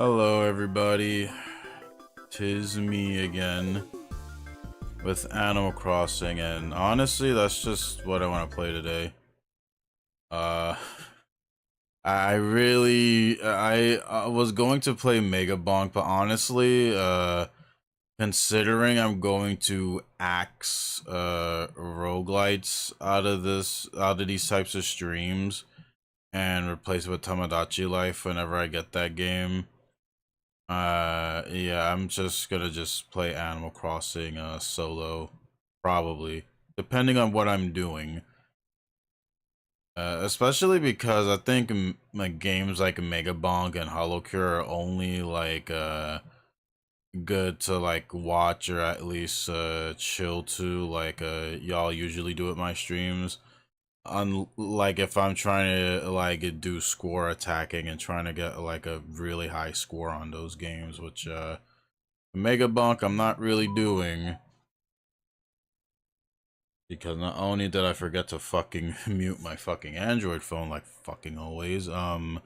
Hello, everybody. Tis me again with Animal Crossing, and honestly, that's just what I want to play today. Uh, I was going to play Mega Bonk, but honestly, considering I'm going to axe roguelites out of these types of streams and replace it with Tamagotchi Life whenever I get that game. Yeah, I'm just gonna play Animal Crossing solo, probably, depending on what I'm doing. Especially because I think like games like Mega Bonk and Hollow Cure are only like good to like watch or at least chill to, like y'all usually do at my streams. Unlike if I'm trying to like do score attacking and trying to get like a really high score on those games, which Mega Bonk I'm not really doing, because not only did I forget to fucking mute my fucking Android phone like fucking always, I'm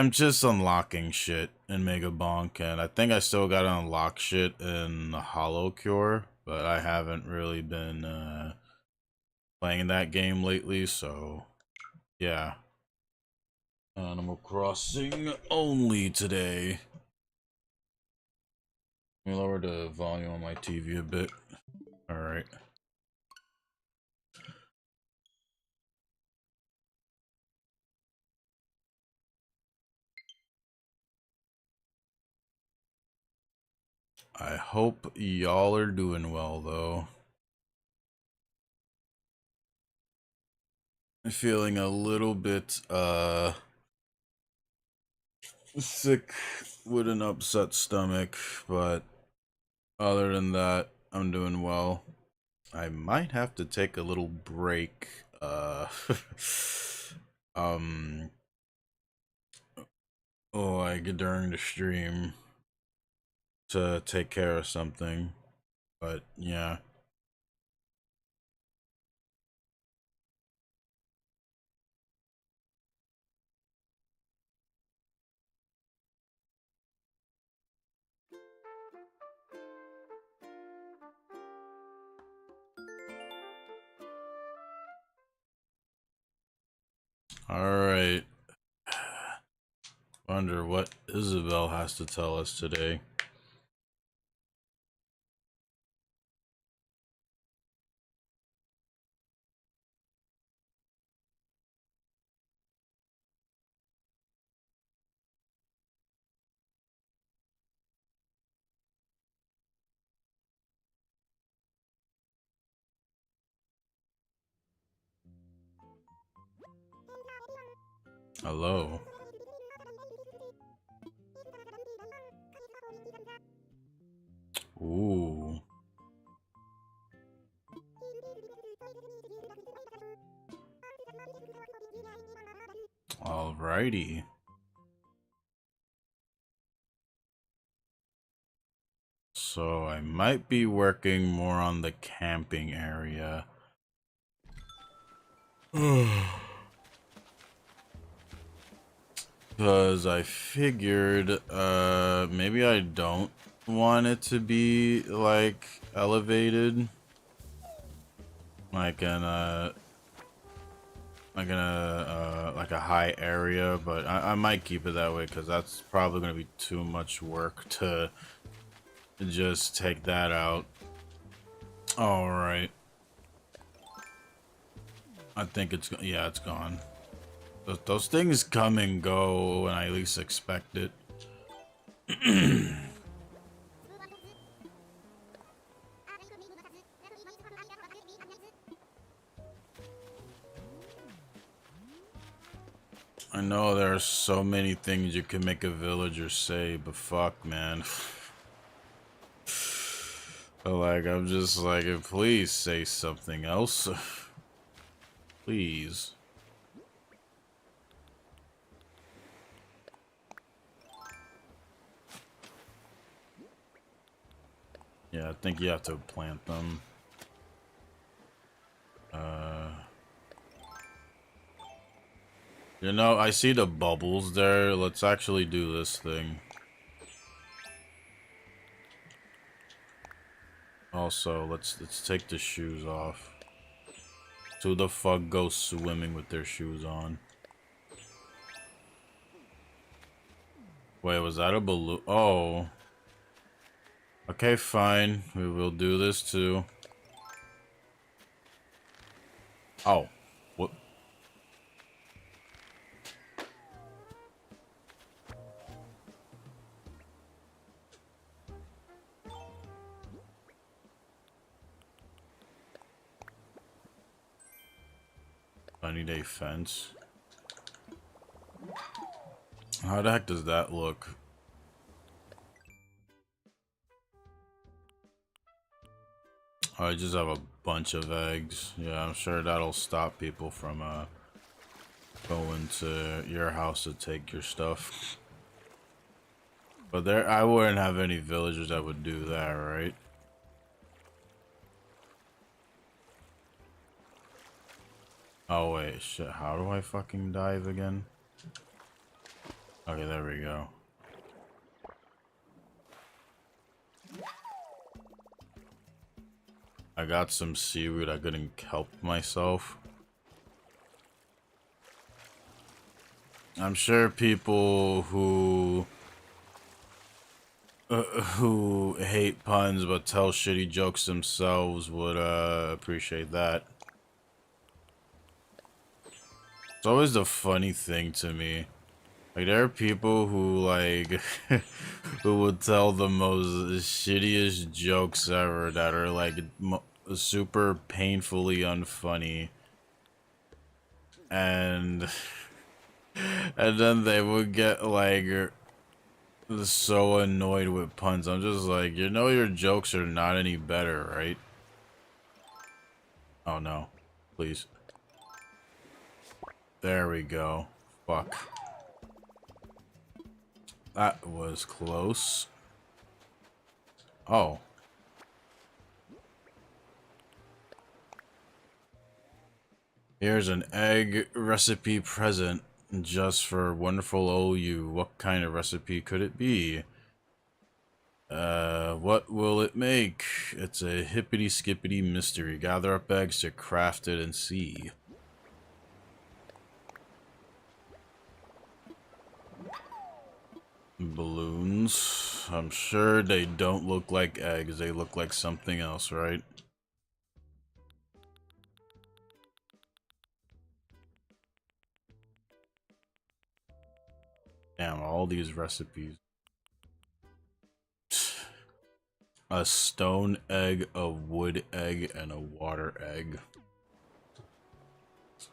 just unlocking shit in Mega Bonk, and I think I still gotta unlock shit in Hollow Cure, but I haven't really been playing that game lately, so yeah. Animal Crossing only today. Let me lower the volume on my TV a bit. Alright. I hope y'all are doing well, though. I'm feeling a little bit, sick with an upset stomach, but other than that, I'm doing well. I might have to take a little break, um, like during the stream to take care of something, but yeah. Alright. Wonder what Isabelle has to tell us today. Hello. Ooh. Alrighty. So I might be working more on the camping area. Because I figured maybe I don't want it to be like elevated. Like in a like a high area, but I might keep it that way because that's probably gonna be too much work to just take that out. All right. I think it's, yeah, it's gone. Those things come and go when I least expect it. I know there are so many things you can make a villager say, but fuck, man. Like, I'm just like, please say something else. Please. Yeah, I think you have to plant them. You know, I see the bubbles there. Let's actually do this thing. Also, let's take the shoes off. Who the fuck goes swimming with their shoes on? Wait, was that a balloon? Oh. Okay, fine. We will do this too. Oh. What? I need a fence. How the heck does that look? Oh, I just have a bunch of eggs. Yeah, I'm sure that'll stop people from going to your house to take your stuff. But there, I wouldn't have any villagers that would do that, right? Oh wait, shit, how do I fucking dive again? Okay, there we go. I got some seaweed, I couldn't help myself. I'm sure people who hate puns but tell shitty jokes themselves would appreciate that. It's always the funny thing to me. Like, there are people who, like, who would tell the most shittiest jokes ever that are, like, super painfully unfunny. And, and then they would get, like, so annoyed with puns. I'm just like, you know your jokes are not any better, right? Oh, no. Please. There we go. Fuck. That was close. Oh. Here's an egg recipe present just for wonderful OU. What kind of recipe could it be? What will it make? It's a hippity skippity mystery. Gather up eggs to craft it and see. Balloons. I'm sure they don't look like eggs. They look like something else, right? Damn, all these recipes. A stone egg, a wood egg, and a water egg.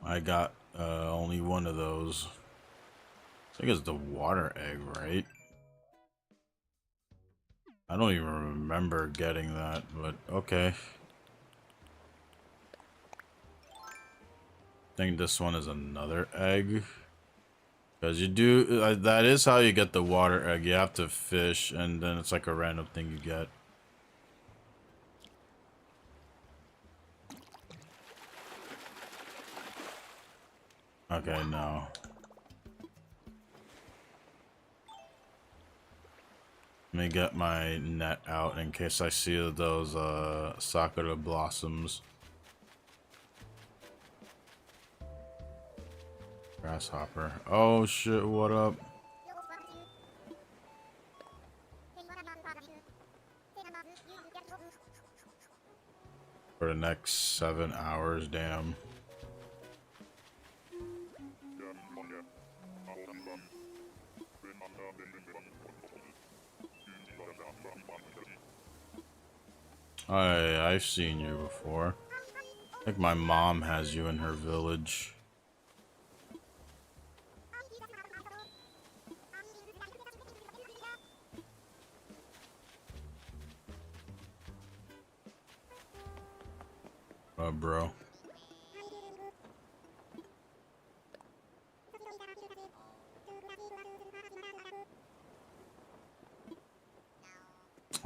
I got only one of those. I think it's the water egg, right? I don't even remember getting that, but okay. I think this one is another egg. Because you do, that is how you get the water egg. You have to fish, and then it's like a random thing you get. Okay, no. Let me get my net out in case I see those sakura blossoms. Grasshopper. Oh shit, what up? For the next 7 hours, damn. I've seen you before. I think my mom has you in her village. Bro.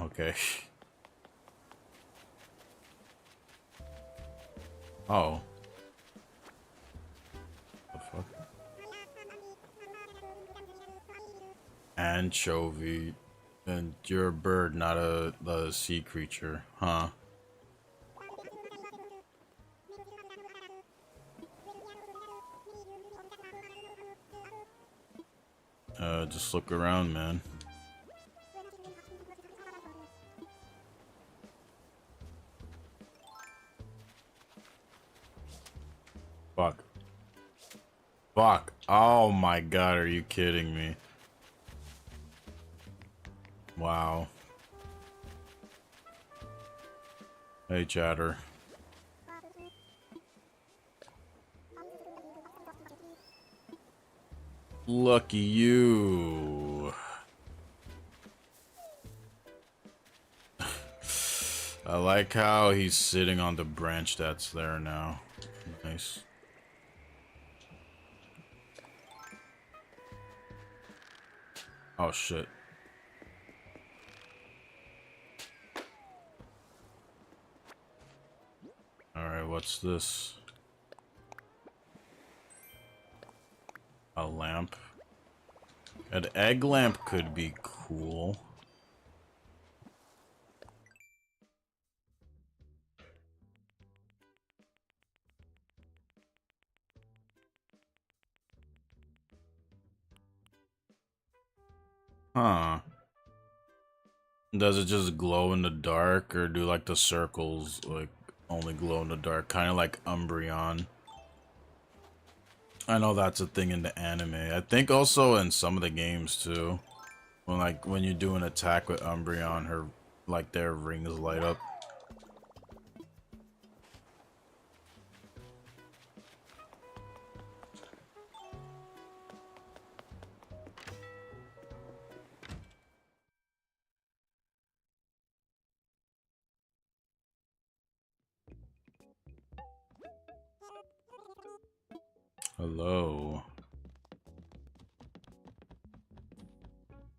Okay. Oh. The fuck? anchovy. And you're a bird, not a sea creature, huh? Just look around, man. Fuck. Fuck. Oh my god, are you kidding me? Wow. Hey, chatter. Lucky you. I like how he's sitting on the branch that's there now. Nice. Oh shit. Alright, what's this? A lamp. An egg lamp could be cool. Huh. Does it just glow in the dark, or do like the circles like only glow in the dark? Kind of like Umbreon. I know that's a thing in the anime. I think also in some of the games too. When you do an attack with Umbreon, her like their rings light up. Hello.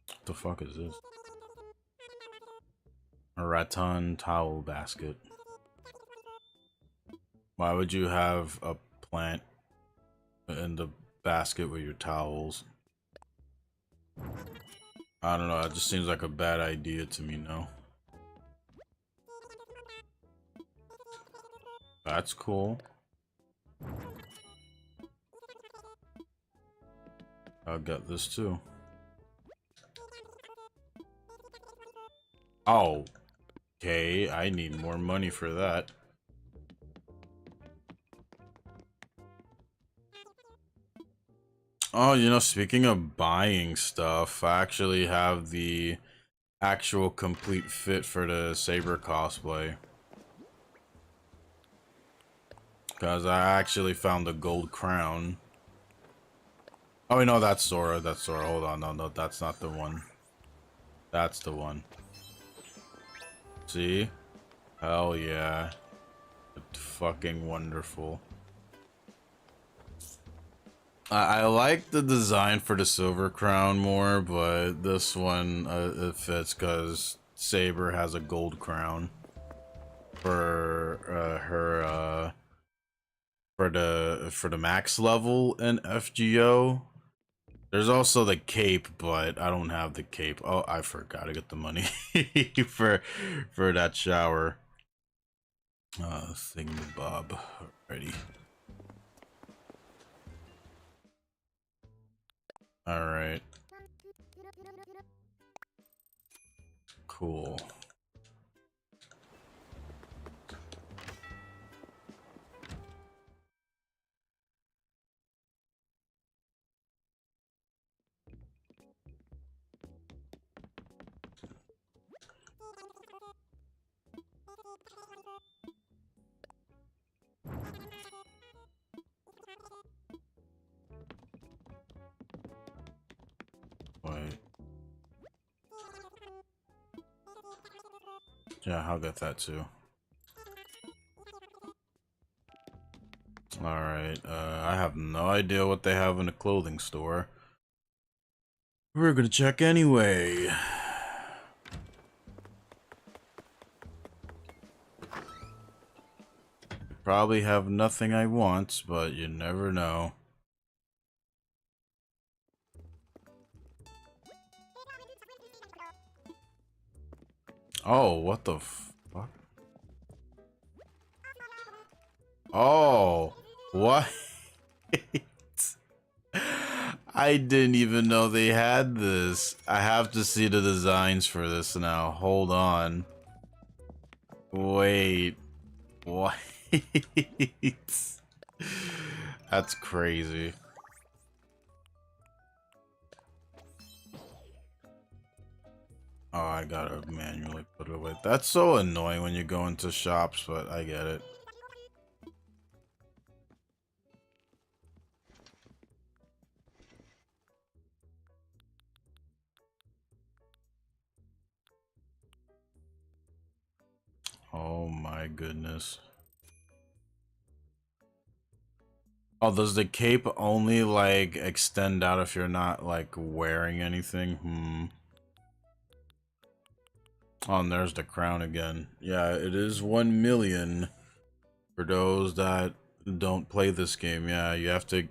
What the fuck is this? A rattan towel basket. Why would you have a plant in the basket with your towels? I don't know, it just seems like a bad idea to me, no? That's cool. I'll get this too. Oh. Okay, I need more money for that. Oh, you know, speaking of buying stuff, I actually have the actual complete fit for the Saber cosplay. Because I actually found the gold crown. Oh, no, that's Sora. That's Sora. Hold on. No, that's not the one. That's the one. See? Hell yeah. It's fucking wonderful. I like the design for the silver crown more, but this one it fits because Saber has a gold crown for her for the max level in FGO. There's also the cape, but I don't have the cape. Oh, I forgot to get the money for that shower. Thingamabob. Ready. All right. Cool. Wait. Yeah, I'll get that too. Alright, I have no idea what they have in the clothing store. We're gonna check anyway. Probably have nothing I want, but you never know. Oh, what the fuck? Oh, what? I didn't even know they had this. I have to see the designs for this now. Hold on. Wait. What? That's crazy. Oh, I gotta manually put it away. That's so annoying when you go into shops, but I get it. Oh my goodness. Oh, does the cape only like extend out if you're not like wearing anything? Oh, and there's the crown again. Yeah, it is 1 million for those that don't play this game. Yeah, you have to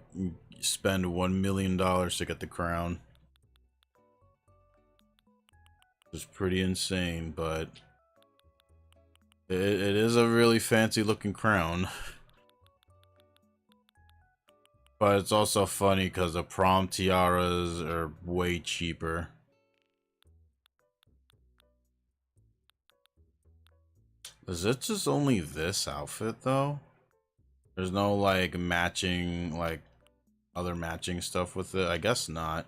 spend $1 million to get the crown. It's pretty insane, but it is a really fancy looking crown. But it's also funny because the prom tiaras are way cheaper. Is it just only this outfit though? There's no like matching, like other matching stuff with it? I guess not.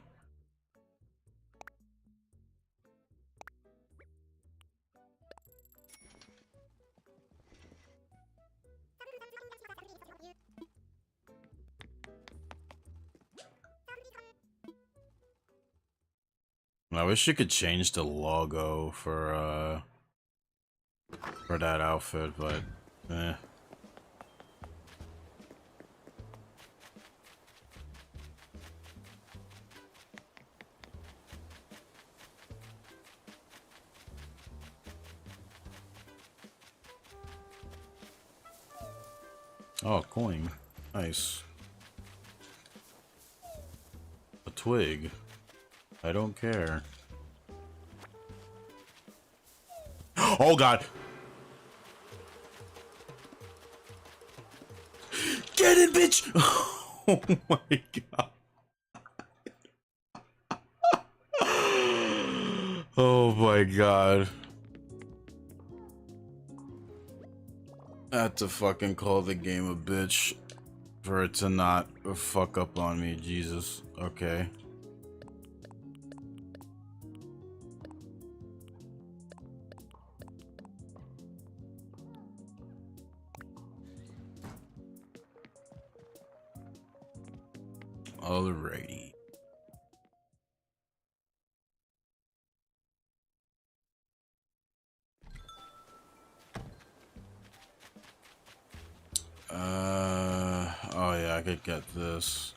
I wish you could change the logo for that outfit, but eh. Oh, coin. Nice. A twig. I don't care. Oh god! Get it, bitch! Oh my god. Oh my god. I had to fucking call the game a bitch for it to not fuck up on me. Jesus. Okay. Alrighty. Oh yeah, I could get this.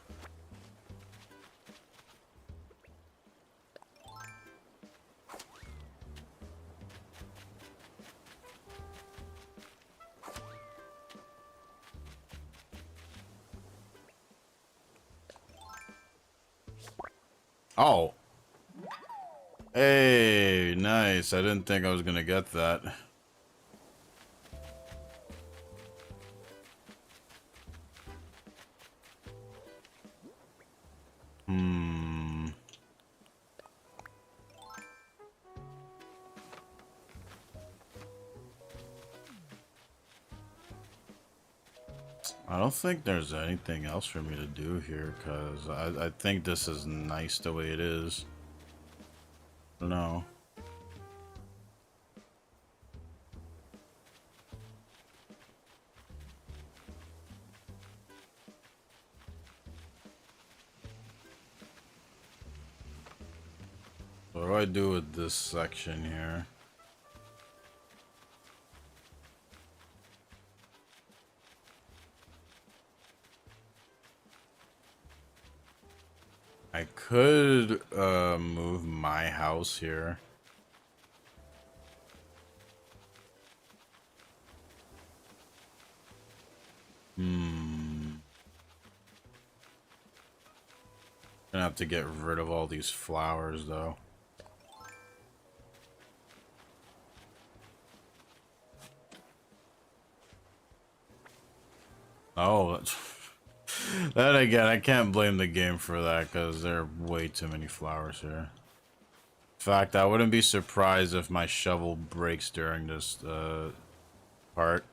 Oh. Hey, nice. I didn't think I was gonna get that. I don't think there's anything else for me to do here, because I think this is nice the way it is. No. What do I do with this section here? I could move my house here. Gonna have to get rid of all these flowers though. Then again, I can't blame the game for that because there are way too many flowers here. In fact, I wouldn't be surprised if my shovel breaks during this part.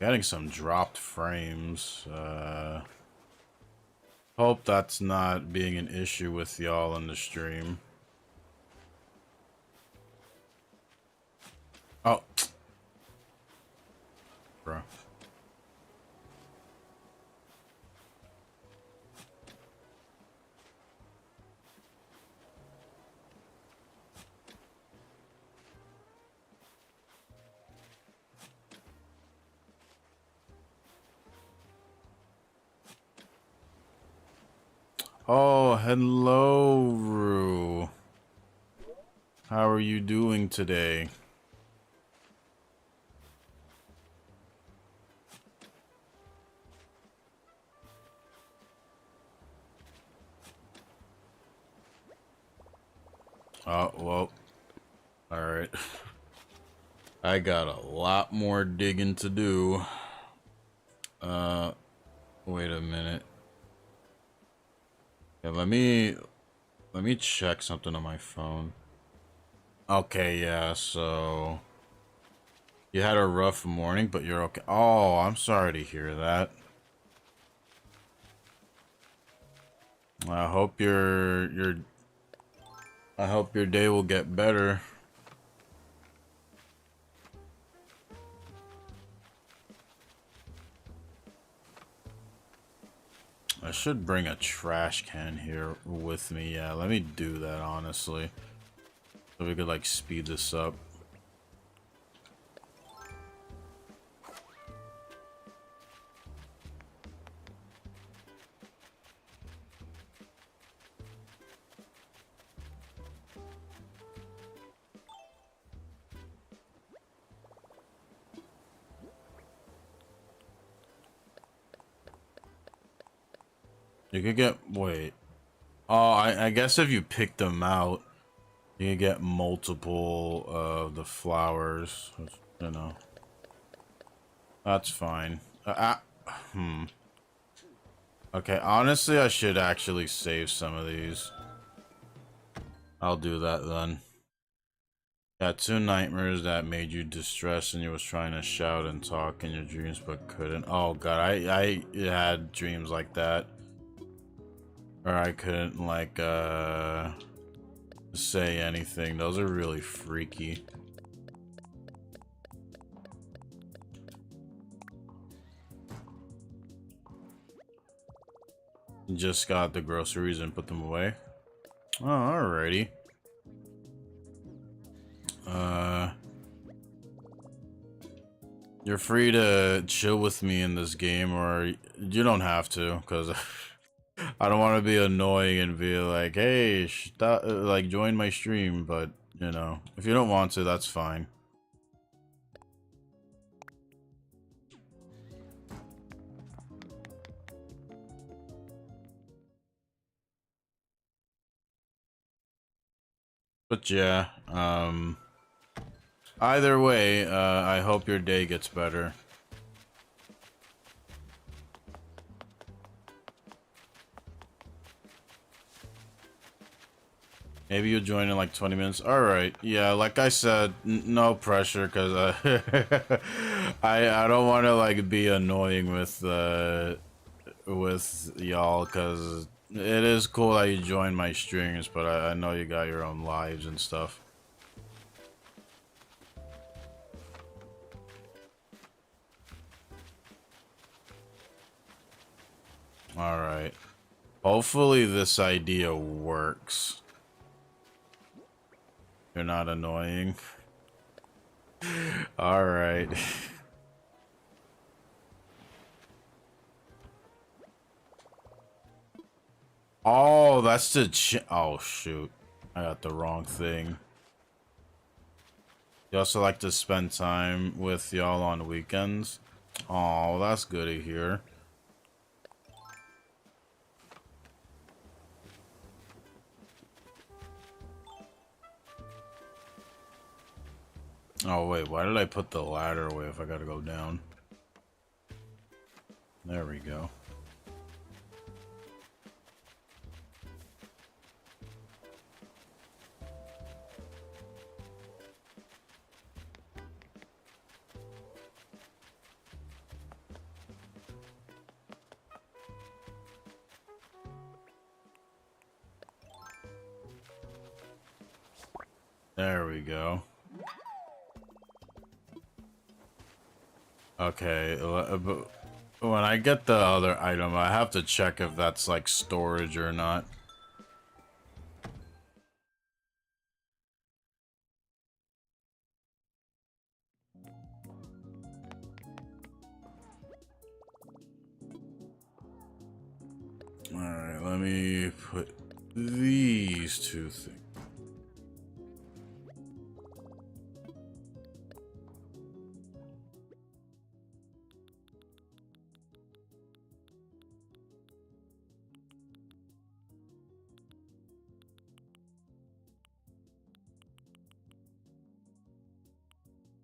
Getting some dropped frames. Hope that's not being an issue with y'all in the stream. Oh. Bro. Oh, hello, Rue. How are you doing today? Oh, well. Alright. I got a lot more digging to do. Wait a minute. Yeah, let me check something on my phone. Okay, yeah, so you had a rough morning, but you're okay. Oh, I'm sorry to hear that. I hope I hope your day will get better. I should bring a trash can here with me. Yeah, let me do that, honestly. So we could, like, speed this up. You could get, wait. Oh, I guess if you pick them out, you can get multiple of the flowers, you know. That's fine. Okay, honestly, I should actually save some of these. I'll do that then. Yeah, 2 nightmares that made you distressed and you was trying to shout and talk in your dreams but couldn't. Oh god, I had dreams like that. Or I couldn't, like, say anything. Those are really freaky. Just got the groceries and put them away. Oh, alrighty. You're free to chill with me in this game, or you don't have to, because I don't want to be annoying and be like, hey, stop, like, join my stream, but, you know, if you don't want to, that's fine. But yeah, either way, I hope your day gets better. Maybe you'll join in like 20 minutes. All right. Yeah, like I said, no pressure, because I don't want to like be annoying with y'all, because it is cool that you join my streams, but I know you got your own lives and stuff. All right. Hopefully this idea works. You're not annoying. All right. Oh, that's the oh shoot. I got the wrong thing. You also like to spend time with y'all on weekends? Oh, that's good to hear. Oh, wait, why did I put the ladder away if I gotta go down? There we go. There we go. Okay, but when I get the other item, I have to check if that's like storage or not. Alright, let me put these two things.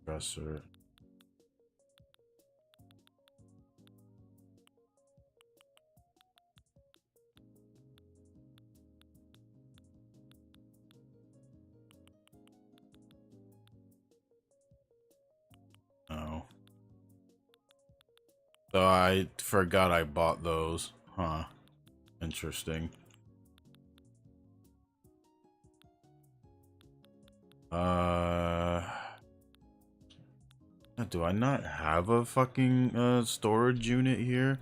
Dresser. Oh. So I forgot I bought those. Huh. Interesting. Do I not have a fucking storage unit here?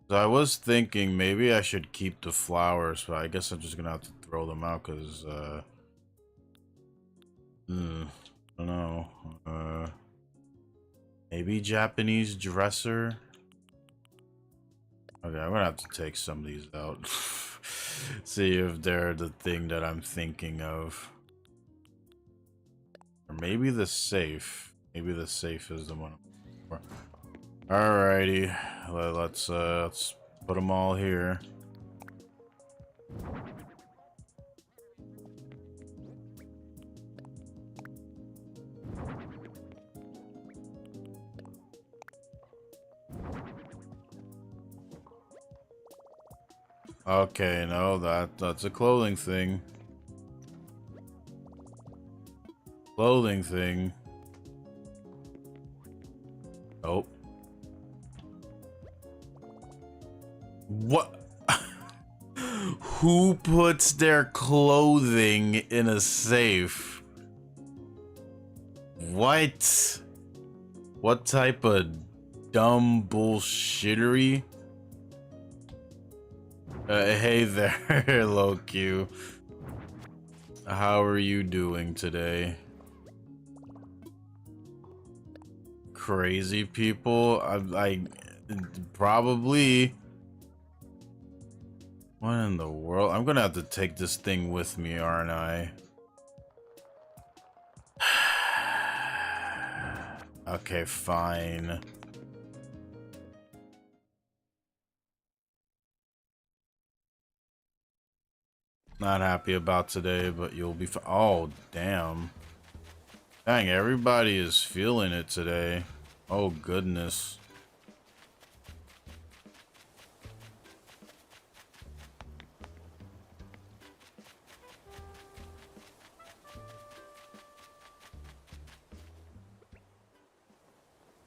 So I was thinking maybe I should keep the flowers, but I guess I'm just gonna have to throw them out because I don't know. Maybe Japanese dresser. Okay, I'm gonna have to take some of these out. See if they're the thing that I'm thinking of. Or maybe the safe. Maybe the safe is the one. Alrighty, let's put them all here. Okay, no, that's a clothing thing. Clothing thing. Oh. What? Who puts their clothing in a safe? What? What type of dumb bullshittery? Hey there, Loq. How are you doing today? Crazy people? I probably. What in the world? I'm gonna have to take this thing with me, aren't I? Okay, fine. Not happy about today, but you'll be fine. Oh, damn. Dang, everybody is feeling it today. Oh, goodness.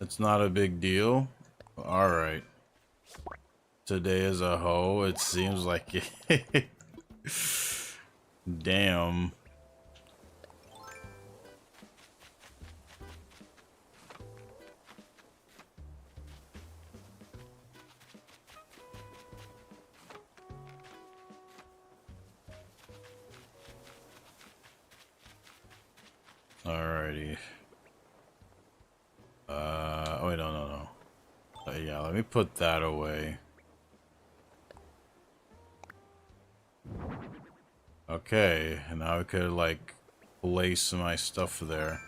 It's not a big deal. Alright. Today is a hoe. It seems like it. Damn. Alrighty. Oh wait, no. Yeah, let me put that away. Okay, and now I could, like, place my stuff there.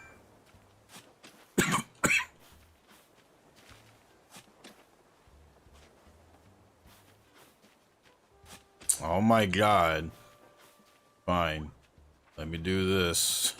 Oh my god. Fine. Let me do this.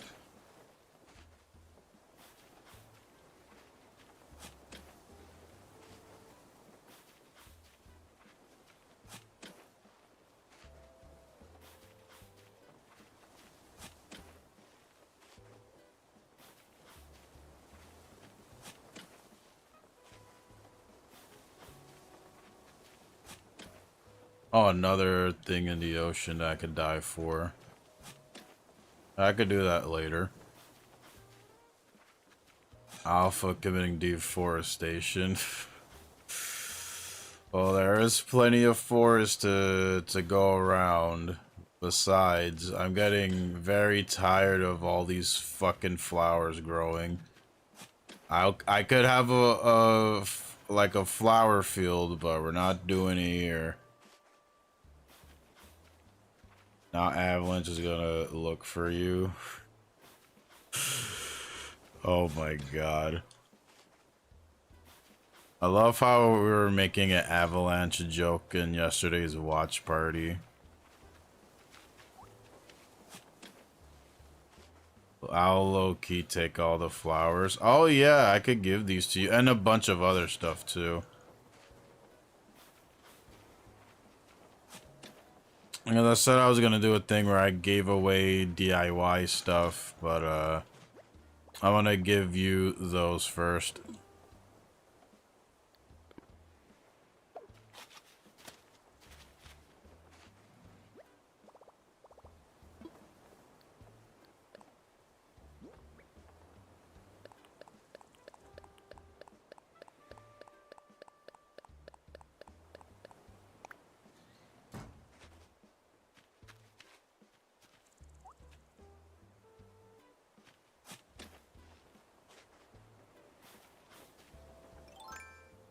Oh, another thing in the ocean that I could dive for. I could do that later. Alpha committing deforestation. Well, there is plenty of forest to go around. Besides, I'm getting very tired of all these fucking flowers growing. I could have like a flower field, but we're not doing it here. Now Avalanche is gonna look for you. Oh my god. I love how we were making an Avalanche joke in yesterday's watch party. I'll low-key take all the flowers. Oh yeah, I could give these to you. And a bunch of other stuff too. And as I said, I was gonna do a thing where I gave away DIY stuff, but I wanna give you those first.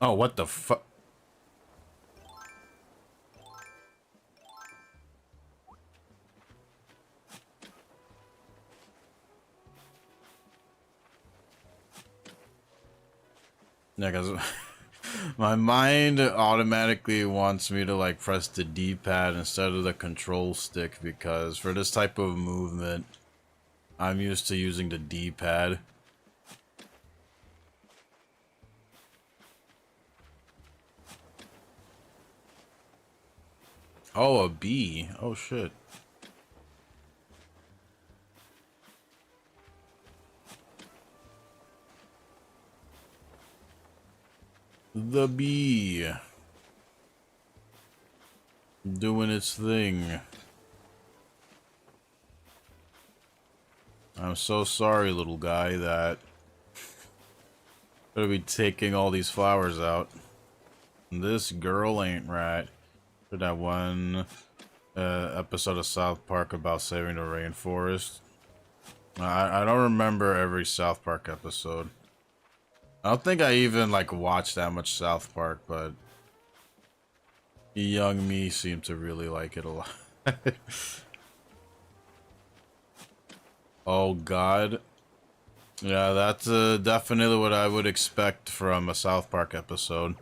Oh, what the fuck? Yeah, cause my mind automatically wants me to like press the D-pad instead of the control stick because for this type of movement, I'm used to using the D-pad. Oh, a bee. Oh shit. The bee. Doing its thing. I'm so sorry, little guy, that I'm gonna be taking all these flowers out. This girl ain't right. For that one episode of South Park about saving the rainforest. I don't remember every South Park episode. I don't think I even like watched that much South Park, but young me seemed to really like it a lot. Oh god. Yeah, that's definitely what I would expect from a South Park episode.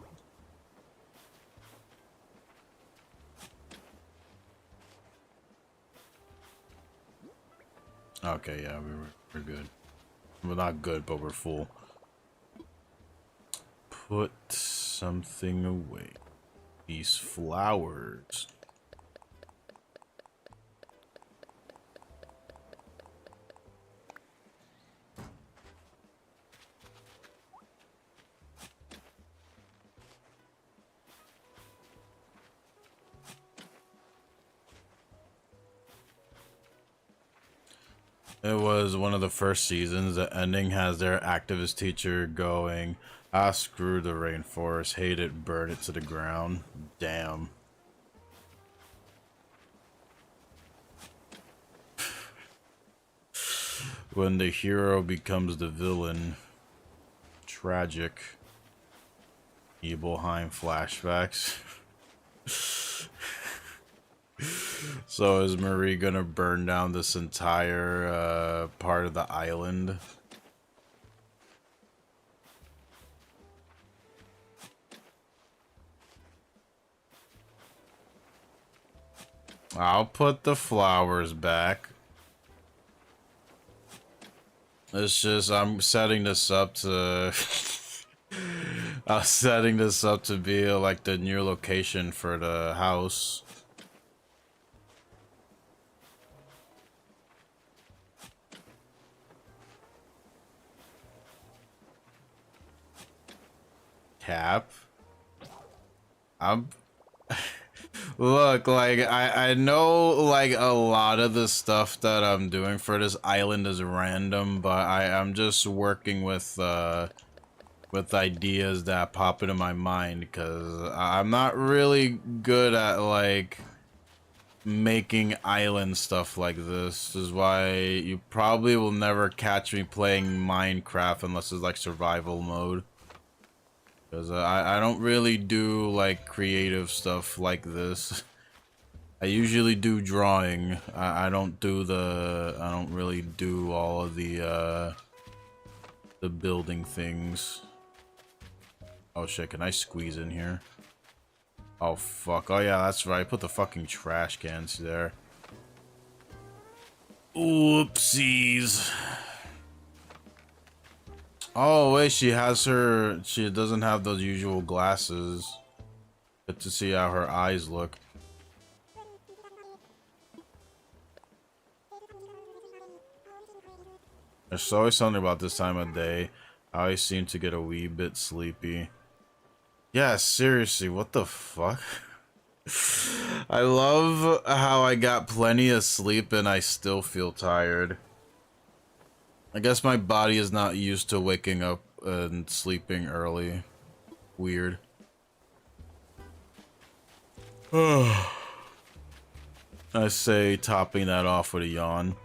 Okay, yeah, we're good. We're not good, but we're full. Put something away. These flowers. It was one of the first seasons. The ending has their activist teacher going, "Ah, screw the rainforest, hate it, burn it to the ground." Damn. When the hero becomes the villain. Tragic. Nibelheim flashbacks. So is Marie gonna burn down this entire part of the island? I'll put the flowers back. It's just I'm setting this up to I'm setting this up to be like the new location for the house. Cap. I'm Look, like I know like a lot of the stuff that I'm doing for this island is random, but I'm just working with ideas that pop into my mind because I'm not really good at like making island stuff like this. This is why you probably will never catch me playing Minecraft unless it's like survival mode. Because I don't really do like creative stuff like this. I usually do drawing. I don't really do all of the building things. Oh shit, can I squeeze in here? Oh fuck, oh yeah, that's right, put the fucking trash cans there. Oopsies. Oh wait, she doesn't have those usual glasses. Good to see how her eyes look. There's always something about this time of day. I always seem to get a wee bit sleepy. Yeah, seriously, what the fuck? I love how I got plenty of sleep and I still feel tired. I guess my body is not used to waking up and sleeping early. Weird. I say topping that off with a yawn.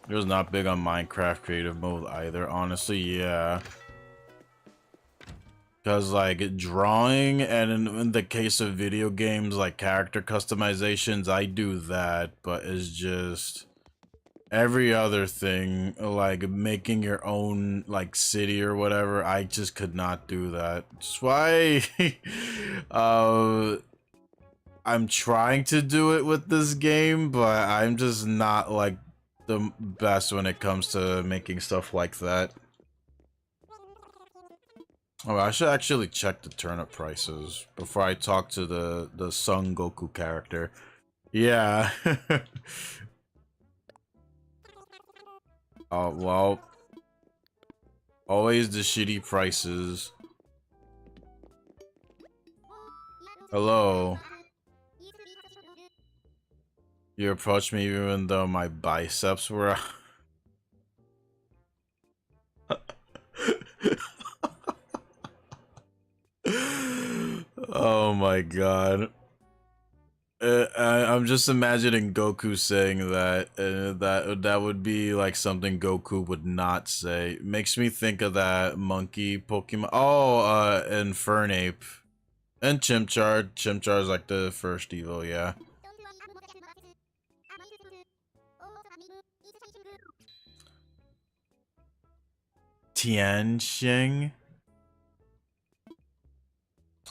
I was not big on Minecraft creative mode either, honestly, yeah. Because, like, drawing and in the case of video games, like character customizations, I do that, but it's just every other thing, like making your own, like, city or whatever, I just could not do that. That's why, I'm trying to do it with this game, but I'm just not, like, the best when it comes to making stuff like that. Oh, I should actually check the turnip prices before I talk to the Son Goku character. Yeah. Oh, well. Always the shitty prices. Hello. You approached me even though my biceps were Oh my god. I'm just imagining Goku saying that. That would be like something Goku would not say. Makes me think of that monkey Pokemon. Oh, Infernape. And Chimchar. Chimchar's like the first Evo, yeah. Tianxing?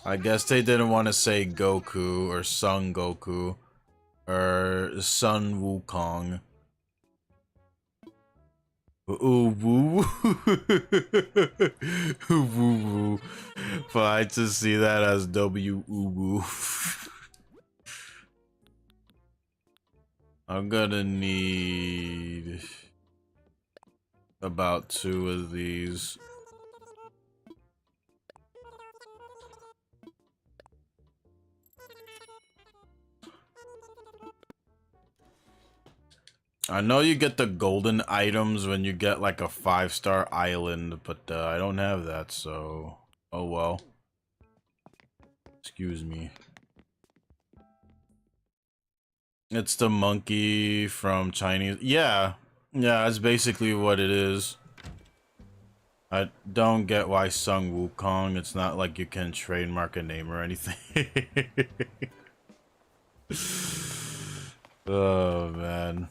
I guess they didn't want to say Goku or Son Goku or Sun Wukong. Ooh woo woo woo. But I just see that as W ooh woo. I'm gonna need about 2 of these. I know you get the golden items when you get like a 5-star island, but I don't have that, so oh well. Excuse me. It's the monkey from Chinese. Yeah, that's basically what it is. I don't get why Sun Wukong. It's not like you can trademark a name or anything. Oh man.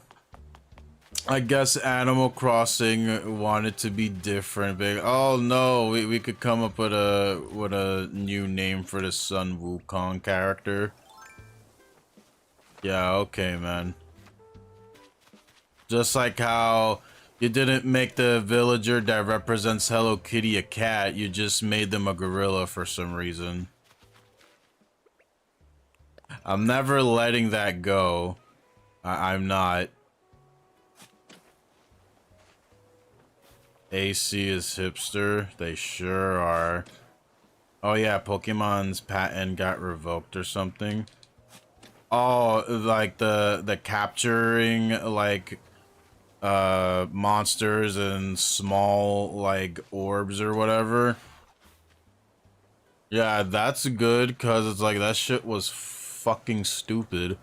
I guess Animal Crossing wanted to be different. Big. Oh no, we could come up with a new name for the Sun Wukong character. Yeah, okay, man. Just like how you didn't make the villager that represents Hello Kitty a cat, you just made them a gorilla for some reason. I'm never letting that go. I'm not. AC is hipster. They sure are. Oh yeah, Pokemon's patent got revoked or something. Oh, like the capturing like monsters and small like orbs or whatever. Yeah, that's good because it's like that shit was fucking stupid.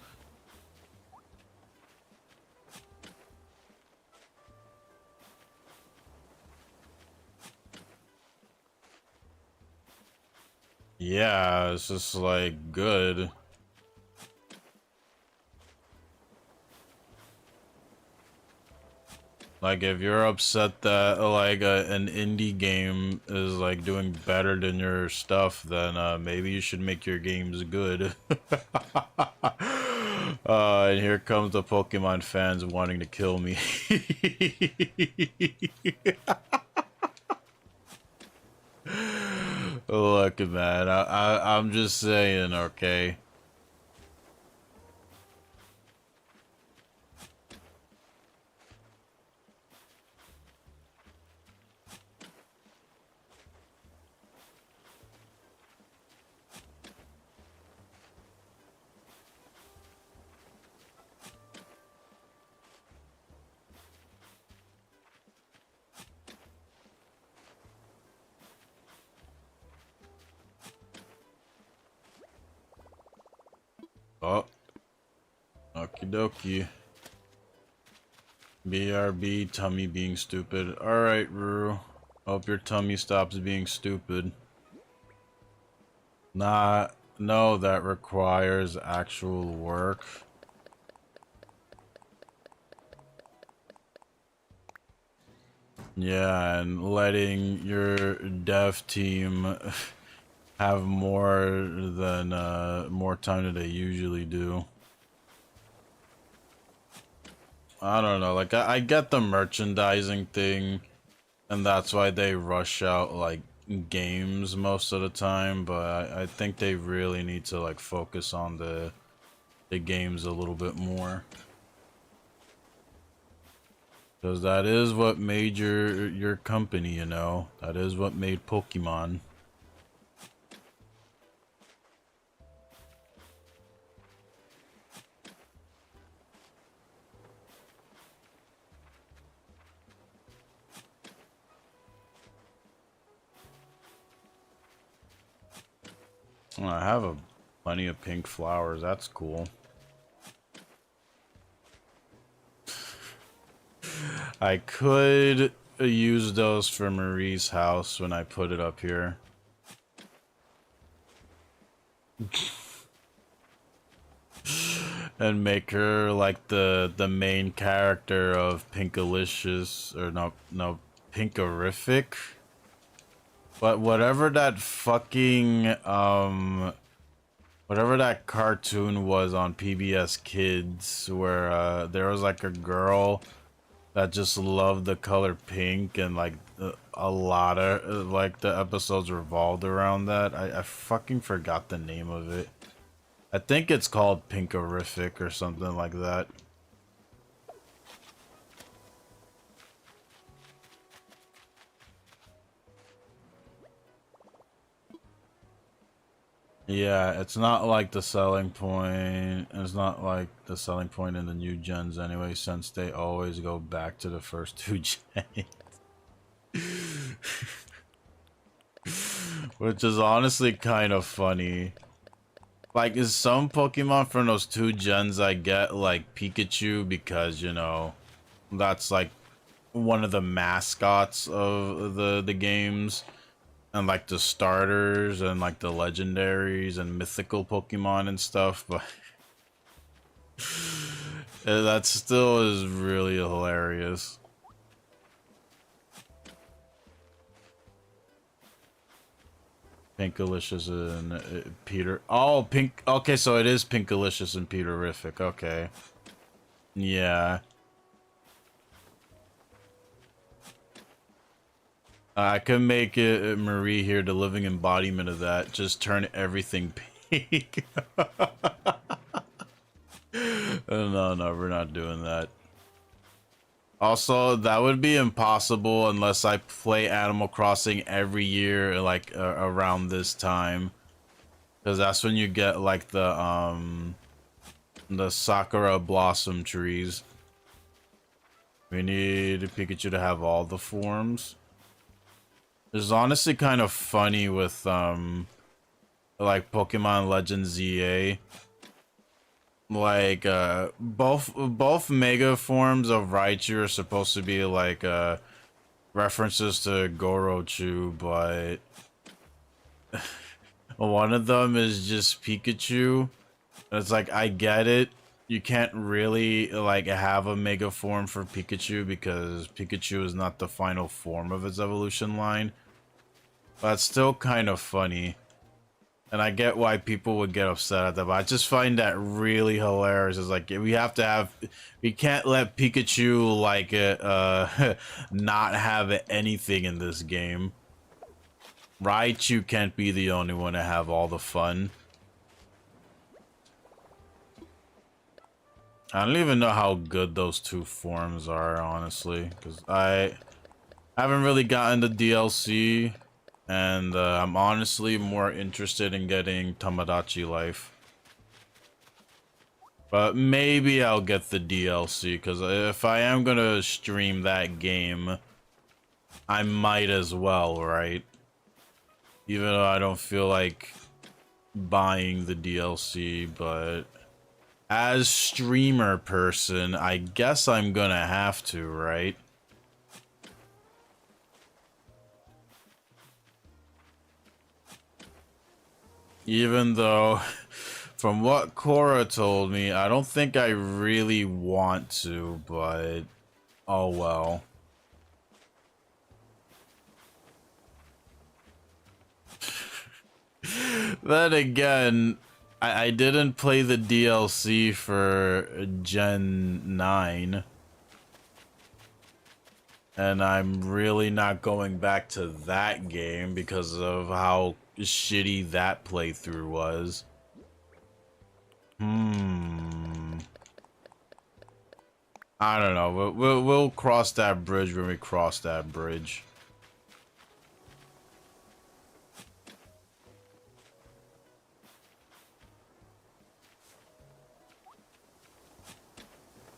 Yeah, it's just like good. Like if you're upset that like an indie game is like doing better than your stuff, then maybe you should make your games good. And here comes the Pokemon fans wanting to kill me. Look, man, I'm just saying, okay. Oh, okie dokie. BRB, tummy being stupid. Alright, Ruru. Hope your tummy stops being stupid. Nah, no, that requires actual work. Yeah, and letting your dev team have more time than they usually do. I don't know, like I get the merchandising thing, and that's why they rush out like games most of the time, but I think they really need to like focus on the games a little bit more. Because that is what made your company, you know? That is what made Pokemon. Oh, I have plenty of pink flowers. That's cool. I could use those for Marie's house when I put it up here. And make her like the main character of Pinkalicious, or no, Pinkerific. But whatever that fucking whatever that cartoon was on PBS Kids, where there was like a girl that just loved the color pink, and like a lot of like the episodes revolved around that. I fucking forgot the name of it. I think it's called Pinkerific or something like that. Yeah, it's not like the selling point. It's not like the selling point in the new gens anyway, since they always go back to the first two gens. Which is honestly kind of funny. Like, is some Pokemon from those two gens I get, like Pikachu, because, you know, that's like one of the mascots of the games, and like the starters and like the legendaries and mythical Pokemon and stuff, but that still is really hilarious. Pinkalicious and Peter. Oh, Pink. Okay, so it is Pinkalicious and Peterific. Okay. Yeah. I could make it Marie here, the living embodiment of that. Just turn everything pink. No, no, we're not doing that. Also, that would be impossible unless I play Animal Crossing every year, like around this time, because that's when you get like the Sakura blossom trees. We need Pikachu to have all the forms. It's honestly kind of funny with like Pokemon Legends ZA. Like both mega forms of Raichu are supposed to be like references to Gorochu, but one of them is just Pikachu. It's like, I get it. You can't really like have a mega form for Pikachu because Pikachu is not the final form of its evolution line. But it's still kind of funny. And I get why people would get upset at that, but I just find that really hilarious. It's like, we can't let Pikachu like not have anything in this game. Raichu can't be the only one to have all the fun. I don't even know how good those two forms are, honestly, because I haven't really gotten the DLC. And I'm honestly more interested in getting Tamagotchi Life. But maybe I'll get the DLC, because if I am going to stream that game, I might as well, right? Even though I don't feel like buying the DLC, but as streamer person, I guess I'm going to have to, right? Even though, from what Cora told me, I don't think I really want to, but oh well. Then again, I didn't play the DLC for Gen 9. And I'm really not going back to that game because of how shitty that playthrough was. I don't know. We'll cross that bridge when we cross that bridge.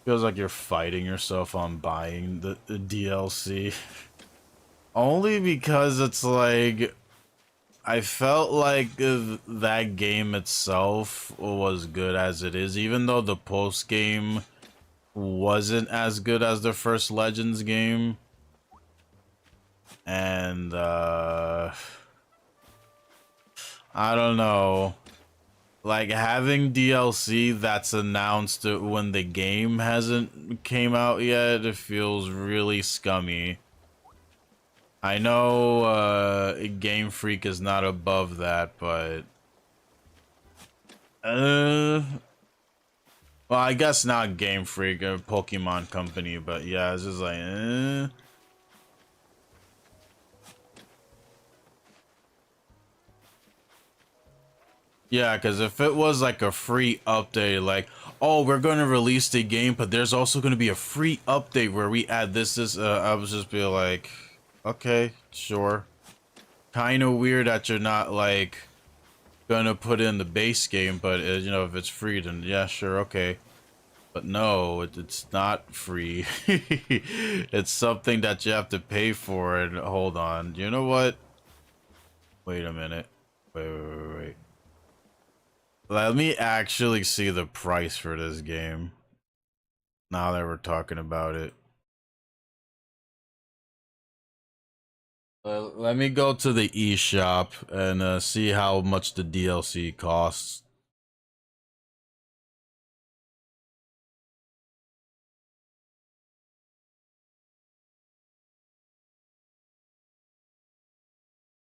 Feels like you're fighting yourself on buying the DLC. Only because it's like, I felt like that game itself was good as it is, even though the post game wasn't as good as the first Legends game. And I don't know. Like, having DLC that's announced when the game hasn't came out yet, it feels really scummy. I know Game Freak is not above that, but well, I guess not Game Freak, a Pokemon company, but yeah, it's just like Yeah, because if it was like a free update, like, oh, we're going to release the game, but there's also going to be a free update where we add this, I would just be like, okay, sure. Kind of weird that you're not, like, going to put in the base game, but, you know, if it's free, then yeah, sure, okay. But no, it's not free. It's something that you have to pay for, and hold on. You know what? Wait a minute. Wait. Let me actually see the price for this game. Now that we're talking about it. Let me go to the eShop and see how much the DLC costs.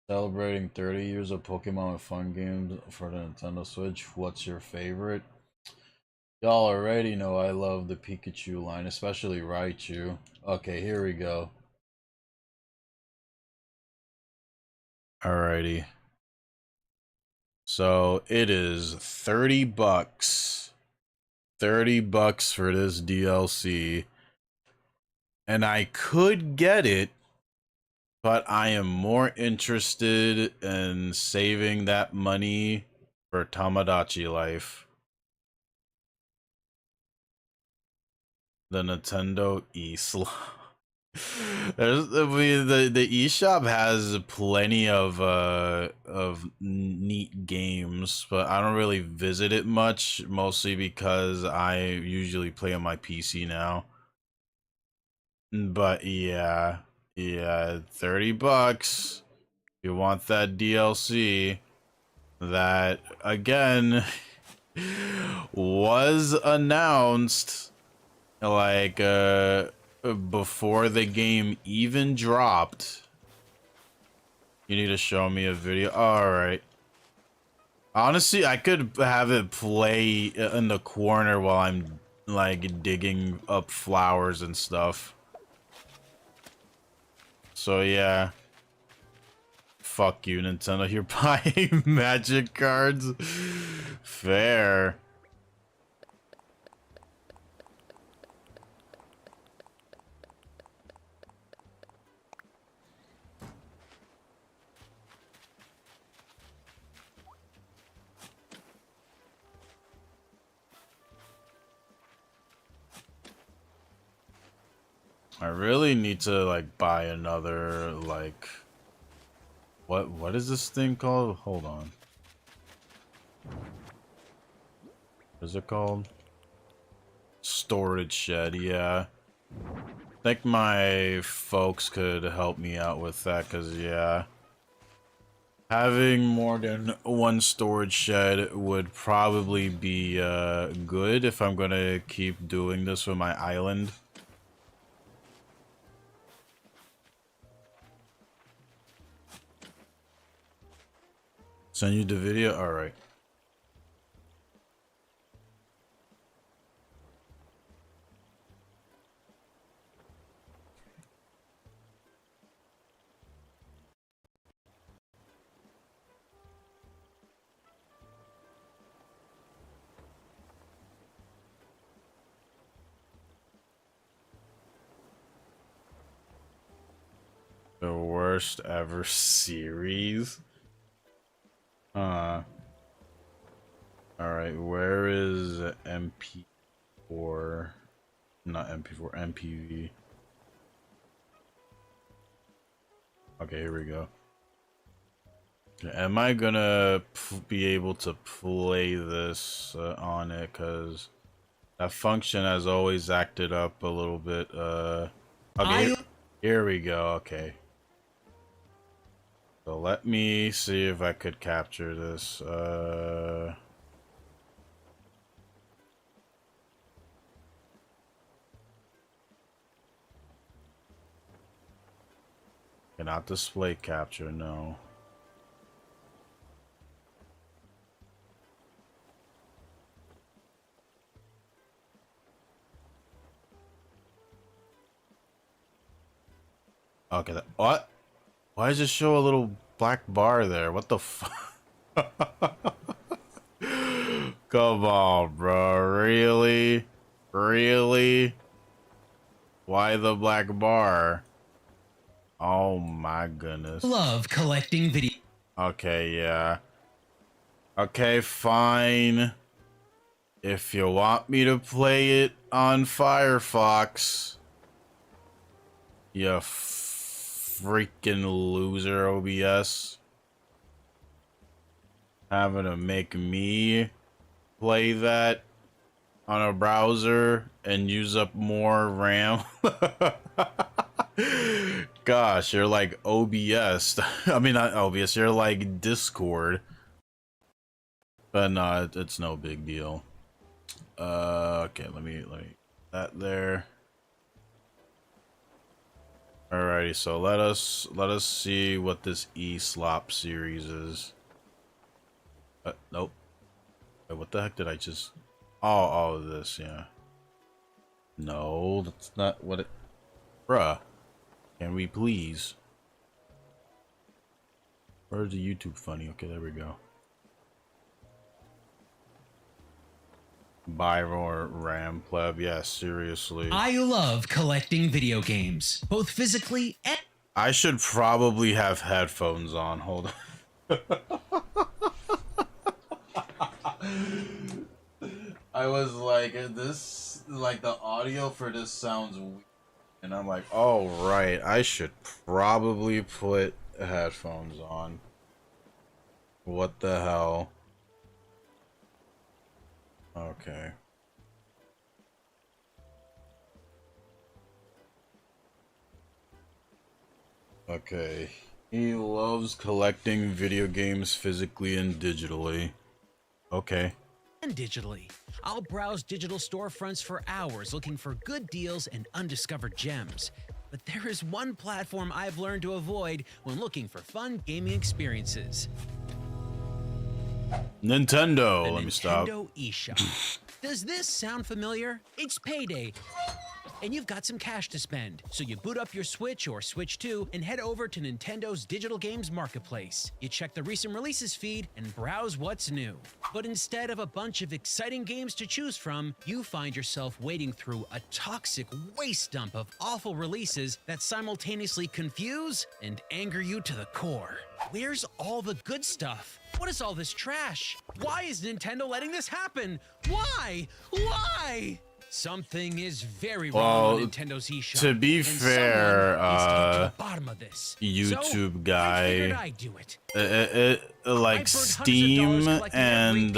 Celebrating 30 years of Pokemon with fun games for the Nintendo Switch. What's your favorite? Y'all already know I love the Pikachu line, especially Raichu. Okay, here we go. Alrighty. So it is 30 bucks. 30 bucks for this DLC. And I could get it, but I am more interested in saving that money for Tamagotchi life. The Nintendo eSlot. I mean, the eShop has plenty of neat games, but I don't really visit it much, mostly because I usually play on my PC now. But yeah, 30 bucks. You want that DLC that again was announced like before the game even dropped. You need to show me a video. All right. Honestly, I could have it play in the corner while I'm like digging up flowers and stuff. So yeah. Fuck you, Nintendo. You're buying magic cards. Fair. I really need to like buy another like what is this thing called? Hold on. What is it called? Storage shed, yeah. I think my folks could help me out with that, cause yeah. Having more than one storage shed would probably be good if I'm gonna keep doing this with my island. Send you the video? Alright. The worst ever series? Alright, where is MP4? Not MP4, MPV. Okay, here we go. Am I gonna be able to play this on it? Because that function has always acted up a little bit. Okay, here we go. Okay. So let me see if I could capture this. Cannot display capture, no. Okay, what? Why does it show a little black bar there? What the fuck? Come on, bro. Really? Really? Why the black bar? Oh my goodness. Love collecting video. Okay, yeah. Okay, fine. If you want me to play it on Firefox, you freaking loser, OBS. Having to make me play that on a browser and use up more RAM. Gosh, you're like OBS. I mean, not OBS, you're like Discord. But no, it's no big deal. Okay, let me that there. Alrighty, so let us see what this E-Slop series is. Nope. Wait, what the heck did I just? Oh, this, yeah. No, that's not what it. Bruh, can we please? Where's the YouTube funny? Okay, there we go. Byron Ram Pleb, yeah, seriously. I love collecting video games, both physically and... I should probably have headphones on. Hold on. I was like, this, like, the audio for this sounds weird. And I'm like, oh, right. I should probably put headphones on. What the hell? Okay. Okay. He loves collecting video games physically and digitally. Okay. and digitally. I'll browse digital storefronts for hours looking for good deals and undiscovered gems. But there is one platform I've learned to avoid when looking for fun gaming experiences. Nintendo. The Let me stop. Nintendo eShop. Does this sound familiar? It's payday, and you've got some cash to spend. So you boot up your Switch or Switch 2 and head over to Nintendo's digital games marketplace. You check the recent releases feed and browse what's new. But instead of a bunch of exciting games to choose from, you find yourself wading through a toxic waste dump of awful releases that simultaneously confuse and anger you to the core. Where's all the good stuff? What is all this trash? Why is Nintendo letting this happen? Why? Why? Something is very wrong with Nintendo's eShop. To be fair, to the bottom of this. YouTube guy, I figured I'd do it. Like Steam and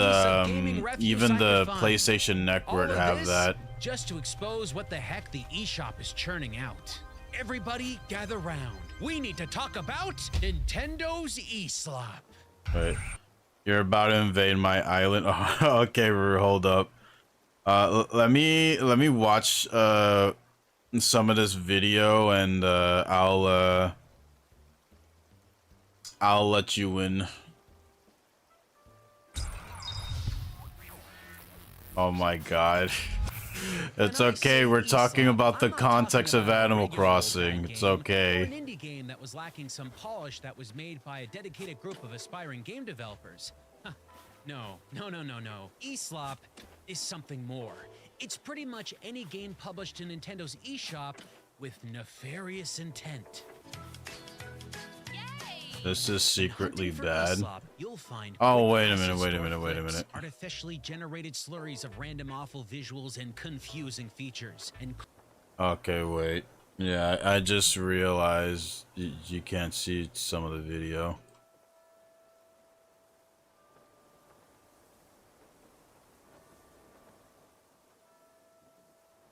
even the PlayStation Network have that. Just to expose what the heck the eShop is churning out. Everybody gather round. We need to talk about Nintendo's eSlop. Wait, you're about to invade my island. Oh, okay, hold up. Let me watch some of this video and I'll let you in. Oh my god. It's okay, we're talking about the context of Animal Crossing. It's okay. An indie game that was lacking some polish that was made by a dedicated group of aspiring game developers. Huh. No. eSlop is something more. It's pretty much any game published in Nintendo's eShop with nefarious intent. This is secretly bad. You'll find wait a minute. Artificially generated slurries of random awful visuals and confusing features. And okay, wait. Yeah, I just realized you can't see some of the video.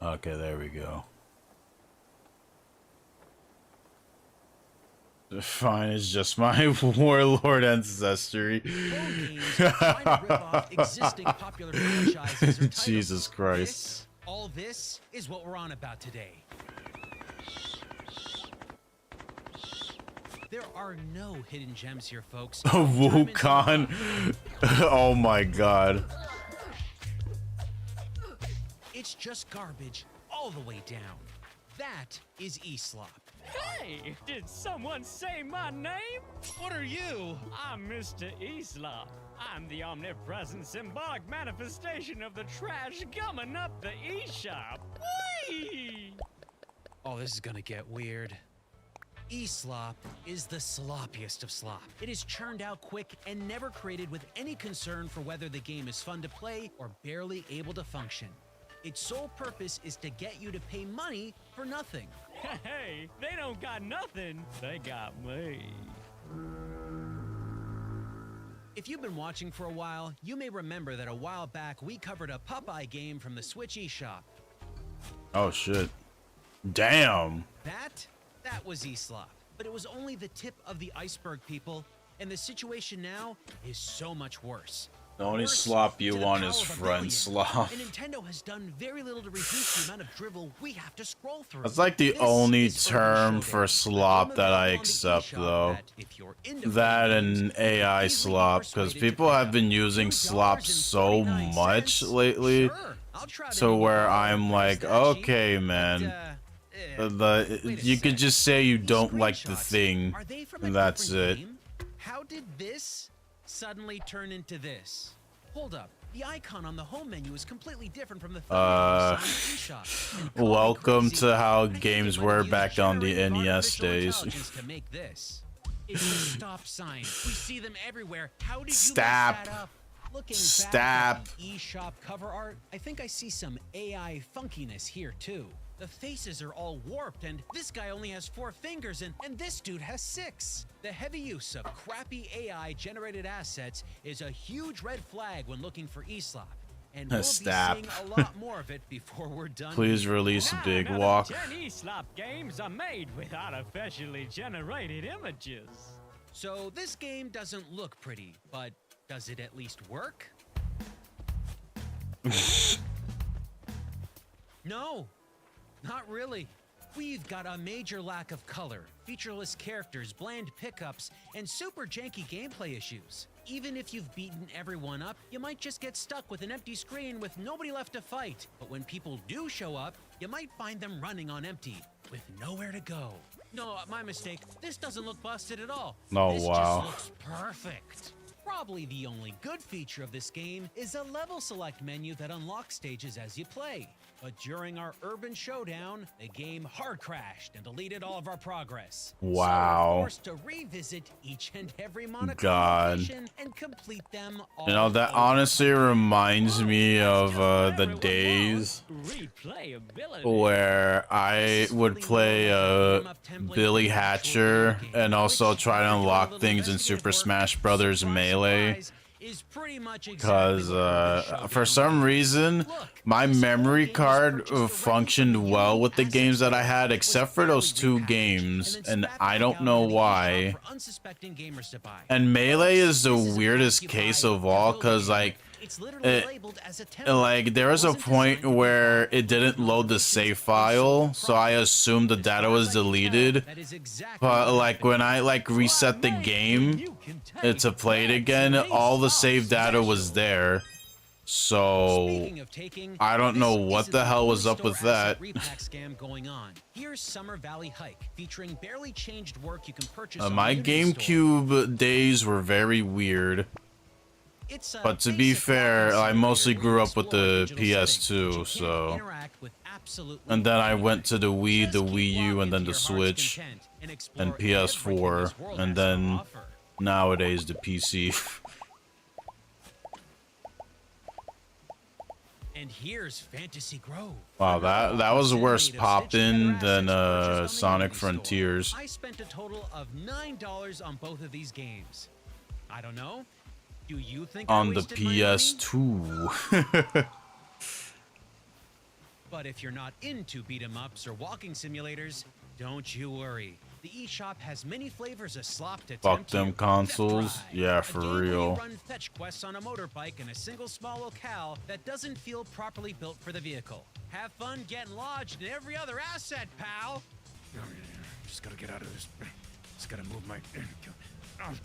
Okay, there we go. Fine, it's just my warlord ancestry. Jesus Christ. All this is what we're on about today. There are no hidden gems here, folks. Wukong. Oh my god. It's just garbage all the way down. That is eSlop. Hey, did someone say my name? What are you? I'm Mr. eSlop. I'm the omnipresent symbolic manifestation of the trash gumming up the eShop. Whee! Oh, this is gonna get weird. eSlop is the sloppiest of slop. It is churned out quick and never created with any concern for whether the game is fun to play or barely able to function. Its sole purpose is to get you to pay money for nothing. Hey, they don't got nothing. They got me. If you've been watching for a while, you may remember that a while back we covered a Popeye game from the Switch eShop. Oh shit. Damn. That was eSlop. But it was only the tip of the iceberg, people. And the situation now is so much worse. The only Worse, slop you to the want power is of a front billion. slop. And Nintendo has done very little to reduce the amount of drivel we have to scroll through. That's like the This only is Urban term Showdown, for a slop game that I available on the accept, eShop though. that, if you're into That fighting games, and you can AI easily be slop, because persuaded to people pay have up been using slop so $2.49. much lately, Sure, I'll try so where I'm Where's like, that cheap? okay, But, man, wait a you could sec. just say you These don't like the screenshots, thing, are they from a and that's different it. game? How did this suddenly turn into this? Hold up. The icon on the home menu is completely different from the thumbnail you saw in the eShop. And call me Welcome crazy, to how I think they games might were have used back on the generative NES artificial days. intelligence to make this. It's a stop sign. We see them everywhere. How did you Stop. mess that up? Looking Stop. back at the eShop cover art, I think I see some AI funkiness here too. The faces are all warped, and this guy only has 4 fingers, and this dude has 6. The heavy use of crappy AI-generated assets is a huge red flag when looking for eSlop. And we'll Stop. be seeing a lot more of it before we're done. Please here. release a 9 big out of walk. 10 eSlop games are made with artificially generated images. So this game doesn't look pretty, but does it at least work? No, not really. We've got a major lack of color, featureless characters, bland pickups, and super janky gameplay issues. Even if you've beaten everyone up, you might just get stuck with an empty screen with nobody left to fight. But when people do show up, you might find them running on empty, with nowhere to go. No, my mistake. This doesn't look busted at all. Oh, This wow. just looks perfect. Probably the only good feature of this game is a level select menu that unlocks stages as you play. But during our Urban Showdown, the game hard crashed and deleted all of our progress. So Wow. we're forced to revisit each and every monochrome God. location and complete them all. You know, that over. honestly reminds me of the days Replayability. where I would play Billy Hatcher and also try to unlock things in Super Smash Brothers Melee. Because for some reason, my memory card functioned well with the games that I had, except for those 2 games, and I don't know why. And Melee is the weirdest case of all, because like there was a point where it didn't load the save file, so I assumed the data was deleted. But like when I like reset the game to play it again, all the save data was there. So I don't know what the hell was up with that. Here's Summer Valley Hike, featuring barely changed work you can purchase. My GameCube days were very weird. But to be fair, I mostly grew up with the PS2, so. And then I went to the Wii, the Wii U, and then the Switch, and PS4, and then nowadays the PC. And here's Fantasy Grove. Wow, that was worse poppin' than Sonic Frontiers. I spent a total of $9 on both of these games. I don't know. Do you think On I the wasted my money? PS2. But if you're not into beat 'em ups or walking simulators, don't you worry. The eShop has many flavors of slop to Fuck tempt them you. consoles. Theft Ride, Yeah, a for game where you real. run fetch quests on a motorbike in a single small locale that doesn't feel properly built for the vehicle. Have fun getting lodged in every other asset, pal. Just gotta get out of this. Just gotta move my. Oh,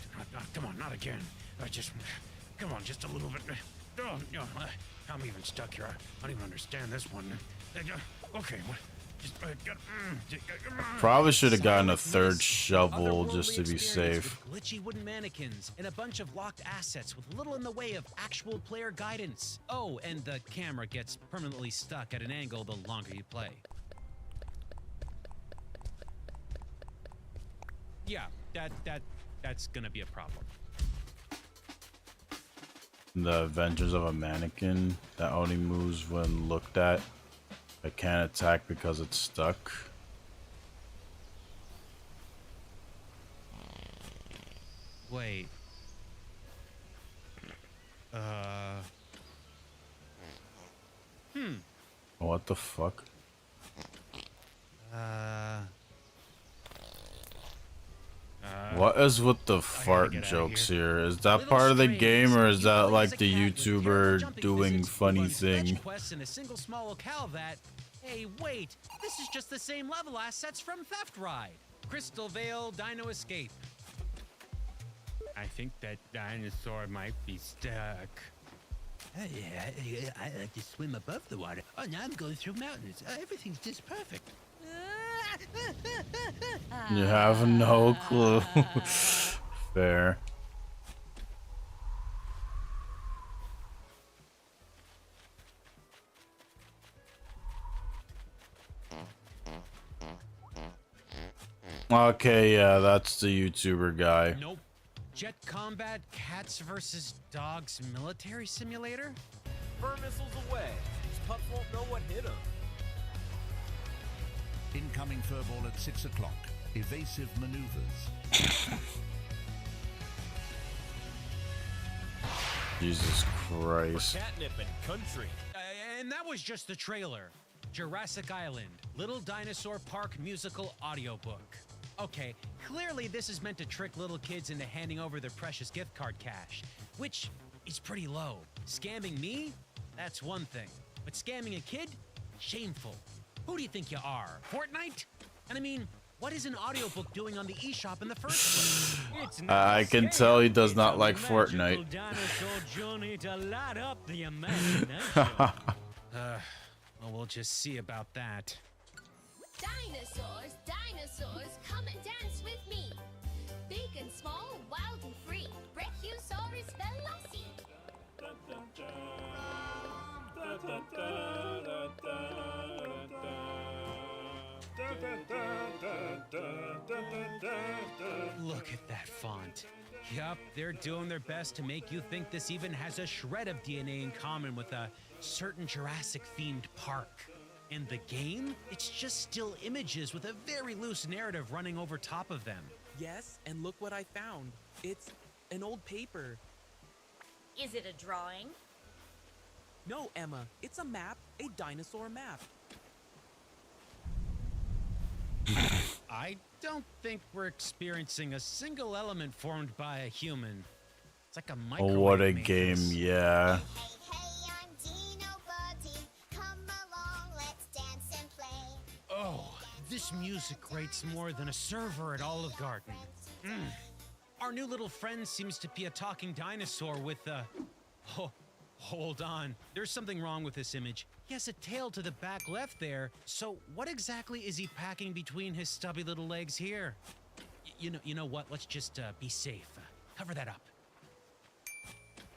come on, not again. Come on, just a little bit. Oh, no, I'm even stuck here. I don't even understand this one. Okay, Probably should have gotten a third Mist, shovel otherworldly just to be experience safe. with glitchy wooden mannequins and a bunch of locked assets with little in the way of actual player guidance. Oh, and the camera gets permanently stuck at an angle the longer you play. Yeah, that's gonna be a problem. The Adventures of a Mannequin that only moves when looked at. It can't attack because it's stuck. Wait. What the fuck? What is with the I gotta fart get outta jokes here. here? Is that Little part of the Strange, game, or is you that play like as a the cat with terrible YouTuber jumping doing physics who funny runs fetch thing? quests in a single small locale that... Hey, wait! This is just the same level assets from Theft Ride. Crystal Vale Dino Escape. I think that dinosaur might be stuck. Yeah, I like to swim above the water. Oh, now I'm going through mountains. Everything's just perfect. You have no clue. Fair. Okay, yeah, that's the YouTuber guy. Nope. Jet Combat Cats vs. Dogs Military Simulator? Burn missiles away. These pups won't know what hit them. Incoming furball at 6 o'clock. Evasive maneuvers. Jesus Christ. Catnip and country. And that was just the trailer. Jurassic Island, Little Dinosaur Park musical audiobook. Okay, clearly this is meant to trick little kids into handing over their precious gift card cash, which is pretty low. Scamming me? That's one thing. But scamming a kid? Shameful. Who do you think you are? Fortnite? And I mean, what is an audiobook doing on the eShop in the first place? It's not I a can scam. tell he does It's not a like magical Fortnite. Dinosaur journey to light up the imagination. Well, we'll just see about that. Dinosaurs, dinosaurs, come and dance with me. Big and small, wild and free. Brachiosaurus veloci. Look at that font. Yup, they're doing their best to make you think this even has a shred of DNA in common with a certain Jurassic-themed park. In the game, it's just still images with a very loose narrative running over top of them. Yes, and look what I found. It's an old paper. Is it a drawing? No, Emma, it's a map, a dinosaur map. I don't think we're experiencing a single element formed by a human. It's like a Oh, microwave. what a made game, this. yeah. Hey, I'm Dino Buddy. Come along, let's dance and play. Oh, this music rates more than a server at Olive Garden. Our new little friend seems to be a talking dinosaur with a... Oh, hold on. There's something wrong with this image. He has a tail to the back left there, so what exactly is he packing between his stubby little legs here? You know what? Let's just be safe. Cover that up.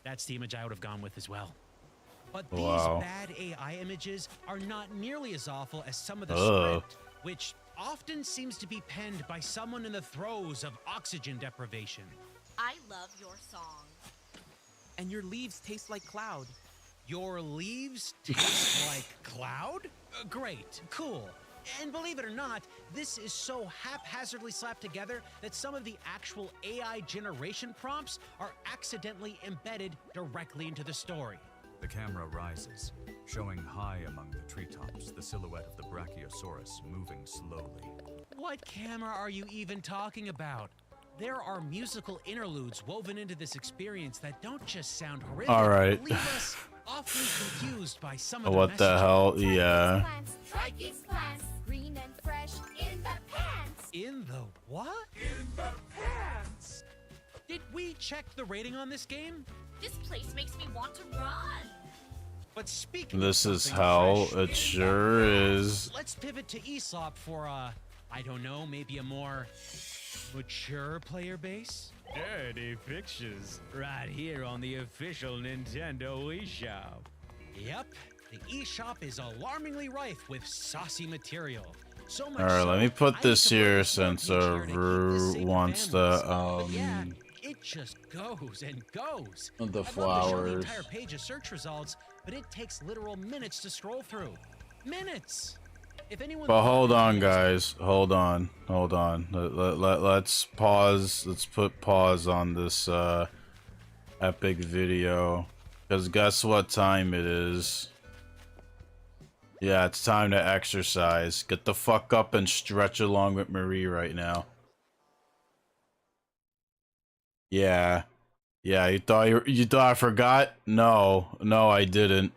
That's the image I would have gone with as well. But these Wow. bad AI images are not nearly as awful as some of the Ugh. script, which often seems to be penned by someone in the throes of oxygen deprivation. I love your song. And your leaves taste like cloud. Your leaves taste like cloud? Great, cool. And believe it or not, this is so haphazardly slapped together that some of the actual AI generation prompts are accidentally embedded directly into the story. The camera rises, showing high among the treetops the silhouette of the Brachiosaurus moving slowly. What camera are you even talking about? There are musical interludes woven into this experience that don't just sound horrific, All right. but leave us awfully confused by some of What the messages. hell? Yeah. Try these plants, green and fresh in the pants. In the what? In the pants! Did we check the rating on this game? This place makes me want to run. But speaking This of is something hell. fresh It in the sure pants, is. Let's pivot to Aesop for I don't know, maybe a more mature player base? Dirty pictures right here on the official Nintendo eShop. Yep, the eShop is alarmingly rife with saucy material. So much All right, so, let me put I this need to here put a since page here to keep this safe for wants families. to But yeah, it just goes and goes. The I'd love to show the flowers. entire page of search results, but it takes literal minutes to scroll through. Minutes. If anyone. But hold on, guys. Hold on. Let's pause. Let's put pause on this epic video. Because guess what time it is? Yeah, it's time to exercise. Get the fuck up and stretch along with Marie right now. Yeah. Yeah, you thought I forgot? No, I didn't.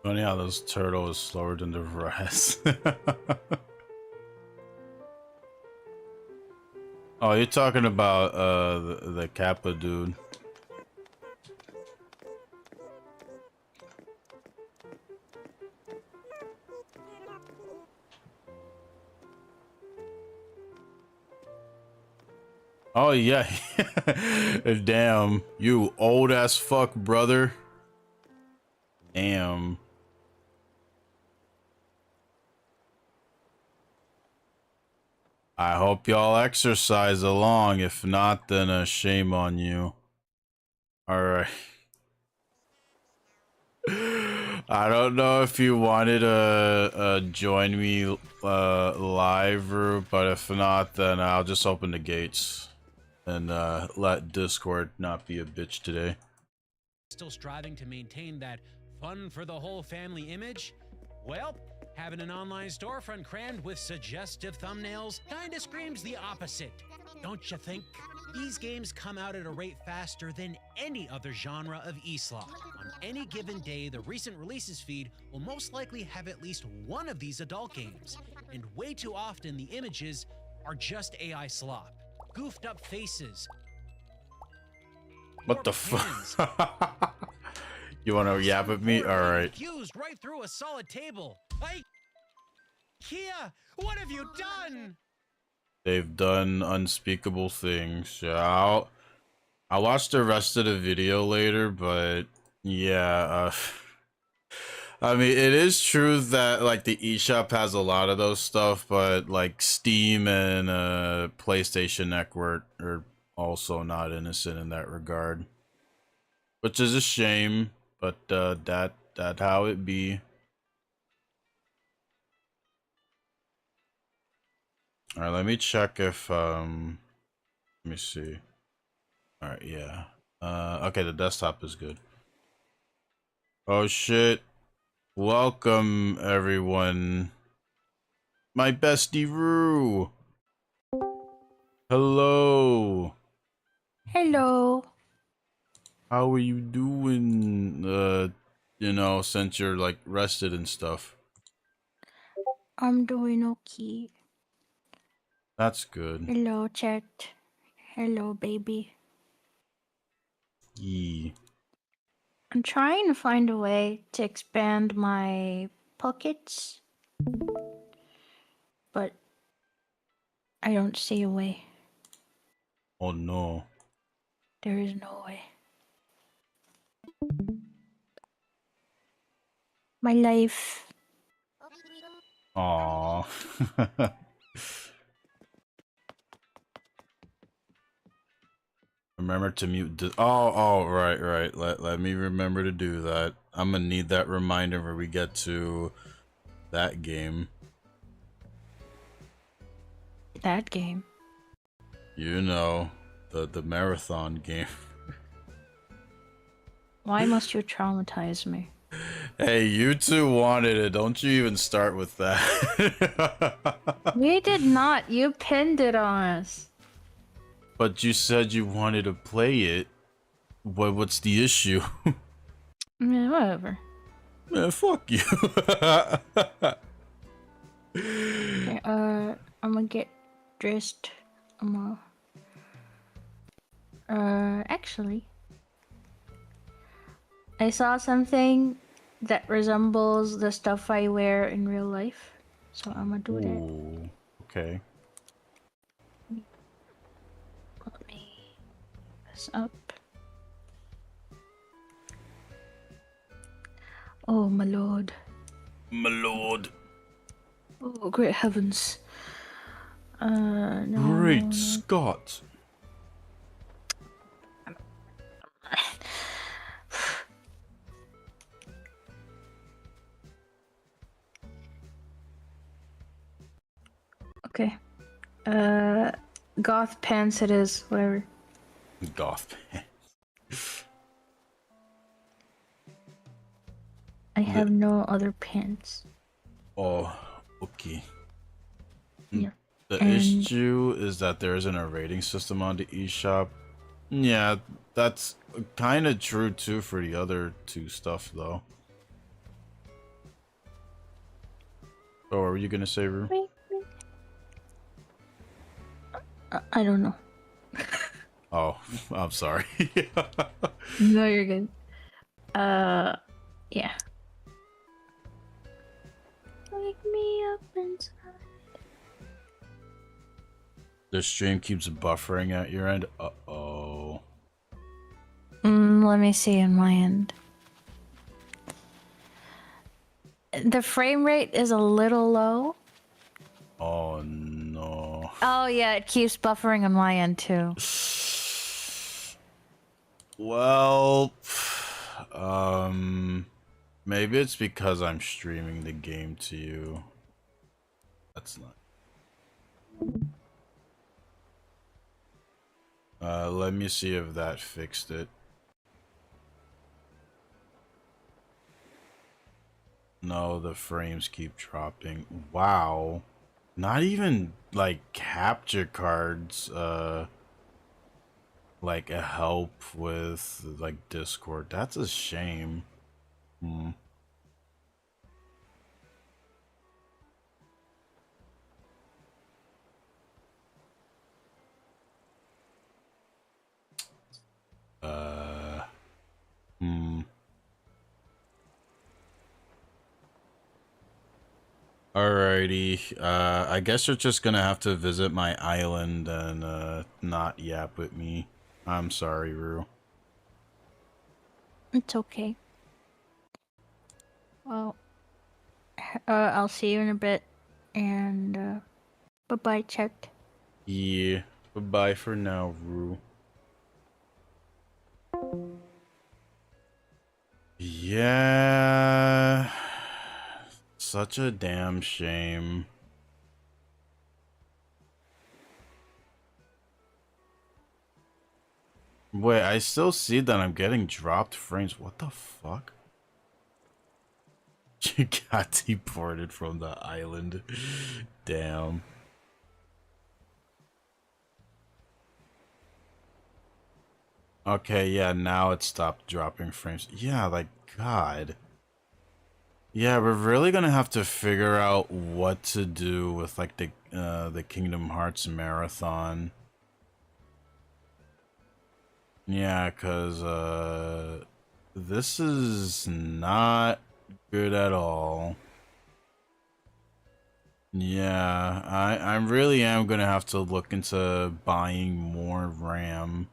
Funny how this turtle is slower than the rest. Oh, you're talking about the Kappa dude. Oh yeah. Damn, you old as fuck, brother. Damn. I hope y'all exercise along. If not, then shame on you. Alright. I don't know if you wanted to join me live, but if not, then I'll just open the gates and let Discord not be a bitch today. Still striving to maintain that fun for the whole family image? Well, having an online storefront crammed with suggestive thumbnails kinda screams the opposite, don't you think? These games come out at a rate faster than any other genre of eSlop. On any given day, the recent releases feed will most likely have at least one of these adult games, and way too often the images are just AI slop. Goofed up faces. What the fuck? You wanna yap at me? Alright. Fused right through a solid table. Kia, what have you done? They've done unspeakable things. Yeah, I'll watch the rest of the video later, but yeah, I mean, it is true that like the eShop has a lot of those stuff, but like Steam and PlayStation Network are also not innocent in that regard, which is a shame. But that how it be. All right, let me check if let me see. All right, yeah. Okay, the desktop is good. Oh shit. Welcome everyone. My bestie Rue. Hello. Hello. How are you doing? You know, since you're like rested and stuff. I'm doing okay. That's good. Hello, chat. Hello, baby. Yee. I'm trying to find a way to expand my pockets, but I don't see a way. Oh no. There is no way. My life. Aww. Remember to mute. Oh, right. Let me remember to do that. I'm gonna need that reminder when we get to that game. That game. You know, the marathon game. Why must you traumatize me? Hey, you two wanted it. Don't you even start with that. We did not. You pinned it on us. But you said you wanted to play it. What's the issue? Yeah, whatever. Man, fuck you. Okay, I'm gonna get dressed. I'm actually, I saw something that resembles the stuff I wear in real life, so I'm gonna do that. Ooh, okay. Let me this up. Oh my lord. My lord. Oh great heavens. No. Great Scott. Okay. Goth pants it is, whatever. Goth pants. I have no other pants. Oh, okay. Yeah. The And- issue is that there isn't a rating system on the eShop. Yeah, that's kind of true too for the other two stuff though. Oh, what were you gonna say, Rue? I don't know. Oh, I'm sorry. No, you're good. Yeah. Wake me up inside. The stream keeps buffering at your end. Uh-oh. Let me see on my end. The frame rate is a little low. Oh no. Oh yeah, it keeps buffering on my end too. Well, maybe it's because I'm streaming the game to you. That's not. Let me see if that fixed it. No, the frames keep dropping. Wow. Not even like capture cards, like a help with like Discord. That's a shame. Hmm. Hmm. Alrighty. I guess you're just gonna have to visit my island and not yap with me. I'm sorry, Rue. It's okay. Well, I'll see you in a bit, and bye-bye, Chet. Yeah. Bye for now, Rue. Yeah. Such a damn shame. Wait, I still see that I'm getting dropped frames. What the fuck? You got deported from the island. Damn. Okay, yeah, now it stopped dropping frames. Yeah, like, God. Yeah, we're really gonna have to figure out what to do with, like, the Kingdom Hearts marathon. Yeah, cause, this is not good at all. Yeah, I really am gonna have to look into buying more RAM.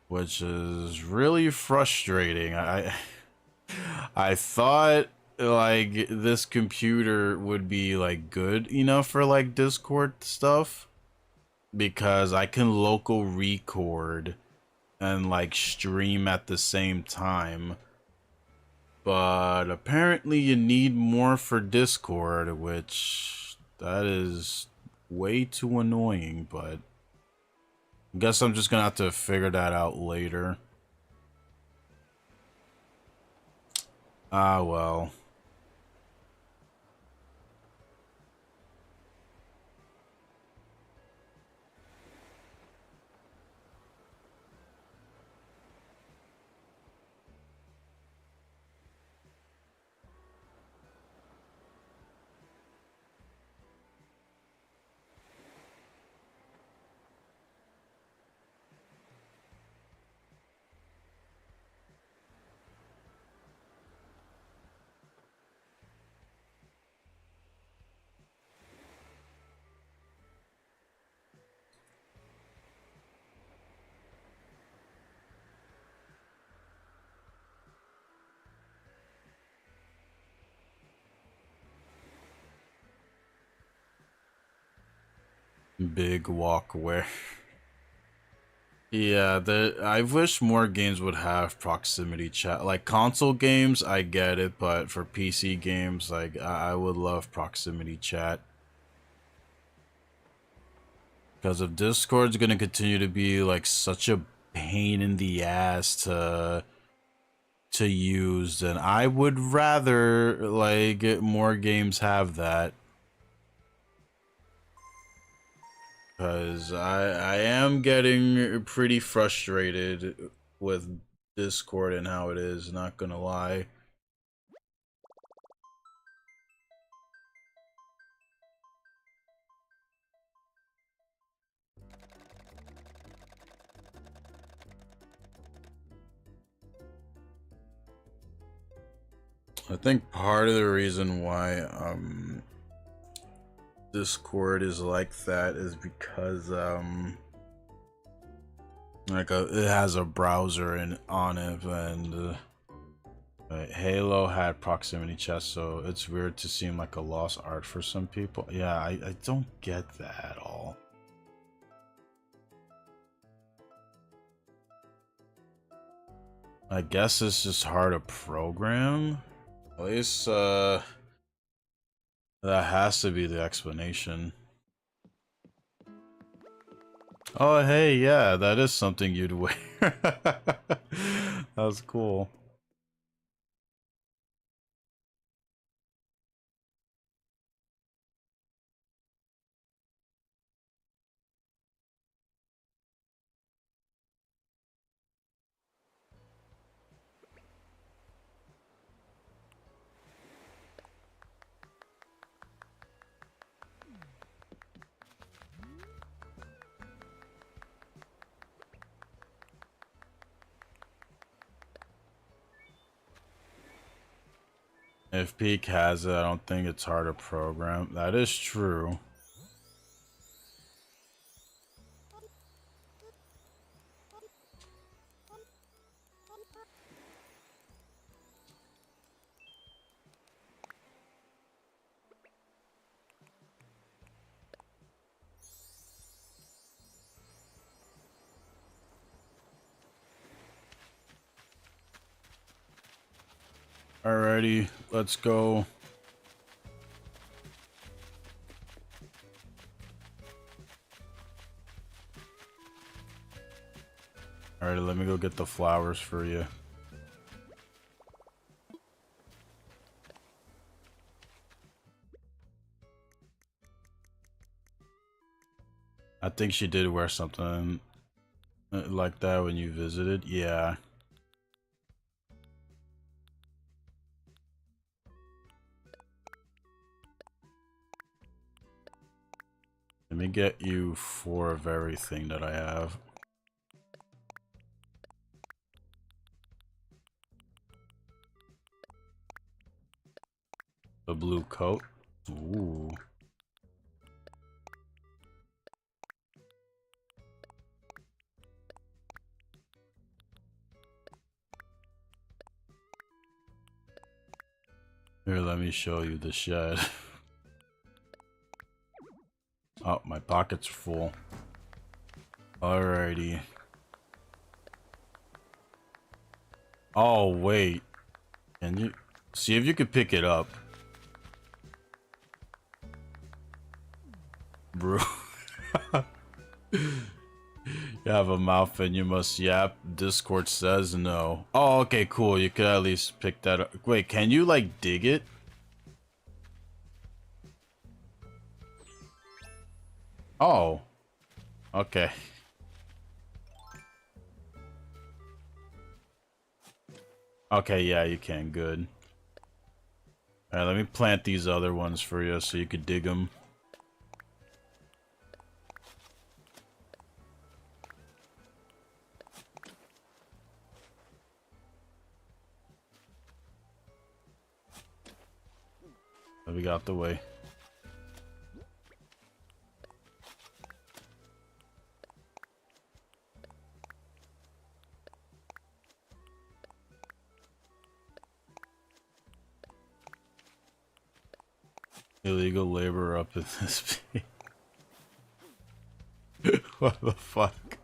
Which is really frustrating. I thought like this computer would be like good enough for like Discord stuff because I can local record and like stream at the same time. But apparently you need more for Discord, which that is way too annoying, but guess I'm just gonna have to figure that out later. Ah, well. Big walkway. Yeah, I wish more games would have proximity chat. Like console games, I get it, but for PC games, like I would love proximity chat. Because if Discord's gonna continue to be like such a pain in the ass to use, then I would rather like more games have that. Because I am getting pretty frustrated with Discord and how it is, not gonna lie. I think part of the reason why Discord is like that is because it has a browser on it, and Halo had proximity chat, so it's weird to seem like a lost art for some people. Yeah, I don't get that at all. I guess it's just hard to program. At least that has to be the explanation. Oh, hey, yeah, that is something you'd wear. That's cool. If Peak has it, I don't think it's hard to program. That is true. Alrighty, let's go. Alright, let me go get the flowers for you. I think she did wear something like that when you visited. Yeah. Let me get you 4 of everything that I have. The blue coat. Ooh. Here, let me show you the shed. Oh, my pocket's full. Alrighty. Oh, wait. Can you see if you could pick it up? Bro. You have a mouth and you must yap. Discord says no. Oh, okay, cool. You could at least pick that up. Wait, can you like dig it? Oh. Okay. Okay, yeah, you can. Good. Alright, let me plant these other ones for you so you could dig them. Let me get out the way. Illegal labor up in this page. What the fuck?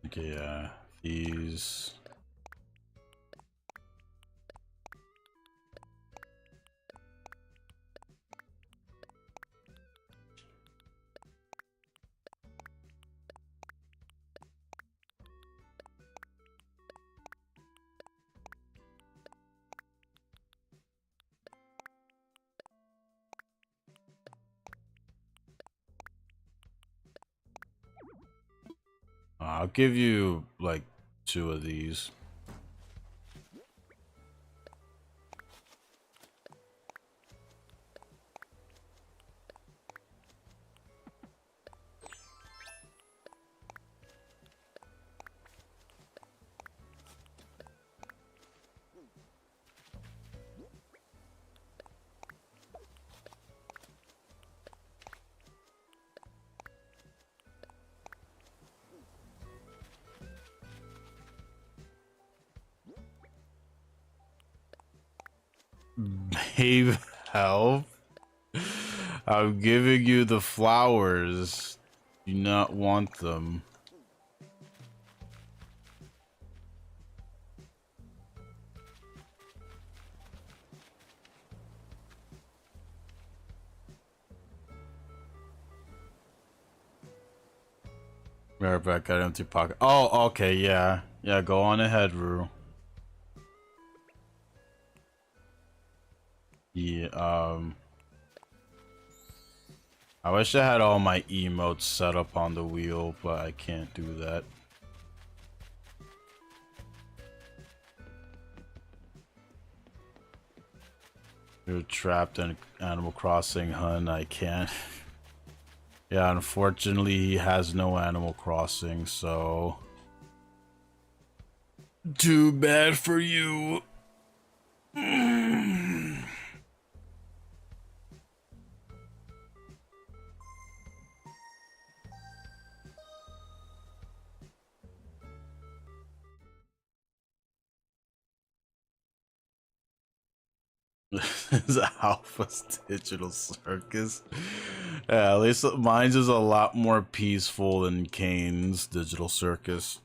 Okay, yeah, these. I'll give you like 2 of these. Babe, help. I'm giving you the flowers. Do not want them. Right back, got empty pocket. Oh, okay, yeah. Yeah, go on ahead, Rue. Yeah, I wish I had all my emotes set up on the wheel, but I can't do that. You're trapped in Animal Crossing, hun. I can't. Yeah, unfortunately, he has no Animal Crossing, so... Too bad for you. Is Alpha's Digital Circus. Yeah, at least mine's is a lot more peaceful than Kane's Digital Circus.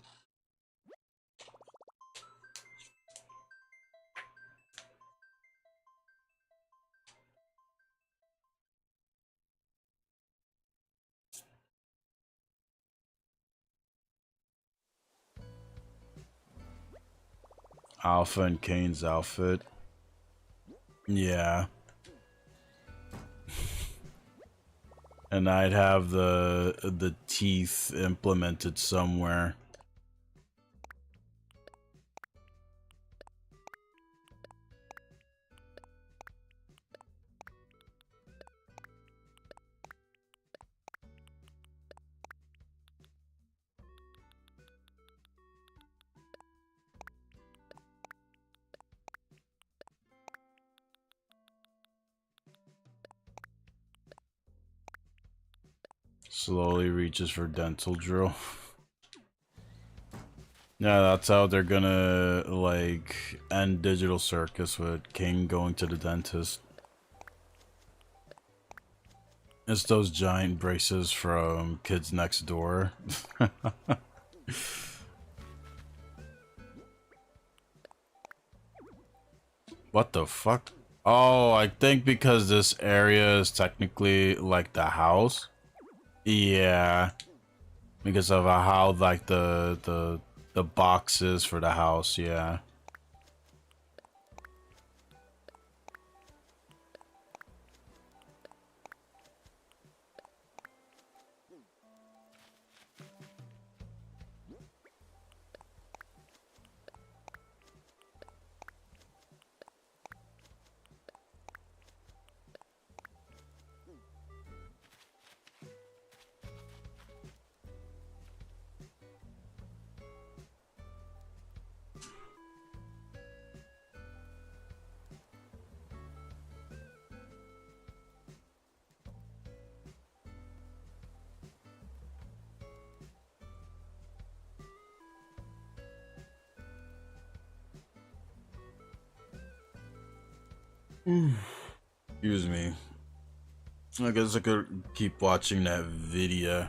Alpha and Kane's outfit. Yeah. And I'd have the teeth implemented somewhere. Slowly reaches for dental drill. Yeah, that's how they're gonna like end Digital Circus, with King going to the dentist. It's those giant braces from Kids Next Door. What the fuck? Oh, I think because this area is technically like the house. Yeah, because of how like the boxes for the house. Yeah. Excuse me. I guess I could keep watching that video.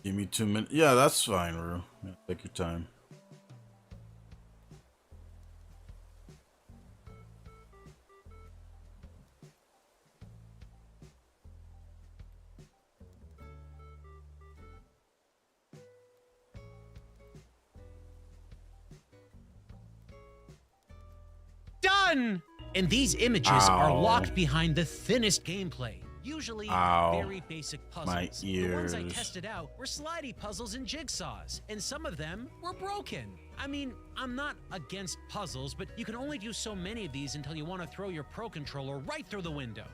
Give me 2 minutes. Yeah, that's fine, Rue. Yeah, take your time. Done! And these images are locked behind the thinnest gameplay. Usually very basic puzzles. My The ones I ears. tested out were slidey puzzles and jigsaws, and some of them were broken. I mean, I'm not against puzzles, but you can only do so many of these until you want to throw your Pro Controller right through the window.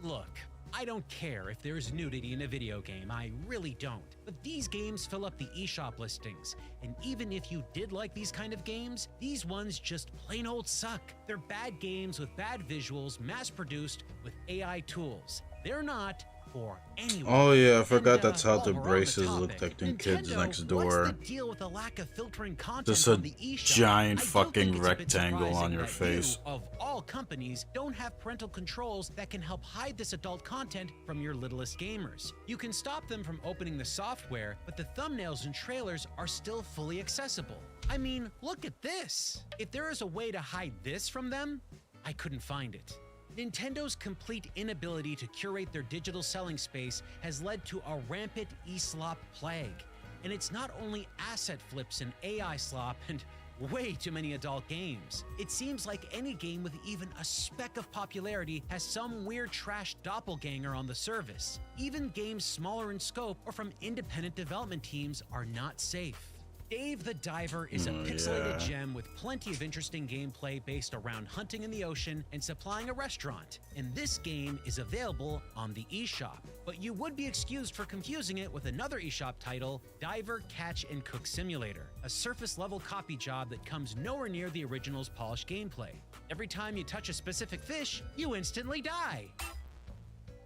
Look, I don't care if there's nudity in a video game, I really don't. But these games fill up the eShop listings, and even if you did like these kind of games, these ones just plain old suck. They're bad games with bad visuals, mass-produced with AI tools. They're not for anyone. Oh yeah, I forgot And, that's how while the we're on braces topic, look like in Kids Nintendo, Next Door. What's the deal with the lack of filtering content Just a on the eShop? giant I do fucking think it's a bit rectangle on surprising your that face. You, of all companies, don't have parental controls that can help hide this adult content from your littlest gamers. You can stop them from opening the software, but the thumbnails and trailers are still fully accessible. I mean, look at this. If there is a way to hide this from them, I couldn't find it. Nintendo's complete inability to curate their digital selling space has led to a rampant e-slop plague. And it's not only asset flips and AI slop and way too many adult games. It seems like any game with even a speck of popularity has some weird trash doppelganger on the service. Even games smaller in scope or from independent development teams are not safe. Dave the Diver is a pixelated gem with plenty of interesting gameplay based around hunting in the ocean and supplying a restaurant, and this game is available on the eShop. But you would be excused for confusing it with another eShop title, Diver Catch and Cook Simulator, a surface-level copy job that comes nowhere near the original's polished gameplay. Every time you touch a specific fish, you instantly die.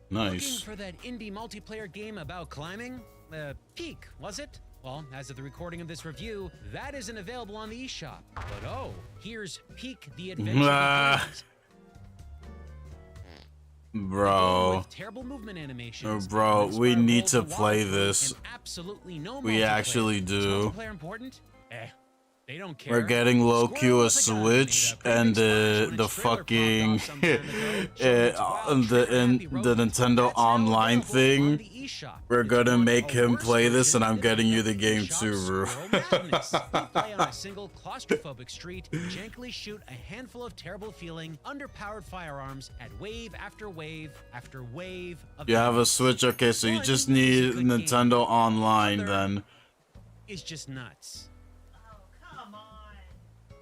Looking Nice. for that indie multiplayer game about climbing? Peak, was it? Well, as of the recording of this review, that isn't available on the eShop. But oh, here's Peak the Adventure Begins. Bro. With terrible movement animations, Bro, we inspired need worlds to of play walkthrough, this. and absolutely no We multiplayer. actually Is do. multiplayer important? They don't care. We're getting low Squirrel Q a was a guy who Switch made a big and splash when the its trailer fucking popped off some time ago, showing its wild the trigger-happy rodent. Nintendo That's now Online available on thing. the eShop. We're If you gonna want make a him worse play this, version, and I'm then getting you check the out game eShop's too, bro. Squirrel Madness. You play on a single claustrophobic street, jankily shoot a handful of terrible-feeling, underpowered firearms at wave after wave after wave of You have a enemies. Switch, okay, so you One just is a need good Nintendo game. Online Other then. is just nuts.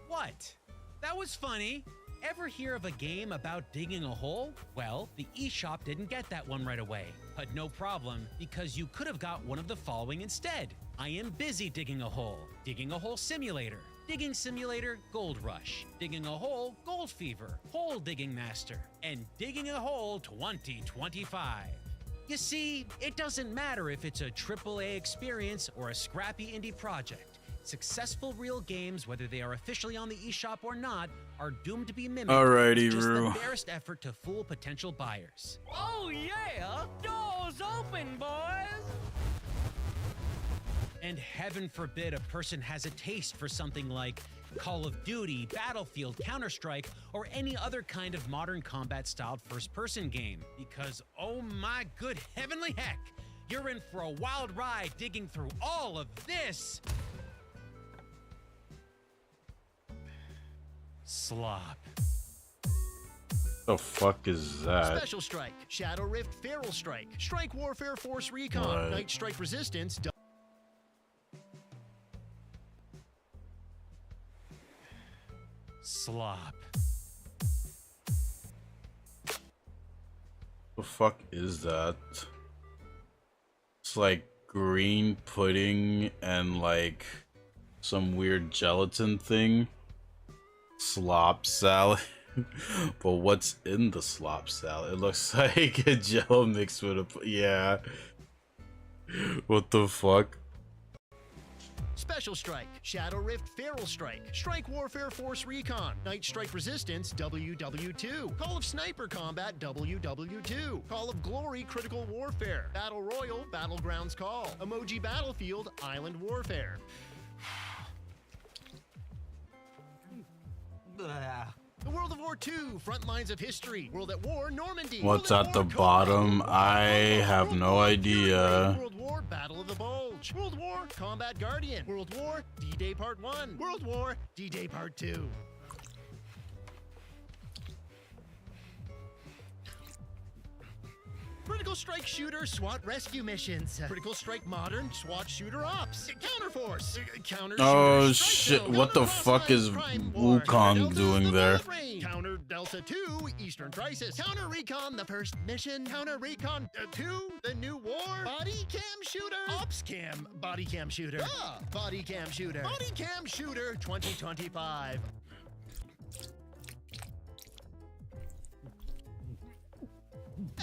What? That was funny. Ever hear of a game about digging a hole? Well, the eShop didn't get that one right away. But no problem, because you could have got one of the following instead. I am busy digging a hole. Digging a hole simulator. Digging simulator Gold Rush. Digging a hole Gold Fever. Hole Digging Master. And Digging a Hole 2025. You see, it doesn't matter if it's a AAA experience or a scrappy indie project. Successful real games, whether they are officially on the eShop or not, are doomed to be mimicked. Alrighty, It's just Rue. the barest effort to fool potential buyers. Oh yeah! Doors open, boys! And heaven forbid a person has a taste for something like Call of Duty, Battlefield, Counter-Strike, or any other kind of modern combat-styled first-person game. Because, oh my good heavenly heck, you're in for a wild ride digging through all of this slop. The fuck is that? Special Strike, Shadow Rift Feral Strike, Strike Warfare Force Recon, Right. Night Strike Resistance, Slop. The fuck is that? It's like green pudding and like some weird gelatin thing. Slop salad. But what's in the slop salad? It looks like a jello mixed with a... Yeah. What the fuck? Special Strike, Shadow Rift Feral Strike, Strike Warfare Force Recon, Night Strike Resistance WW2, Call of Sniper Combat WW2, Call of Glory Critical Warfare, Battle Royal Battlegrounds Call, Emoji Battlefield Island Warfare. The World of War II, Front Lines of History, World at War Normandy. What's World at the War, bottom? I have no idea. World War Battle of the Bulge, World War Combat Guardian, World War D-Day Part 1, World War D-Day Part 2. Critical Strike Shooter SWAT Rescue Missions. Critical Strike Modern SWAT Shooter Ops. Counterforce. Counter Oh Strike shit, Zone, what the Counter fuck is Crossline, Crime War, Wukong Delta, doing the there? Bullet Rain, Counter Delta 2 Eastern Crisis. Counter Recon the First Mission. Counter Recon 2 The New War. Body Cam Shooter. Ops Cam Body Cam Shooter. Body Cam Shooter. Body Cam Shooter 2025.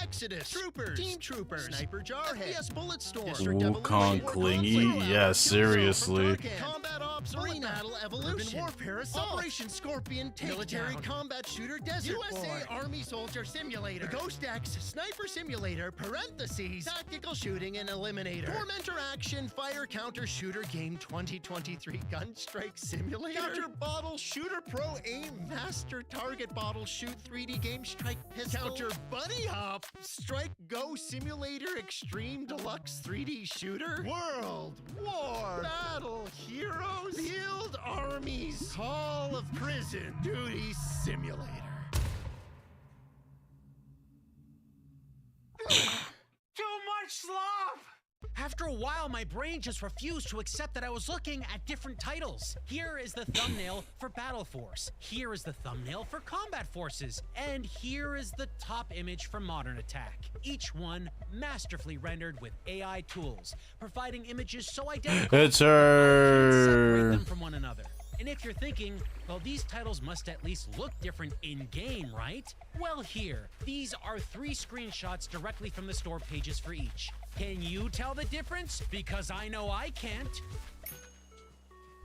Exodus, Troopers, Team Troopers, Sniper Jarhead, FPS Bulletstorm, District Wukong Evolution, Clingy? Conflict, Yeah, Kill seriously. Zone from Dark End, Combat Ops Arena, Battle Evolution, Urban Warfare Assault, Operation Scorpion Takedown, Military Combat Shooter Desert USA War, Army Soldier Simulator, the Ghost X Sniper Simulator, parentheses, Tactical Shooting and Eliminator, Tormentor Action Fire Counter Shooter Game 2023 Gunstrike Simulator, Counter Bottle Shooter Pro Aim Master Target Bottle Shoot 3D Game Strike Pistol, Counter Bunny Hop Strike Go Simulator Extreme Deluxe 3D Shooter, World War Battle Heroes, Field Armies, Call of Prison Duty Simulator. Too much slop! After a while, my brain just refused to accept that I was looking at different titles. Here is the thumbnail for Battle Force. Here is the thumbnail for Combat Forces. And here is the top image for Modern Attack. Each one masterfully rendered with AI tools, providing images so identical It's that I can't separate her. them from one another. And if you're thinking, well, these titles must at least look different in-game, right? Well, here, these are 3 screenshots directly from the store pages for each. Can you tell the difference? Because I know I can't.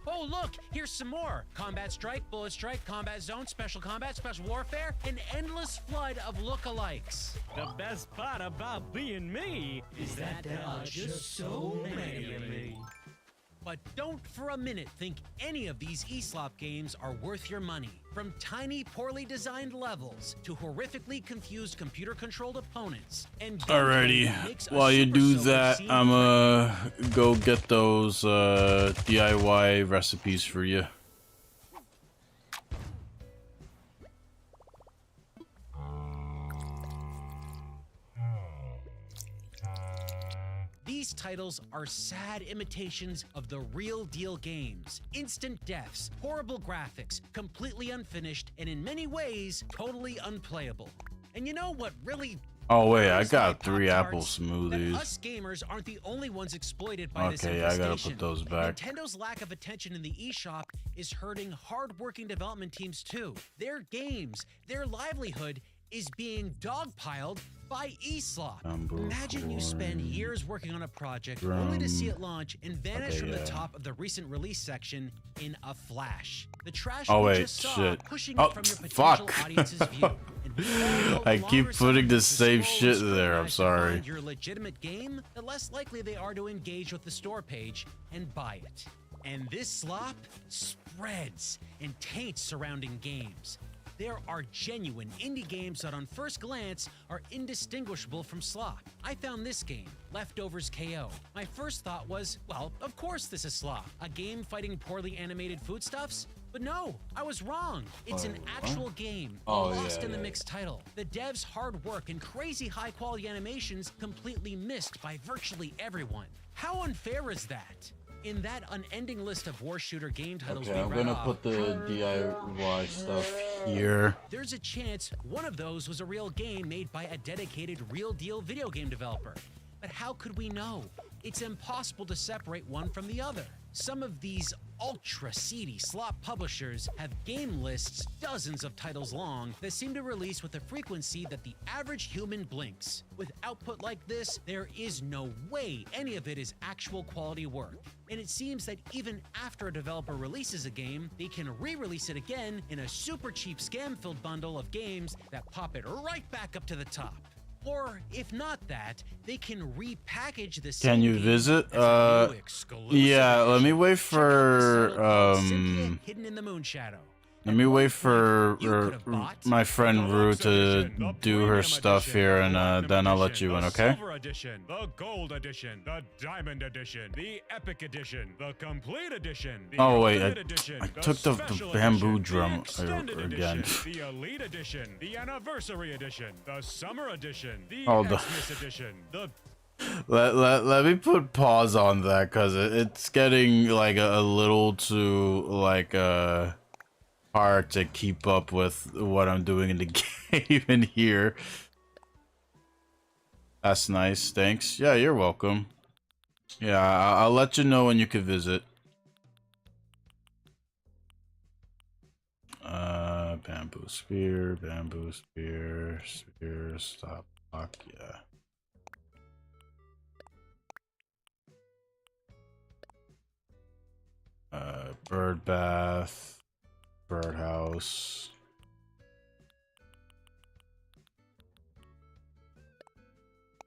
Oh, look, here's some more. Combat Strike, Bullet Strike, Combat Zone, Special Combat, Special Warfare, an endless flood of lookalikes. The best part about being me is that there are just so many of me. But don't for a minute think any of these eSlop games are worth your money. From tiny, poorly designed levels to horrifically confused computer-controlled opponents. And Alrighty, gameplay makes a while you super do soaker that, seem I'ma go get those DIY recipes for you. These titles are sad imitations of the real deal games. Instant deaths, horrible graphics, completely unfinished, and in many ways, totally unplayable. And you know what really Oh wait, I got Pop 3 apple Tarts? That smoothies. us gamers aren't the only ones exploited by this Okay, I gotta infestation. put those back. Nintendo's lack of attention in the eShop is hurting hard-working development teams too. Their games, their livelihood is being dogpiled by eSlop. Imagine you spend years working on a project only to see it launch and vanish from the top of the recent release section in a flash. The trash Oh, we wait, just saw, shit. pushing Oh, it from your potential fuck. audience's view. And we all know I the keep longer putting the someone same scrolls shit through there, I'm guys to sorry. find your legitimate game, the less likely they are to engage with the store page and buy it. And this slop spreads and taints surrounding games. There are genuine indie games that on first glance are indistinguishable from slop. I found this game, Leftovers KO. My first thought was, well, of course this is slop, a game fighting poorly animated foodstuffs. But no, I was wrong. It's an actual game, lost in the mixed title. The devs' hard work and crazy high-quality animations completely missed by virtually everyone. How unfair is that? In that unending list of war shooter game titles Okay, we I'm read gonna off, put the DIY stuff here. there's a chance one of those was a real game made by a dedicated real deal video game developer. But how could we know? It's impossible to separate one from the other. Some of these ultra seedy slop publishers have game lists dozens of titles long that seem to release with a frequency that the average human blinks. With output like this, there is no way any of it is actual quality work. And it seems that even after a developer releases a game, they can re-release it again in a super cheap scam-filled bundle of games that pop it right back up to the top. Or if not that, they can repackage the same Can you game visit? as a new exclusive Yeah, let me wait Check out the for sale called Cynthia Hidden in the Moonshadow. let me wait for You could have bought my friend Rue to do her stuff here, and then I'll let you in, okay? Silver edition, the gold edition, the diamond edition, the epic edition, the complete edition. The Oh wait, ultimate edition, I took the special bamboo edition, drum the extended again. edition, the elite edition, the anniversary edition, the summer edition, the Oh, the- Xmas edition, the Let me put pause on that, cause it's getting like a little too like hard to keep up with what I'm doing in the game in here. That's nice, thanks. Yeah, you're welcome. Yeah, I'll let you know when you can visit. Bamboo spear, spear, stop, block, yeah. Bird bath, birdhouse.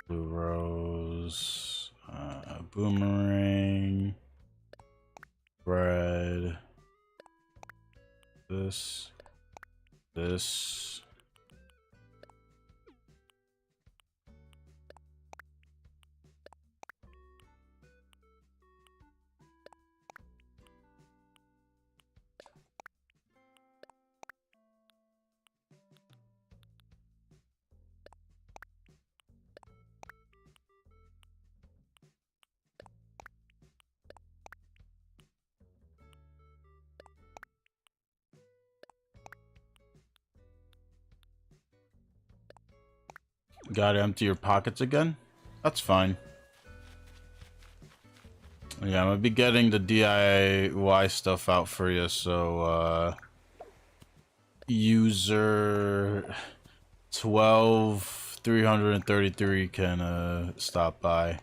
Blue rose, boomerang, bread, this. Gotta empty your pockets again? That's fine. Yeah, I'm gonna be getting the DIY stuff out for you, so, user 12333 can, stop by.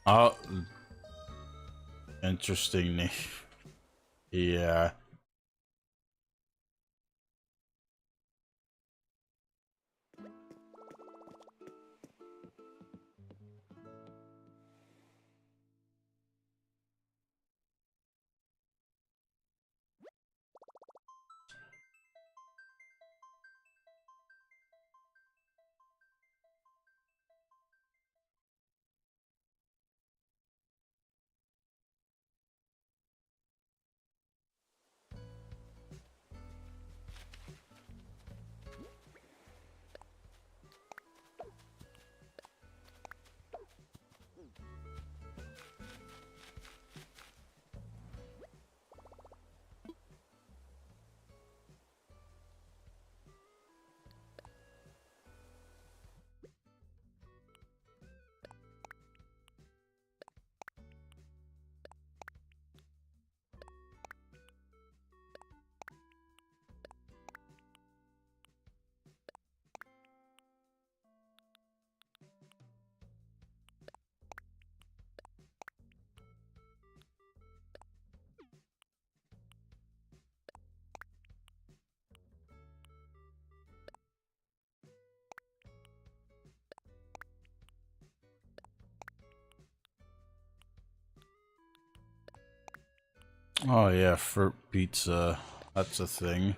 Oh, interesting name. Yeah. Oh yeah, fruit pizza. That's a thing.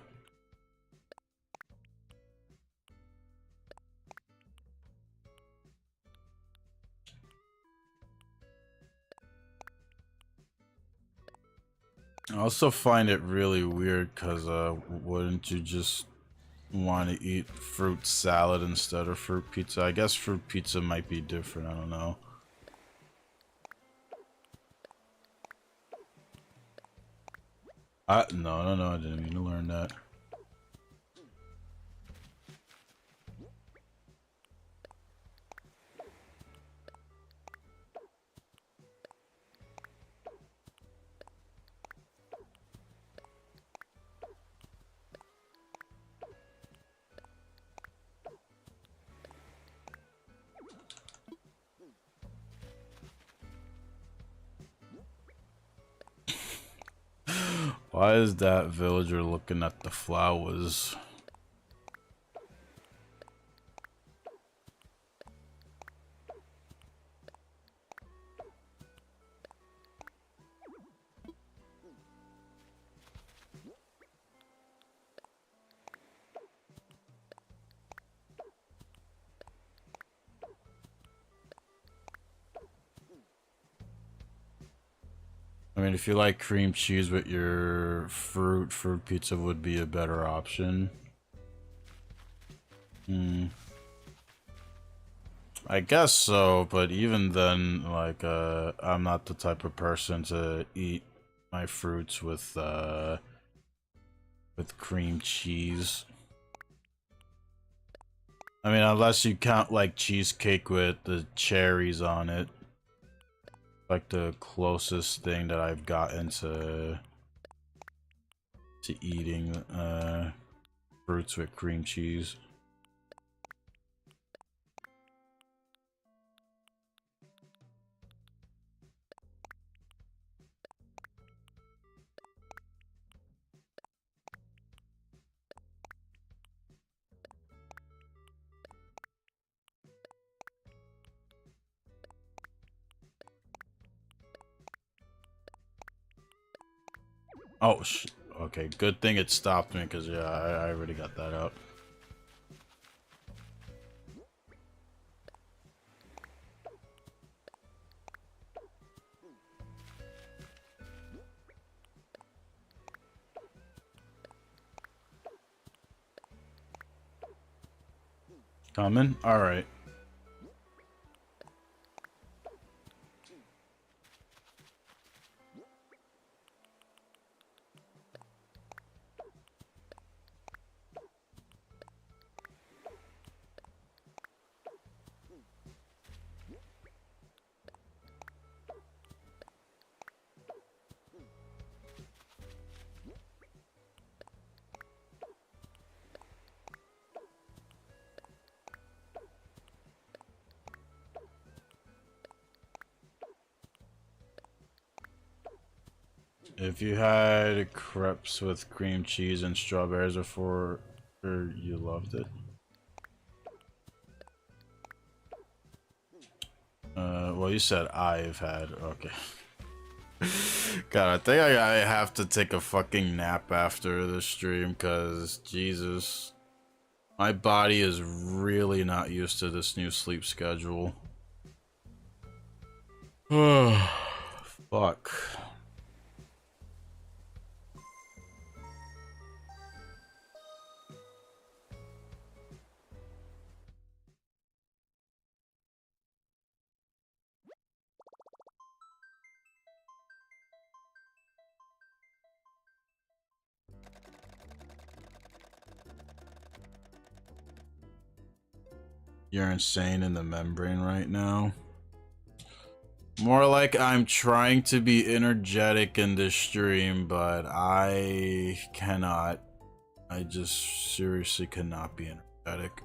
I also find it really weird because wouldn't you just want to eat fruit salad instead of fruit pizza? I guess fruit pizza might be different. I don't know. No, I didn't mean to learn that. Why is that villager looking at the flowers? I mean, if you like cream cheese with your fruit pizza would be a better option. I guess so, but even then, like, I'm not the type of person to eat my fruits with cream cheese. I mean, unless you count, like, cheesecake with the cherries on it. Like the closest thing that I've gotten to eating fruits with cream cheese. Oh, okay, good thing it stopped me, because, yeah, I already got that out. Coming? Alright. If you had crepes with cream cheese and strawberries before, you loved it. Well, you said I've had. Okay. God, I think I have to take a fucking nap after the stream, because Jesus, my body is really not used to this new sleep schedule. Fuck. You're insane in the membrane right now. More like I'm trying to be energetic in this stream, but I cannot. I just seriously cannot be energetic.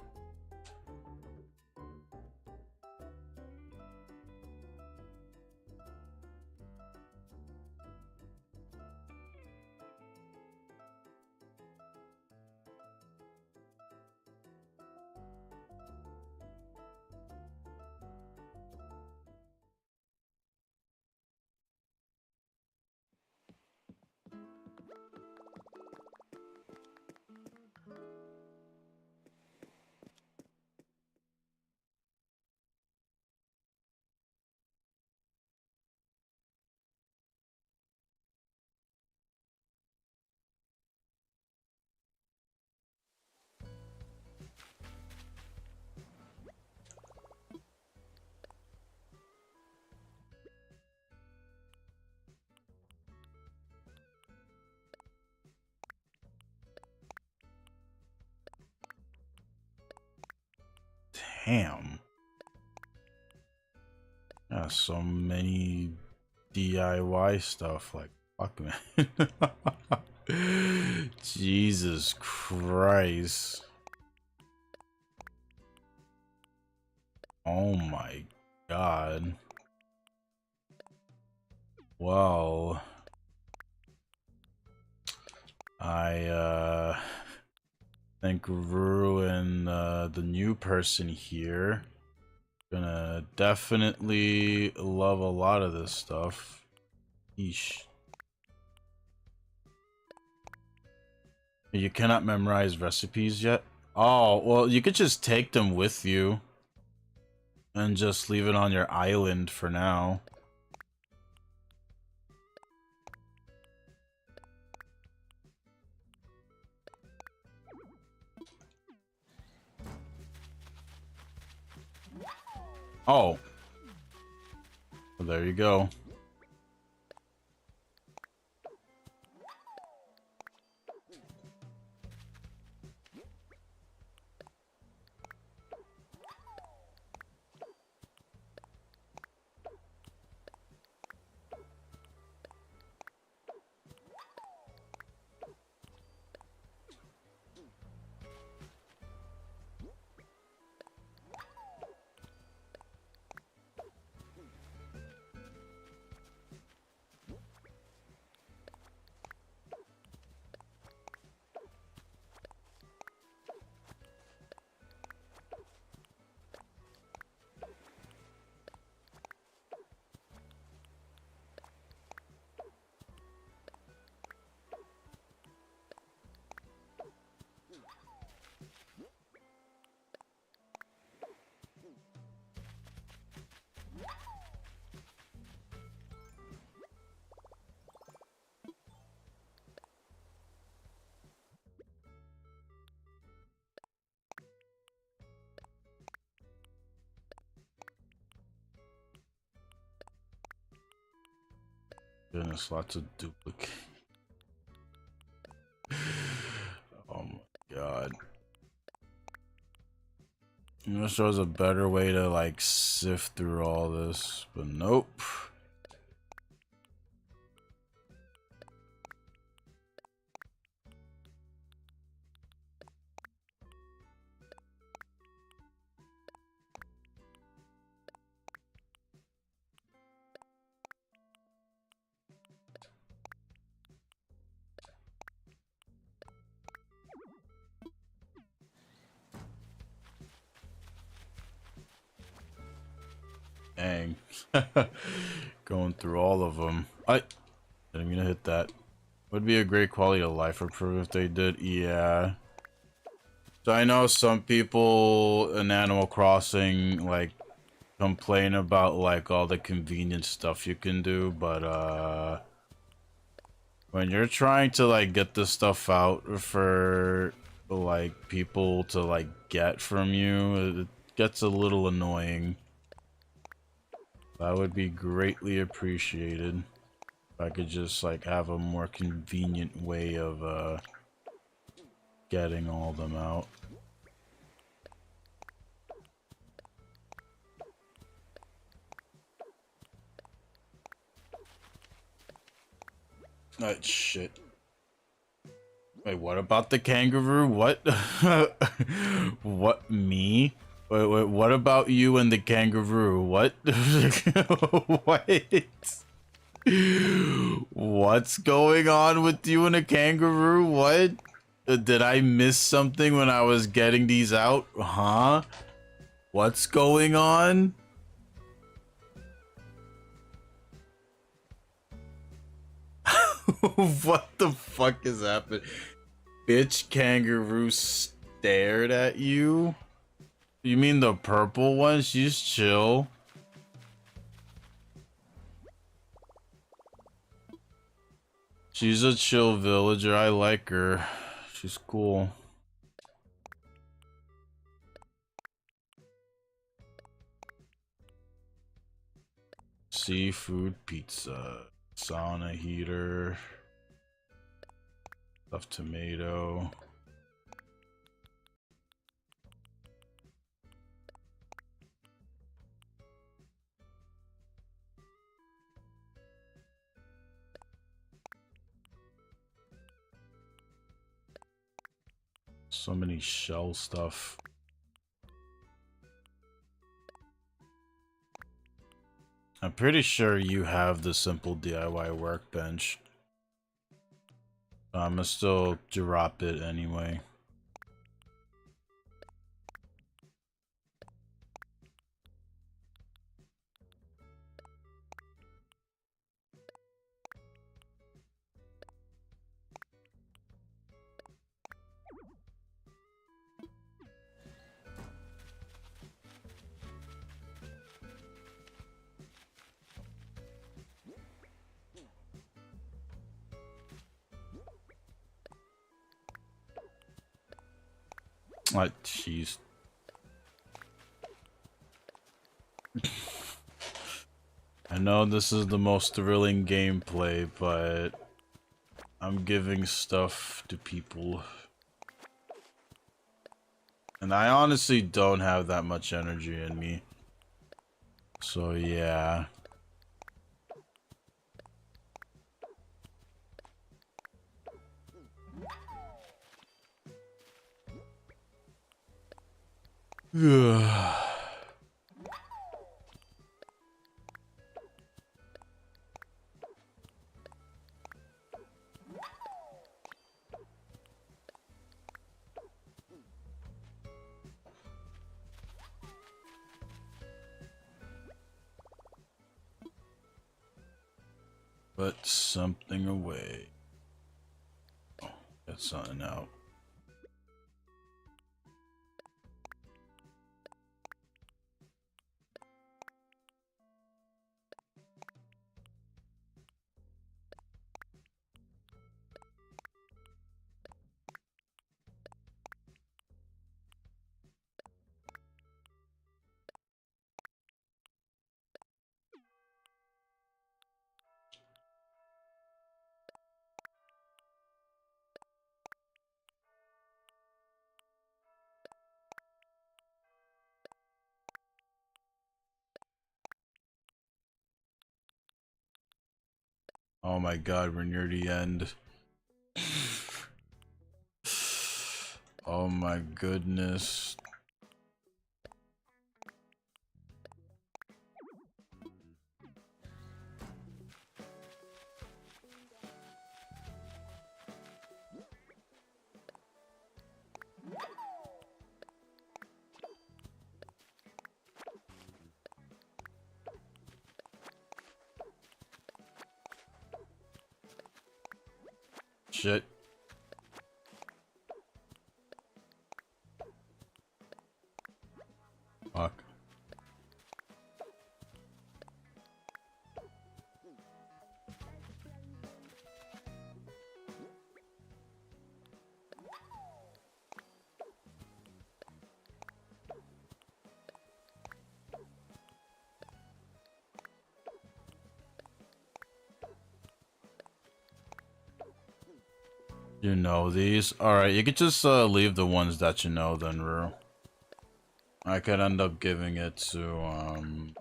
Damn. Yeah, so many DIY stuff. Like, fuck, man. Jesus Christ. Oh my God. Well, I think Rue and the new person here gonna definitely love a lot of this stuff. Yeesh. You cannot memorize recipes yet? Oh, well, you could just take them with you and just leave it on your island for now. Oh. Well, there you go. Goodness, lots of duplicate. Oh my God. I wish there was a better way to like sift through all this, but nope. Dang. Going through all of them. I didn't mean to hit that. Would be a great quality of life improve if they did. Yeah. So I know some people in Animal Crossing like complain about like all the convenient stuff you can do, but when you're trying to like get this stuff out for like people to like get from you, it gets a little annoying. That would be greatly appreciated if I could just like have a more convenient way of getting all of them out. That shit. Wait, what about the kangaroo? What? What, me? Wait, what about you and the kangaroo? What? What? What's going on with you and a kangaroo? What? Did I miss something when I was getting these out? Huh? What's going on? What the fuck is happening? Bitch kangaroo stared at you? You mean the purple one? She's chill. She's a chill villager. I like her. She's cool. Seafood pizza. Sauna heater. Stuffed tomato. So many shell stuff. I'm pretty sure you have the simple DIY workbench. I'm gonna still drop it anyway. Like, jeez. I know this is the most thrilling gameplay, but I'm giving stuff to people. And I honestly don't have that much energy in me. So yeah. Put something away. Oh, get something out. Oh my god, we're near the end. Oh my goodness. Shit. Fuck. You know these? Alright, you could just leave the ones that you know then, Rue. I could end up giving it to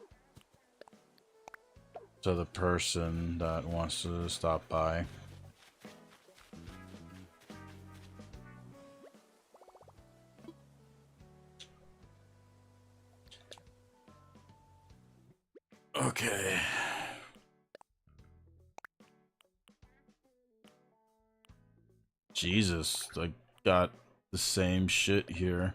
the person that wants to stop by. Okay. Jesus, I got the same shit here.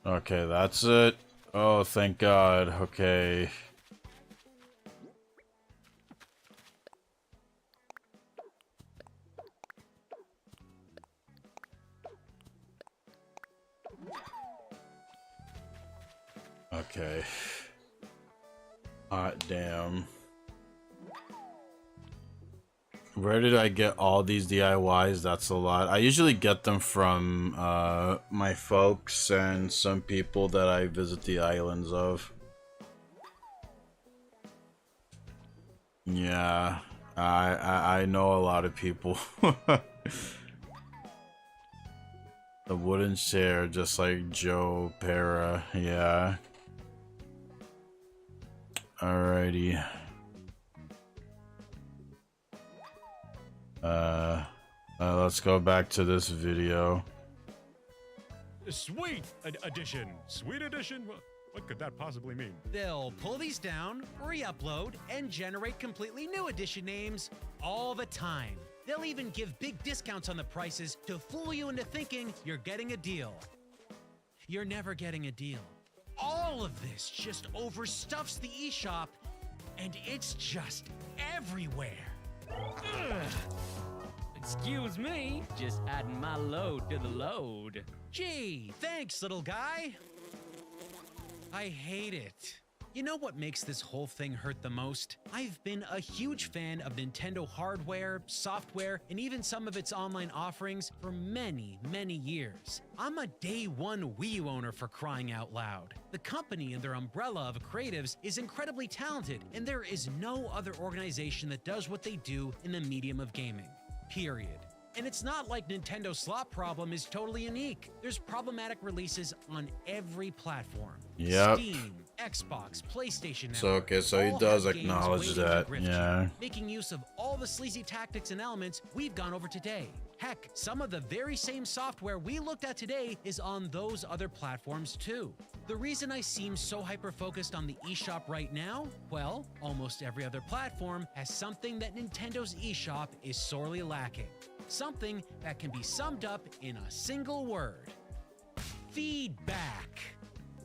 Okay, that's it. Oh, thank God. Okay. Okay. Hot damn. Where did I get all these DIYs? That's a lot. I usually get them from my folks and some people that I visit the islands of. Yeah, I know a lot of people. The wooden chair, just like Joe Para. Yeah. Alrighty. Let's go back to this video. Sweet edition. Sweet edition? What could that possibly mean? They'll pull these down, re-upload, and generate completely new edition names all the time. They'll even give big discounts on the prices to fool you into thinking you're getting a deal. You're never getting a deal. All of this just overstuffs the eShop, and it's just everywhere. Ugh. Excuse me, just adding my load to the load. Gee, thanks, little guy. I hate it. You know what makes this whole thing hurt the most? I've been a huge fan of Nintendo hardware, software, and even some of its online offerings for many, many years. I'm a day one Wii U owner, for crying out loud. The company and their umbrella of creatives is incredibly talented, and there is no other organization that does what they do in the medium of gaming. Period. And it's not like Nintendo's slot problem is totally unique. There's problematic releases on every platform. Yep. Steam, Xbox, PlayStation So, Network, okay, so he all does have games acknowledge waiting to that, grift yeah. you, making use of all the sleazy tactics and elements we've gone over today. Heck, some of the very same software we looked at today is on those other platforms too. The reason I seem so hyper-focused on the eShop right now? Well, almost every other platform has something that Nintendo's eShop is sorely lacking. Something that can be summed up in a single word. Feedback.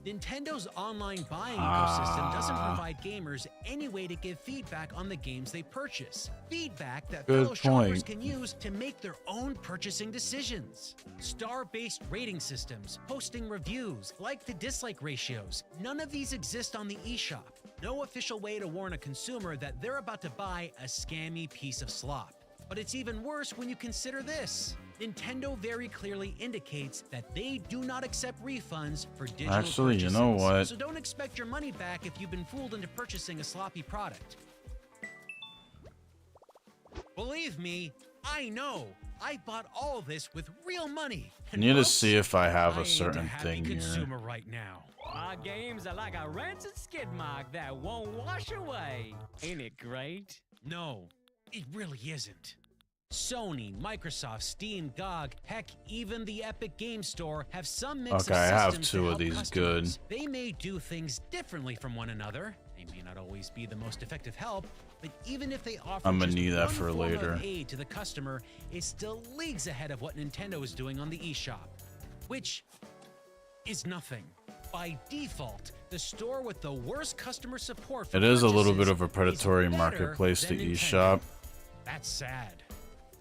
Nintendo's online buying ecosystem doesn't provide gamers any way to give feedback on the games they purchase. Feedback that Good fellow shoppers point. can use to make their own purchasing decisions. Star-based rating systems, posting reviews, like to dislike ratios. None of these exist on the eShop. No official way to warn a consumer that they're about to buy a scammy piece of slop. But it's even worse when you consider this. Nintendo very clearly indicates that they do not accept refunds for digital Actually, you purchases. know what? So don't expect your money back if you've been fooled into purchasing a sloppy product. Believe me, I know. I bought all this with real money. I need to folks, see if I have I a ain't certain happy thing here. consumer right now. My games are like a rancid skid mark that won't wash away. Ain't it great? No, it really isn't. Sony, Microsoft, Steam, GOG, heck, even the Epic Games Store have some mix Okay, of I have systems two to of help these customers. good. They may do things differently from one another. They may not always be the most effective help, but even if they offer I'm gonna just need that one for form later. of aid to the customer, it's still leagues ahead of what Nintendo is doing on the eShop, which is nothing. By default, the store with the worst customer support for It is a little purchases bit of a predatory is better marketplace to than Nintendo. eShop. That's sad.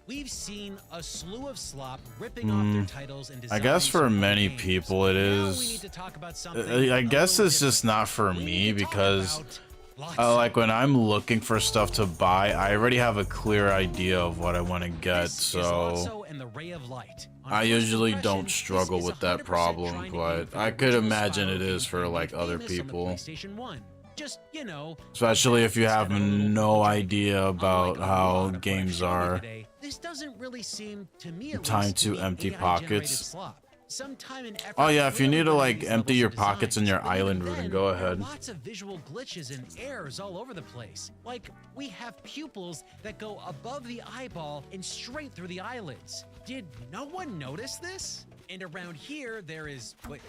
We've seen a slew of slop ripping off their titles and I guess designs for from many games. people it Now we is. need to talk about something I a guess little it's just not for different. We me need to talk because about lots like of- when I'm looking for stuff to buy, I already have a clear idea of what I want to get, This is so Lotso and the Ray of Light. On I first usually impression, don't this struggle is with that 100% problem, trying to but aim for I the could original imagine style it is game for that like made other famous on the people. PlayStation 1. Just, you know, Especially if you have instead of a little no feature. idea about Unlike a how lot of what I've games shown you are. today, this doesn't really seem to me at Time least to be empty AI-generated pockets. slop. Some time and effort Oh yeah, if you clearly need to went like into these empty levels your of pockets in designs, your but even island route, then, and go there are ahead. lots of visual glitches and errors all over the place. Like, we have pupils that go above the eyeball and straight through the eyelids. Did no one notice this? And around here, there is... Wait,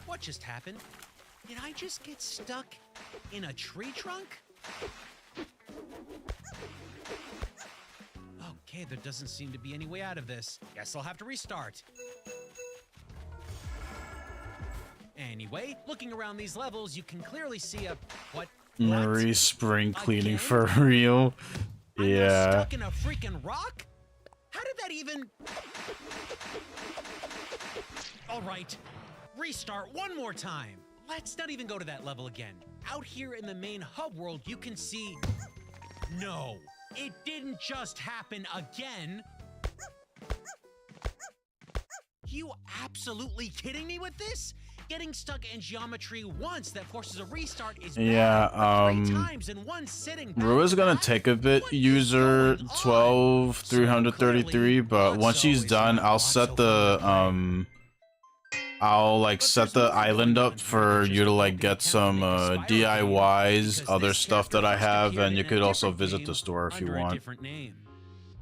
what just happened? Did I just get stuck in a tree trunk? Okay, there doesn't seem to be any way out of this. Guess I'll have to restart. Anyway, looking around these levels, you can clearly see a... What? Marie spring cleaning Again? for real. I'm now Yeah. stuck in a freaking rock? How did that even... All right, restart one more time. Let's not even go to that level again. Out here in the main hub world, you can see... No, it didn't just happen again. You absolutely kidding me with this? Getting stuck in geometry once that forces a restart is Yeah, bad, but 3 times in one sitting. Rue is gonna take a bit, user 12333, but once she's done, I'll set the I'll like set the island up for you to like get some DIYs, other stuff that I have, and you could also visit the store if you want.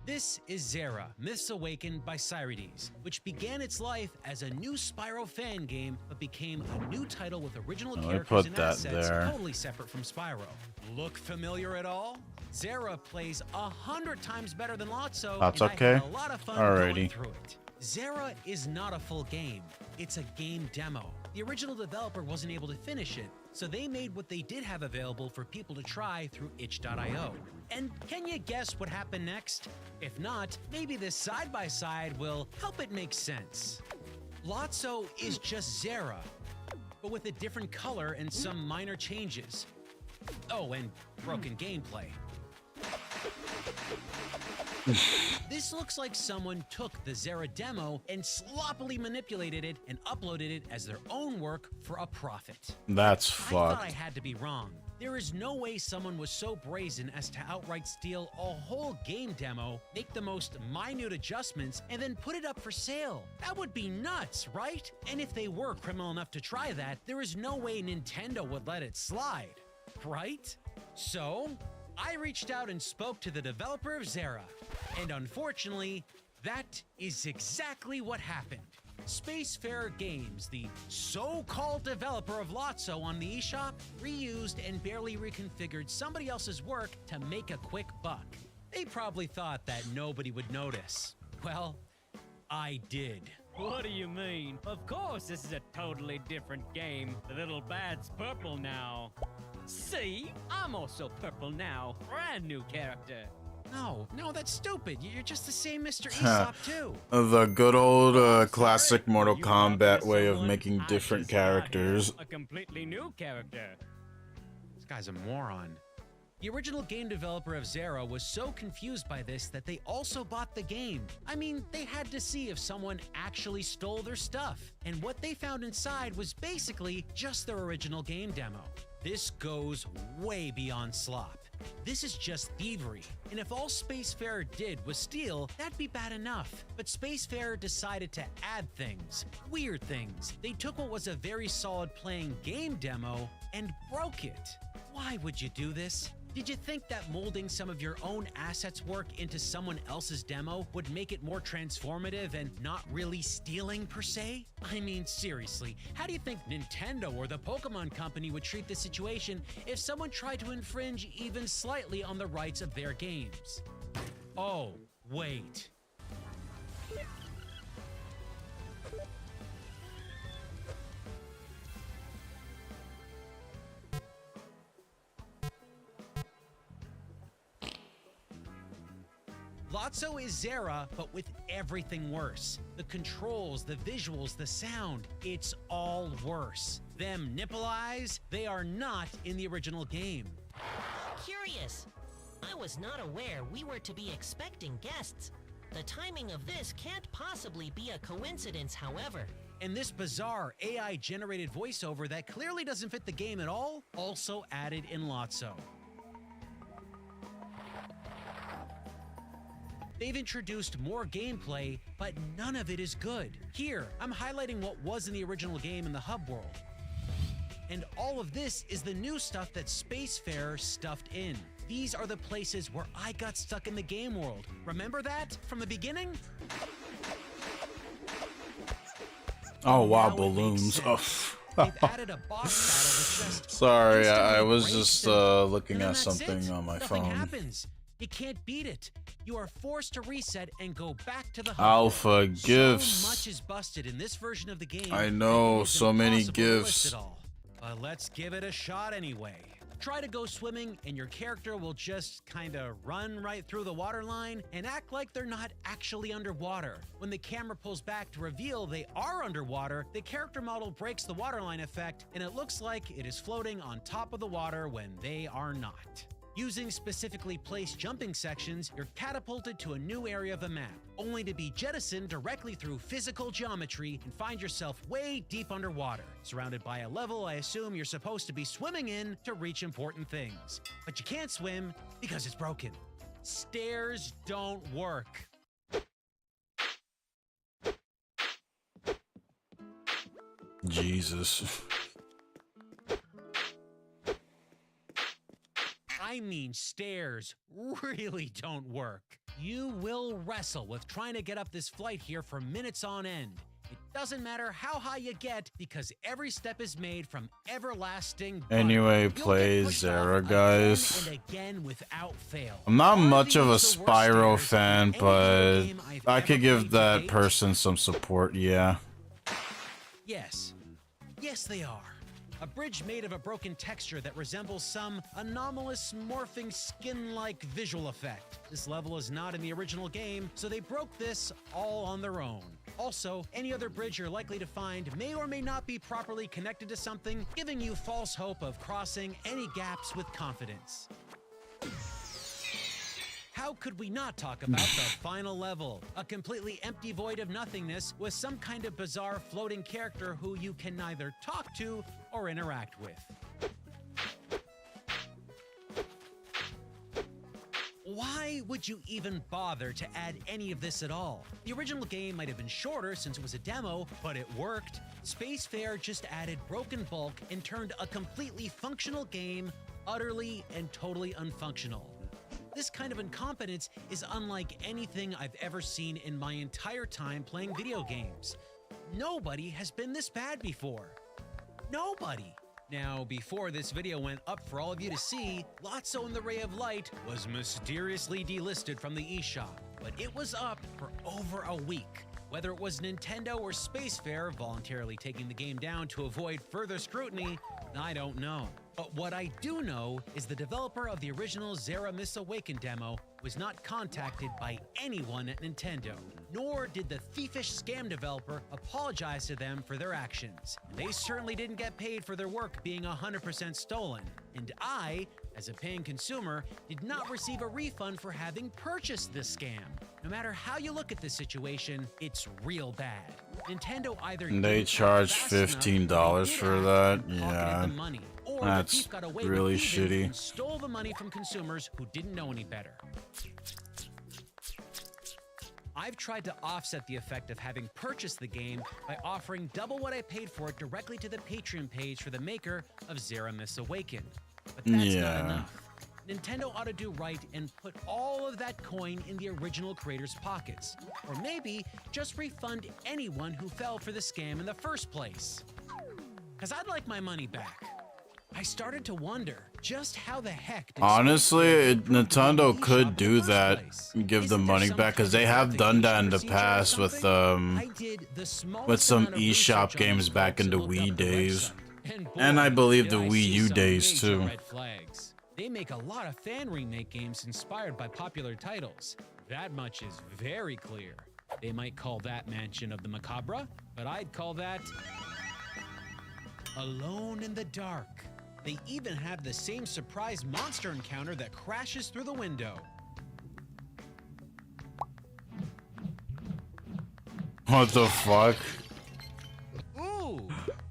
This is Zera, Myths Awakened by Cyrides, which began its life as a new Spyro fan game, but became a new title with original characters put and that assets there. totally separate from Spyro. Look familiar at all? Zera plays 100 times better than Lotso, That's and okay. I had a lot of fun Alrighty. going through it. Zera is not a full game. It's a game demo. The original developer wasn't able to finish it, so they made what they did have available for people to try through itch.io. And can you guess what happened next? If not, maybe this side-by-side will help it make sense. Lotso is just Zera, but with a different color and some minor changes. Oh, and broken gameplay. This looks like someone took the Zera demo and sloppily manipulated it and uploaded it as their own work for a profit. That's I thought I fucked. had to be wrong. There is no way someone was so brazen as to outright steal a whole game demo, make the most minute adjustments, and then put it up for sale. That would be nuts, right? And if they were criminal enough to try that, there is no way Nintendo would let it slide, right? So, I reached out and spoke to the developer of Zera, and unfortunately, that is exactly what happened. Spacefarer Games, the so-called developer of Lotso on the eShop, reused and barely reconfigured somebody else's work to make a quick buck. They probably thought that nobody would notice. Well, I did. What do you mean? Of course this is a totally different game. The little bad's purple now. See? I'm also purple now. Brand new character. No, that's stupid. You're just the same Mr. Aesop too. The good old classic Mortal You thought Kombat this way of someone? making I different just got here. characters. A completely new character. This guy's a moron. The original game developer of Zera was so confused by this that they also bought the game. I mean, they had to see if someone actually stole their stuff. And what they found inside was basically just their original game demo. This goes way beyond slop. This is just thievery. And if all Spacefarer did was steal, that'd be bad enough. But Spacefarer decided to add things, weird things. They took what was a very solid playing game demo and broke it. Why would you do this? Did you think that molding some of your own assets' work into someone else's demo would make it more transformative and not really stealing per se? I mean, seriously, how do you think Nintendo or the Pokemon Company would treat this situation if someone tried to infringe even slightly on the rights of their games? Oh, wait. Lotso is Zera, but with everything worse. The controls, the visuals, the sound, it's all worse. Them nipple eyes, they are not in the original game. Curious. I was not aware we were to be expecting guests. The timing of this can't possibly be a coincidence, however. And this bizarre AI-generated voiceover that clearly doesn't fit the game at all, also added in Lotso. They've introduced more gameplay, but none of it is good. Here, I'm highlighting what was in the original game in the hub world. And all of this is the new stuff that Spacefarer stuffed in. These are the places where I got stuck in the game world. Remember that from the beginning? Oh wow, Now it makes balloons. Oh. sense. They've added a boss battle that just Sorry, I instantly was breaks just them. looking And then at that's something it. on my Nothing phone. happens. You can't beat it. You are forced to reset and go back to the hub. Alpha So gifts. much is busted in this version of the game. I that know, it is so many impossible to list gifts. it all. But let's give it a shot anyway. Try to go swimming and your character will just kinda run right through the water line and act like they're not actually underwater. When the camera pulls back to reveal they are underwater, the character model breaks the waterline effect and it looks like it is floating on top of the water when they are not. Using specifically placed jumping sections, you're catapulted to a new area of the map, only to be jettisoned directly through physical geometry and find yourself way deep underwater, surrounded by a level I assume you're supposed to be swimming in to reach important things. But you can't swim because it's broken. Stairs don't work. Jesus. I mean, stairs really don't work. You will wrestle with trying to get up this flight here for minutes on end. It doesn't matter how high you get because every step is made from everlasting butter. Anyway, You'll play get pushed off Zera, again guys. and again without fail. I'm not Are much of a these the worst Spyro stairs fan, in any but video game I've I ever could give played to that date? person some support, yeah. Yes. Yes, they are. A bridge made of a broken texture that resembles some anomalous morphing skin-like visual effect. This level is not in the original game, so they broke this all on their own. Also, any other bridge you're likely to find may or may not be properly connected to something, giving you false hope of crossing any gaps with confidence. How could we not talk about the final level? A completely empty void of nothingness with some kind of bizarre floating character who you can neither talk to or interact with. Why would you even bother to add any of this at all? The original game might have been shorter since it was a demo, but it worked. Spacefair just added broken bulk and turned a completely functional game utterly and totally unfunctional. This kind of incompetence is unlike anything I've ever seen in my entire time playing video games. Nobody has been this bad before. Nobody. Now, before this video went up for all of you to see, Lotso and the Ray of Light was mysteriously delisted from the eShop, but it was up for over a week. Whether it was Nintendo or Spacefair voluntarily taking the game down to avoid further scrutiny, I don't know. But what I do know is the developer of the original Zera Miss Awaken demo was not contacted by anyone at Nintendo, nor did the thievish scam developer apologize to them for their actions. They certainly didn't get paid for their work being 100% stolen, and I, as a paying consumer, did not receive a refund for having purchased this scam. No matter how you look at this situation, it's real bad. Nintendo either They charge $15 for that? Yeah. That's really shitty. And stole the money from consumers who didn't know any better. I've tried to offset the effect of having purchased the game by offering double what I paid for it directly to the Patreon page for the maker of Zera Miss Awaken. But that's not enough. Nintendo ought to do right and put all of that coin in the original creators' pockets. Or maybe just refund anyone who fell for the scam in the first place. Because I'd like my money back. I started to wonder just how the heck did Honestly, Nintendo could do that, give the money back, because they have done that in the past with some eShop games back in the Wii days. And I believe the Wii U days too. They make a lot of fan remake games inspired by popular titles. That much is very clear. They might call that Mansion of the Macabre, but I'd call that Alone in the Dark. They even have the same surprise monster encounter that crashes through the window. What the fuck? Ooh,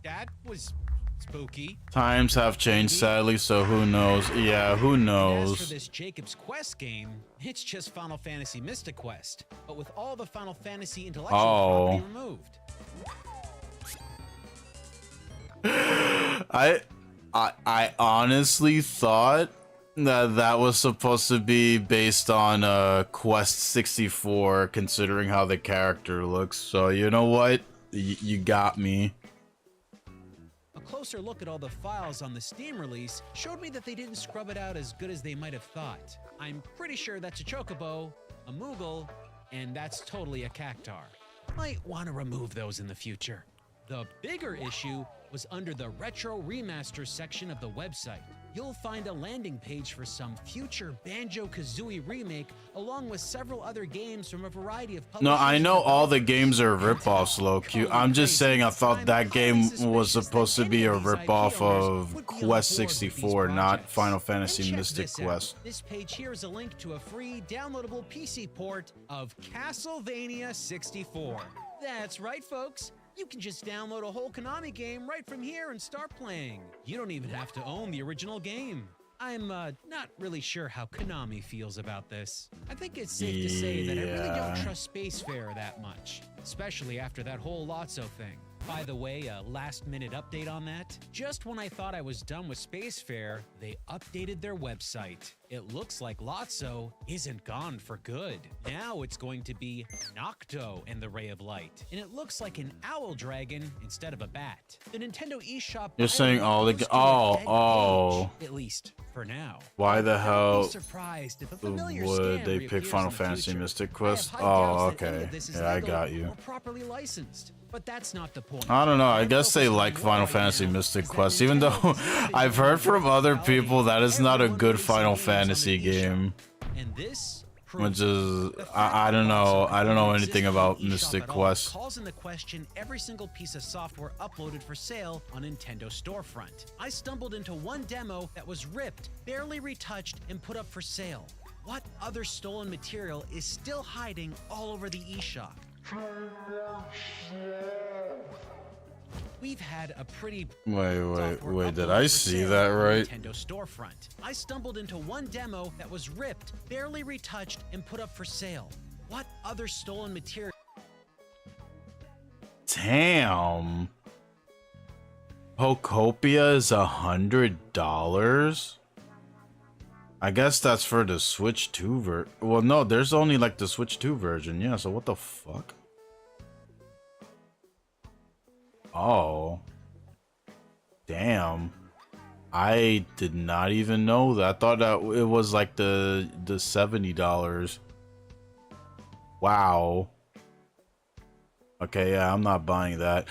that was spooky. Times have changed, sadly, so who knows? Yeah, who As knows? for this Jacob's Quest game, it's just Final Fantasy Mystic Quest, but with all the Final Fantasy intellectual property removed. I honestly thought that was supposed to be based on Quest 64, considering how the character looks. So you know what? You got me. A closer look at all the files on the Steam release showed me that they didn't scrub it out as good as they might have thought. I'm pretty sure that's a Chocobo, a Moogle, and that's totally a Cactar. Might want to remove those in the future. The bigger issue was under the Retro Remaster section of the website. You'll find a landing page for some future Banjo-Kazooie remake, along with several other games from a variety of publishers. No, I know all the games are ripoffs, low-Q. I'm just saying I thought that game was supposed to be a ripoff of Quest 64, not Final Fantasy Mystic Quest. This page here is a link to a free downloadable PC port of Castlevania 64. That's right, folks. You can just download a whole Konami game right from here and start playing. You don't even have to own the original game. I'm not really sure how Konami feels about this. I think it's safe to say that I really don't trust Spacefair that much, especially after that whole Lotso thing. By the way, a last-minute update on that. Just when I thought I was done with Spacefair, they updated their website. It looks like Lotso isn't gone for good. Now it's going to be Nocto and the Ray of Light. And it looks like an owl dragon instead of a bat. The Nintendo eShop... You're saying all the... At least for now. Why the hell surprised if a familiar would scam they pick reappears Final in the Fantasy future. Mystic I have Quest? high Oh, doubts that any okay. of this is Yeah, I legal got you. or properly licensed. But that's not the point. I don't know. I My guess they focus like on Final right Fantasy now Mystic is that Quest, even though Nintendo I've heard from other people that it's not a Everyone good releasing Final games on the Fantasy eShop. game. And this Which is, I don't know. I don't know anything about Mystic Quest. Calls into question every single piece of software uploaded for sale on Nintendo storefront. I stumbled into one demo that was ripped, barely retouched, and put up for sale. What other stolen material is still hiding all over the eShop? We've had a pretty Wait, did I see that right? Nintendo storefront. I stumbled into one demo that was ripped, barely retouched, and put up for sale. What other stolen material? Damn. Pokopia is $100? I guess that's for the Switch 2 version. Well, no, there's only like the Switch 2 version. Yeah, so what the fuck? Oh. Damn. I did not even know that. I thought that it was like the $70. Wow. Okay, yeah, I'm not buying that.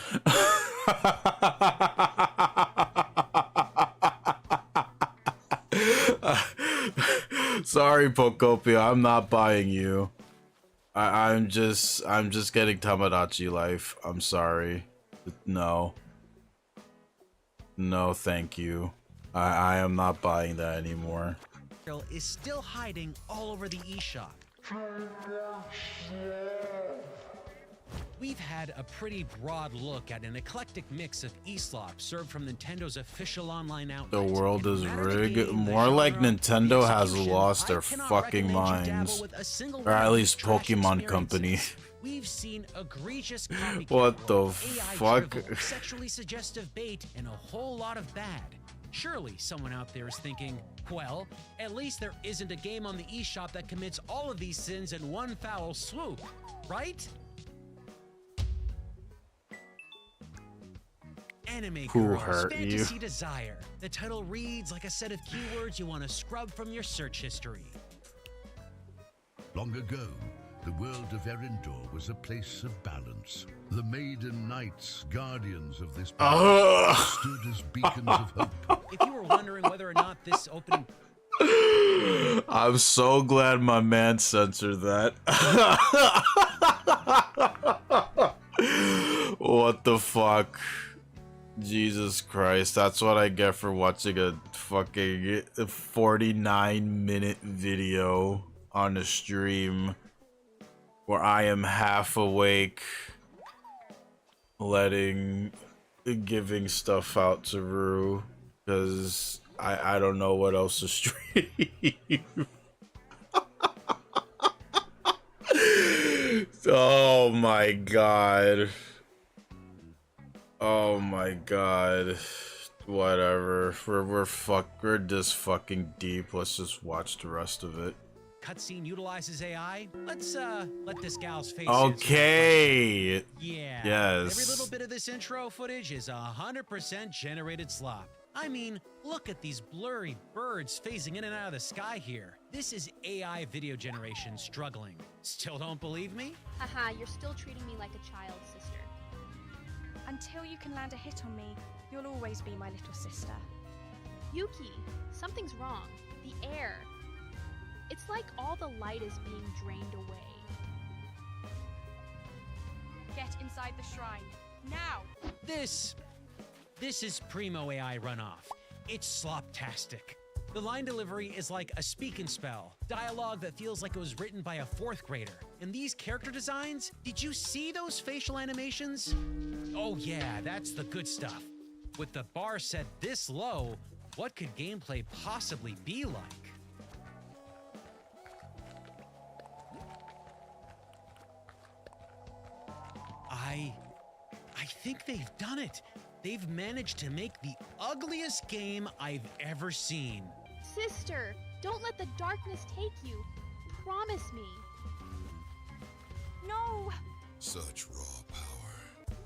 Sorry, Pokopia, I'm not buying you. I'm just getting Tamagotchi life. I'm sorry. No. No, thank you. I am not buying that anymore. Is still hiding all over the eShop. We've had a pretty broad look at an eclectic mix of eSlop served from Nintendo's official online outlet. The world is rigged. More like Nintendo has lost their fucking minds. Or at least Pokemon Company. We've seen egregious copycat What the work, fuck? AI dribble, sexually suggestive bait, and a whole lot of bad. Surely someone out there is thinking, well, at least there isn't a game on the eShop that commits all of these sins in one foul swoop, right? Anime Who Girls hurt you? Fantasy Desire. The title reads like a set of keywords you want to scrub from your search history. Long ago, the world of Erindor was a place of balance. The maiden knights, guardians of this balance, stood as beacons of hope. If you were wondering whether or not this opening... I'm so glad my man censored that. What the fuck? Jesus Christ, that's what I get for watching a fucking 49-minute video on a stream where I am half awake, giving stuff out to Rue, because I don't know what else to stream. Oh my god. Oh my god. Whatever. We're just fucking deep. Let's just watch the rest of it. Cutscene utilizes AI. Let's let this gal's face. Okay. Yeah. Yes. Every little bit of this intro footage is 100% generated slop. I mean, look at these blurry birds phasing in and out of the sky here. This is AI video generation struggling. Still don't believe me? Haha, you're still treating me like a child, sister. Until you can land a hit on me, you'll always be my little sister. Yuki, something's wrong. The air. It's like all the light is being drained away. Get inside the shrine, now! This is primo AI runoff. It's sloptastic. The line delivery is like a speak and spell, dialogue that feels like it was written by a 4th grader. And these character designs, did you see those facial animations? Oh yeah, that's the good stuff. With the bar set this low, what could gameplay possibly be like? I think they've done it. They've managed to make the ugliest game I've ever seen. Sister, Don't let the darkness take you. Promise me. No! Such raw power.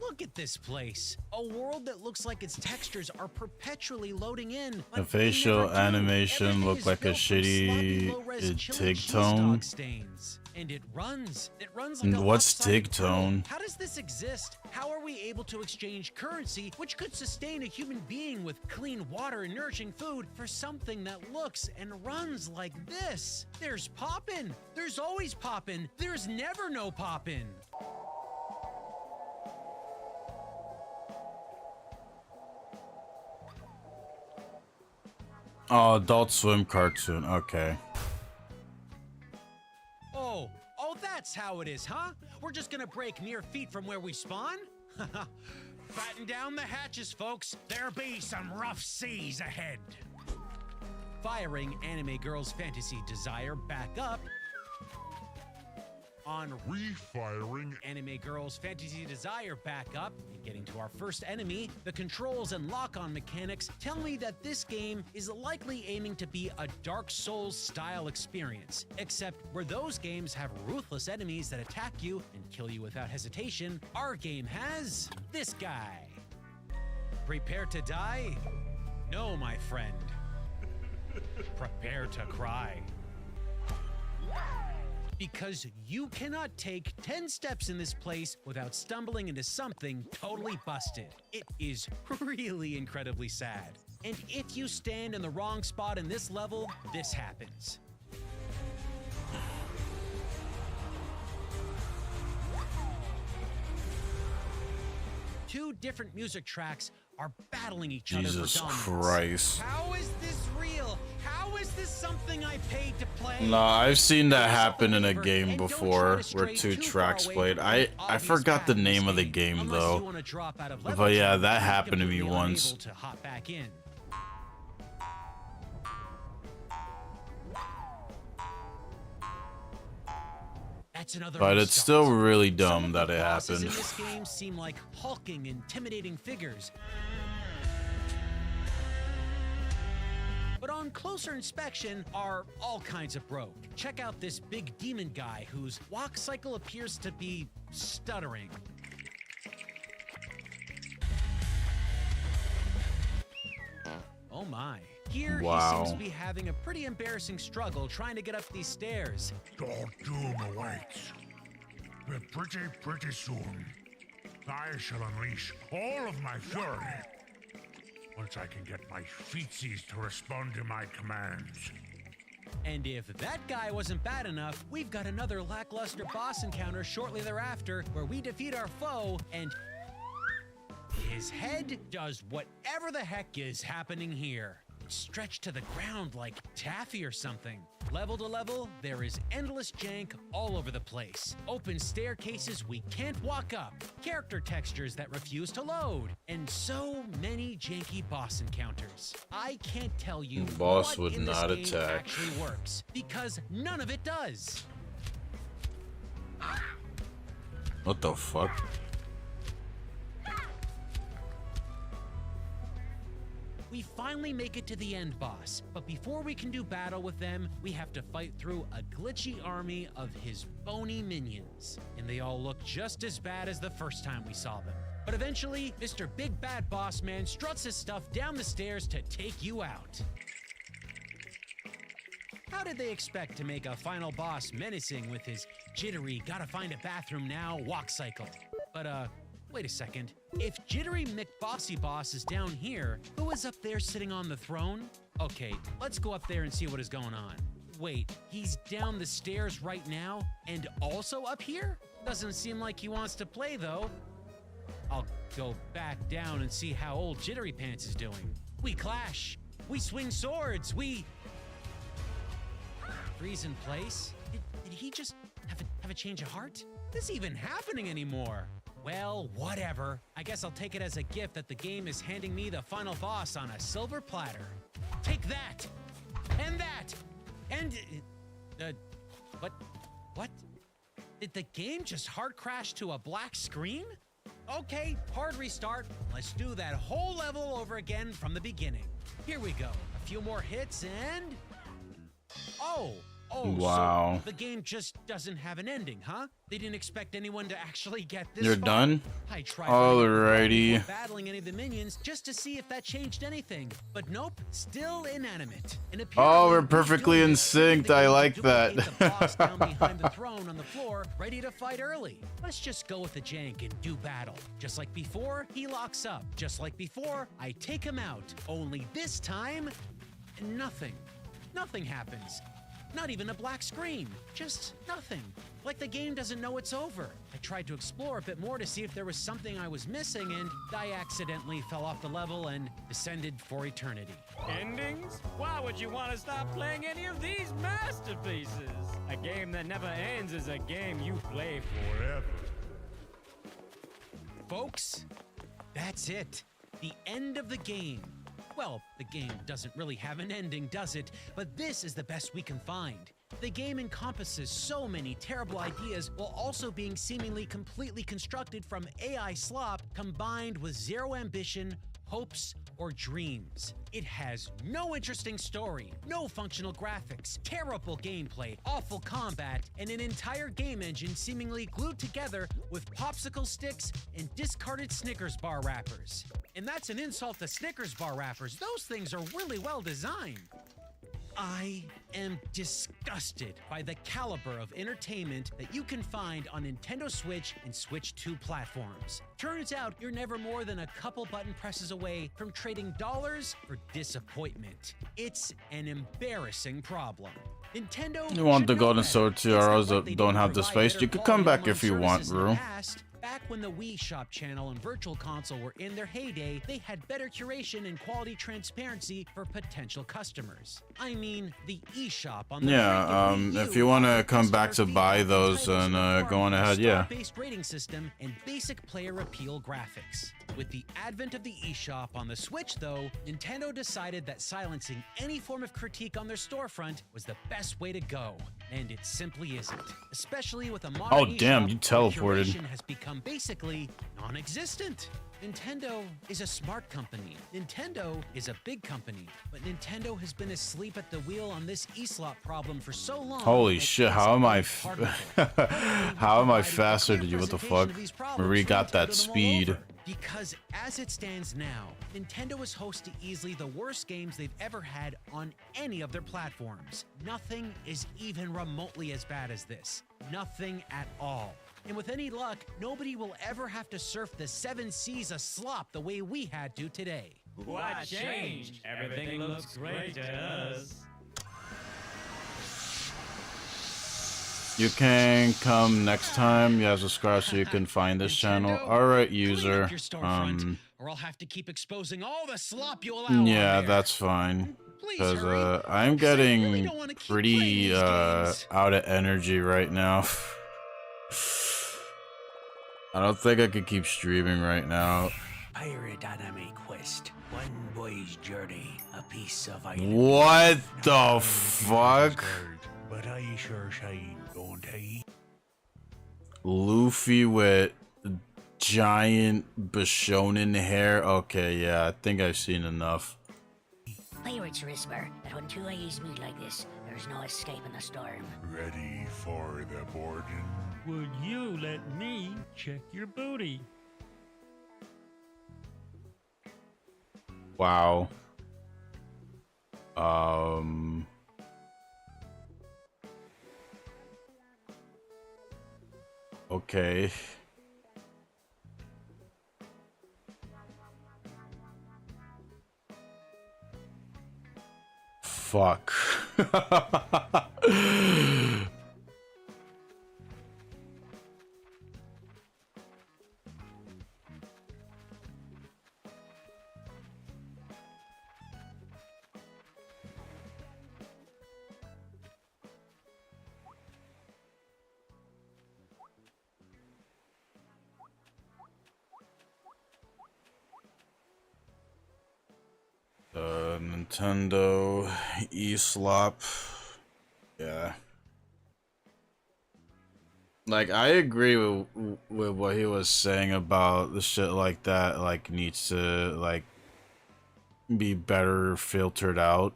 Look at this place. A world that looks like its textures are perpetually loading in. The like they facial never do. animation Everything looked is like a built from sloppy, shitty low-res chili TIG cheese tone. dog stains. And it runs. It runs like a What's lopsided TIG turtle. tone? How does this exist? How are we able to exchange currency, which could sustain a human being with clean water and nourishing food, for something that looks and runs like this? There's poppin'. There's always poppin'. There's never no poppin'. Oh, Adult Swim cartoon. Okay. Oh, that's how it is, huh? We're just gonna break mere feet from where we spawn? Batten down the hatches, folks. There be some rough seas ahead. Firing Anime Girl's Fantasy Desire back up. On Refiring Anime Girl's Fantasy Desire back up and getting to our first enemy, the controls and lock-on mechanics tell me that this game is likely aiming to be a Dark Souls style experience, except where those games have ruthless enemies that attack you and kill you without hesitation, our game has this guy. Prepare to die? No, my friend. Prepare to cry. Because you cannot take 10 steps in this place without stumbling into something totally busted. It is really incredibly sad. And if you stand in the wrong spot in this level, this happens. Two different music tracks are battling each other Jesus for dominance. Christ. How is this real? How is this something I paid to play? Nah, I've seen that happen in a game before where two tracks played. I forgot the name of the game though. But yeah, that happened to me once. To hop back in. That's another But it's insult. still really Some dumb of that the it bosses happened. in this game seem like hulking, intimidating figures. But on closer inspection are all kinds of broke. Check out this big demon guy whose walk cycle appears to be stuttering. Oh my. Here Wow. he seems to be having a pretty embarrassing struggle trying to get up these stairs. Dark doom awaits. But pretty soon, I shall unleash all of my fury. Once I can get my feetsies to respond to my commands. And if that guy wasn't bad enough, we've got another lackluster boss encounter shortly thereafter where we defeat our foe and his head does whatever the heck is happening here. It's stretched to the ground like taffy or something. Level to level, there is endless jank all over the place. Open staircases we can't walk up. Character textures that refuse to load. And so many janky boss encounters. I can't tell you Boss what would in this not game attack. actually works, because none of it does. What the fuck? We finally make it to the end boss, but before we can do battle with them, we have to fight through a glitchy army of his bony minions. And they all look just as bad as the first time we saw them. But eventually, Mr. Big Bad Boss Man struts his stuff down the stairs to take you out. How did they expect to make a final boss menacing with his jittery, gotta find a bathroom now walk cycle? But wait a second. If Jittery McBossy Boss is down here, who is up there sitting on the throne? Okay, let's go up there and see what is going on. Wait, he's down the stairs right now and also up here? Doesn't seem like he wants to play though. I'll go back down and see how old Jittery Pants is doing. We clash. We swing swords. We freeze in place. Did he just have a change of heart? Is this even happening anymore? Well, whatever. I guess I'll take it as a gift that the game is handing me the final boss on a silver platter. Take that! And that! And... What? Did the game just hard crash to a black screen? Okay, hard restart. Let's do that whole level over again from the beginning. Here we go. A few more hits and... Oh, wow. so the game just doesn't have an ending, huh? They didn't expect anyone to actually get this You're far? done? I tried Alrighty. battling any of the minions just to see if that changed anything, but nope, still inanimate. And Oh, we're apparently, perfectly in sync. I like that. the boss down behind the throne on the floor, ready to fight early. Let's just go with the jank and do battle. Just like before, he locks up. Just like before, I take him out. Only this time, nothing. Nothing happens. Not even a black screen. Just nothing. Like the game doesn't know it's over. I tried to explore a bit more to see if there was something I was missing, and I accidentally fell off the level and descended for eternity. Endings? Why would you want to stop playing any of these masterpieces? A game that never ends is a game you play forever. Folks, that's it. The end of the game. Well, the game doesn't really have an ending, does it? But this is the best we can find. The game encompasses so many terrible ideas while also being seemingly completely constructed from AI slop combined with zero ambition, hopes, or dreams. It has no interesting story, no functional graphics, terrible gameplay, awful combat, and an entire game engine seemingly glued together with popsicle sticks and discarded Snickers bar wrappers. And that's an insult to Snickers bar wrappers. Those things are really well designed. I am disgusted by the caliber of entertainment that you can find on Nintendo Switch and Switch 2 platforms. Turns out you're never more than a couple button presses away from trading dollars for disappointment. It's an embarrassing problem. Nintendo You want should the know Golden better. Sword too, It's or not else like they don't didn't have the provide space. better You could come quality back if you online want, services in the bro. past. Back when the Wii Shop channel and Virtual Console were in their heyday, they had better curation and quality transparency for potential customers. I mean, the eShop on the Yeah, freaking Wii if U you want to offered come back customer to buy feedback those, and then titles go on with ahead, yeah. star-based rating system and basic player appeal graphics. With the advent of the eShop on the Switch, though, Nintendo decided that silencing any form of critique on their storefront was the best way to go, and it simply isn't. Especially with a modern Oh, damn, eShop you where teleported. curation has become basically non-existent. Nintendo is a smart company. Nintendo is a big company, but Nintendo has been asleep at the wheel on this eSlot problem for so long. Holy that shit, it's how am I unpardonable. how am I faster than you? What the fuck? Marie got that Nintendo them all speed. over. Because as it stands now, Nintendo is host to easily the worst games they've ever had on any of their platforms. Nothing is even remotely as bad as this. Nothing at all. And with any luck, nobody will ever have to surf the 7 seas of slop the way we had to today. What changed? Everything looks great to us. You can come next time. Yeah, subscribe so you can find this channel. Alright, user. Or I'll have to keep exposing all the slop you allow. Yeah, that's fine. Because I'm getting pretty out of energy right now. I don't think I could keep streaming right now. Pirate anime quest. One boy's journey. A piece of What the fuck? But I sure shine, don't I? Luffy with giant Bishonen hair. Okay, yeah, I think I've seen enough. Pirates whisper that when two eyes meet like this, there's no escaping the storm. Ready for the boarding? Would you let me check your booty? Wow. Okay. Fuck. Nintendo eSlop. Yeah. Like, I agree with what he was saying about the shit like that, like, needs to, like, be better filtered out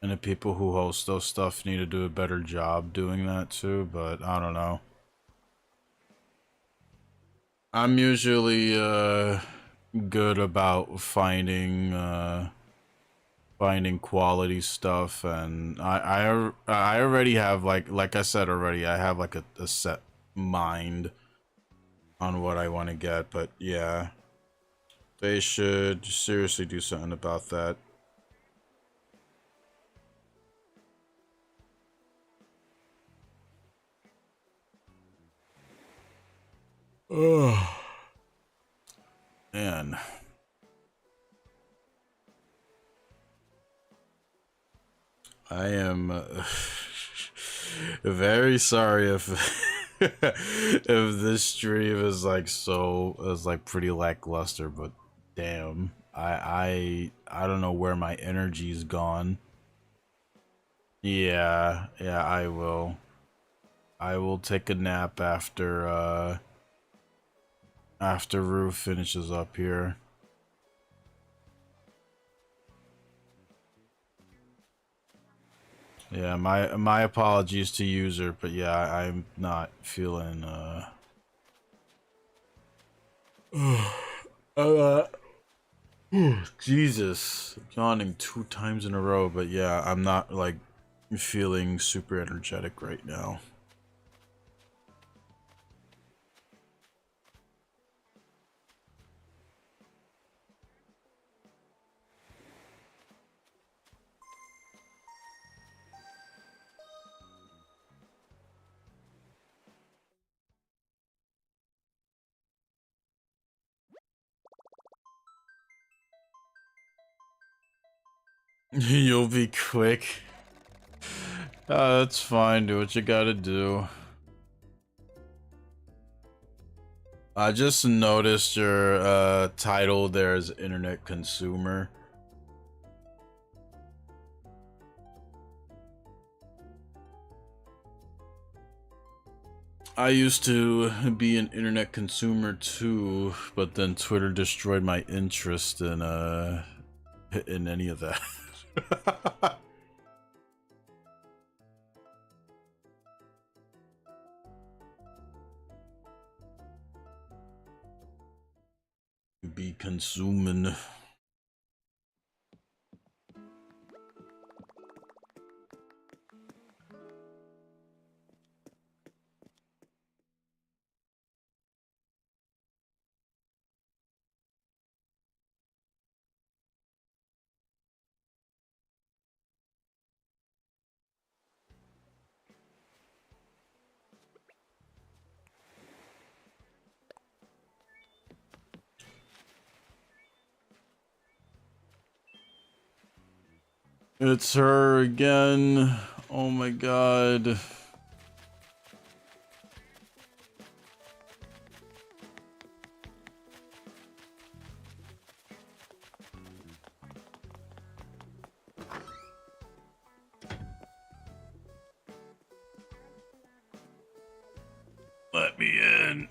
And the people who host those stuff need to do a better job doing that too, but I don't know. I'm usually good about finding quality stuff, and I already have like I said already, I have like a set mind on what I want to get, but yeah, they should seriously do something about that. Oh, man. I am very sorry if if this stream is like pretty lackluster, but damn, I don't know where my energy's gone. Yeah, I will take a nap after Roof finishes up here. Yeah, my apologies to user, but yeah, I'm not feeling Jesus, yawning 2 times in a row, but yeah, I'm not like feeling super energetic right now. You'll be quick. That's fine. Do what you gotta do. I just noticed your title there is internet consumer. I used to be an internet consumer too, but then Twitter destroyed my interest in any of that. Be consuming. It's her again. Oh my god. Let me in.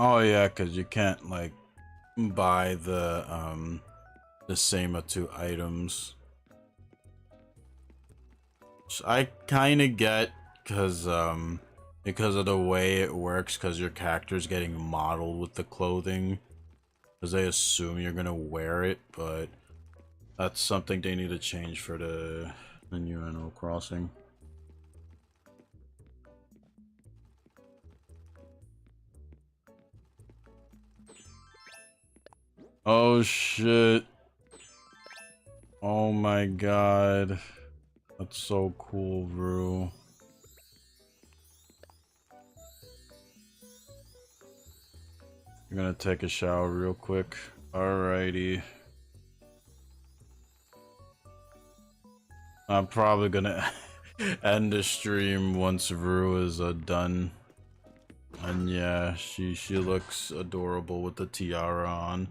Oh yeah, because you can't like buy the same of two items. Which I kind of get because of the way it works, because your character's getting modeled with the clothing, because they assume you're gonna wear it, but that's something they need to change for the new Animal Crossing. Oh shit. Oh my god. That's so cool, bro. I'm gonna take a shower real quick. Alrighty. I'm probably gonna end the stream once Rue is done. And yeah, she looks adorable with the tiara on.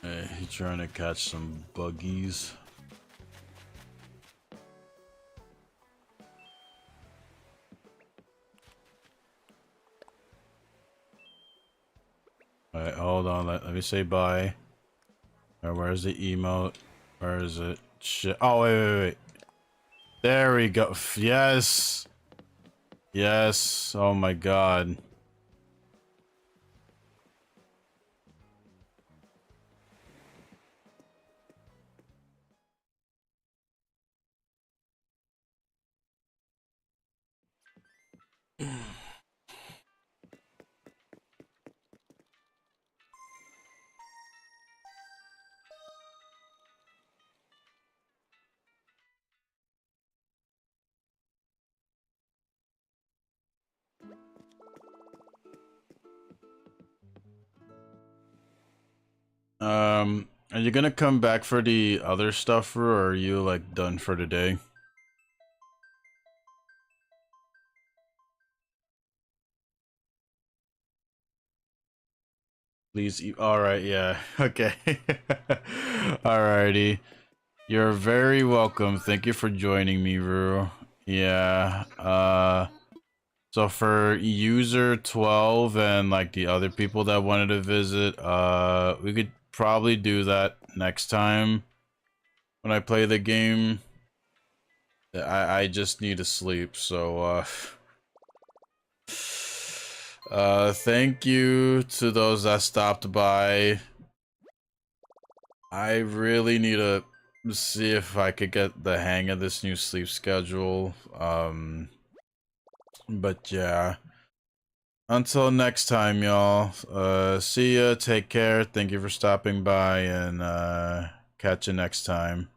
Hey, he trying to catch some buggies. Alright, hold on, let me say bye. Where's the emote? Where is it? Shit. Oh, wait. There we go. Yes! Yes! Oh my god. Are you gonna come back for the other stuff, or are you like done for today? Please eat. Alright, yeah. Okay. Alrighty. You're very welcome. Thank you for joining me, Rue. Yeah. So for user 12 and like the other people that wanted to visit, we could probably do that next time when I play the game. I just need to sleep, so thank you to those that stopped by. I really need to see if I could get the hang of this new sleep schedule. But yeah. Until next time, y'all. See ya, take care, thank you for stopping by, and catch you next time.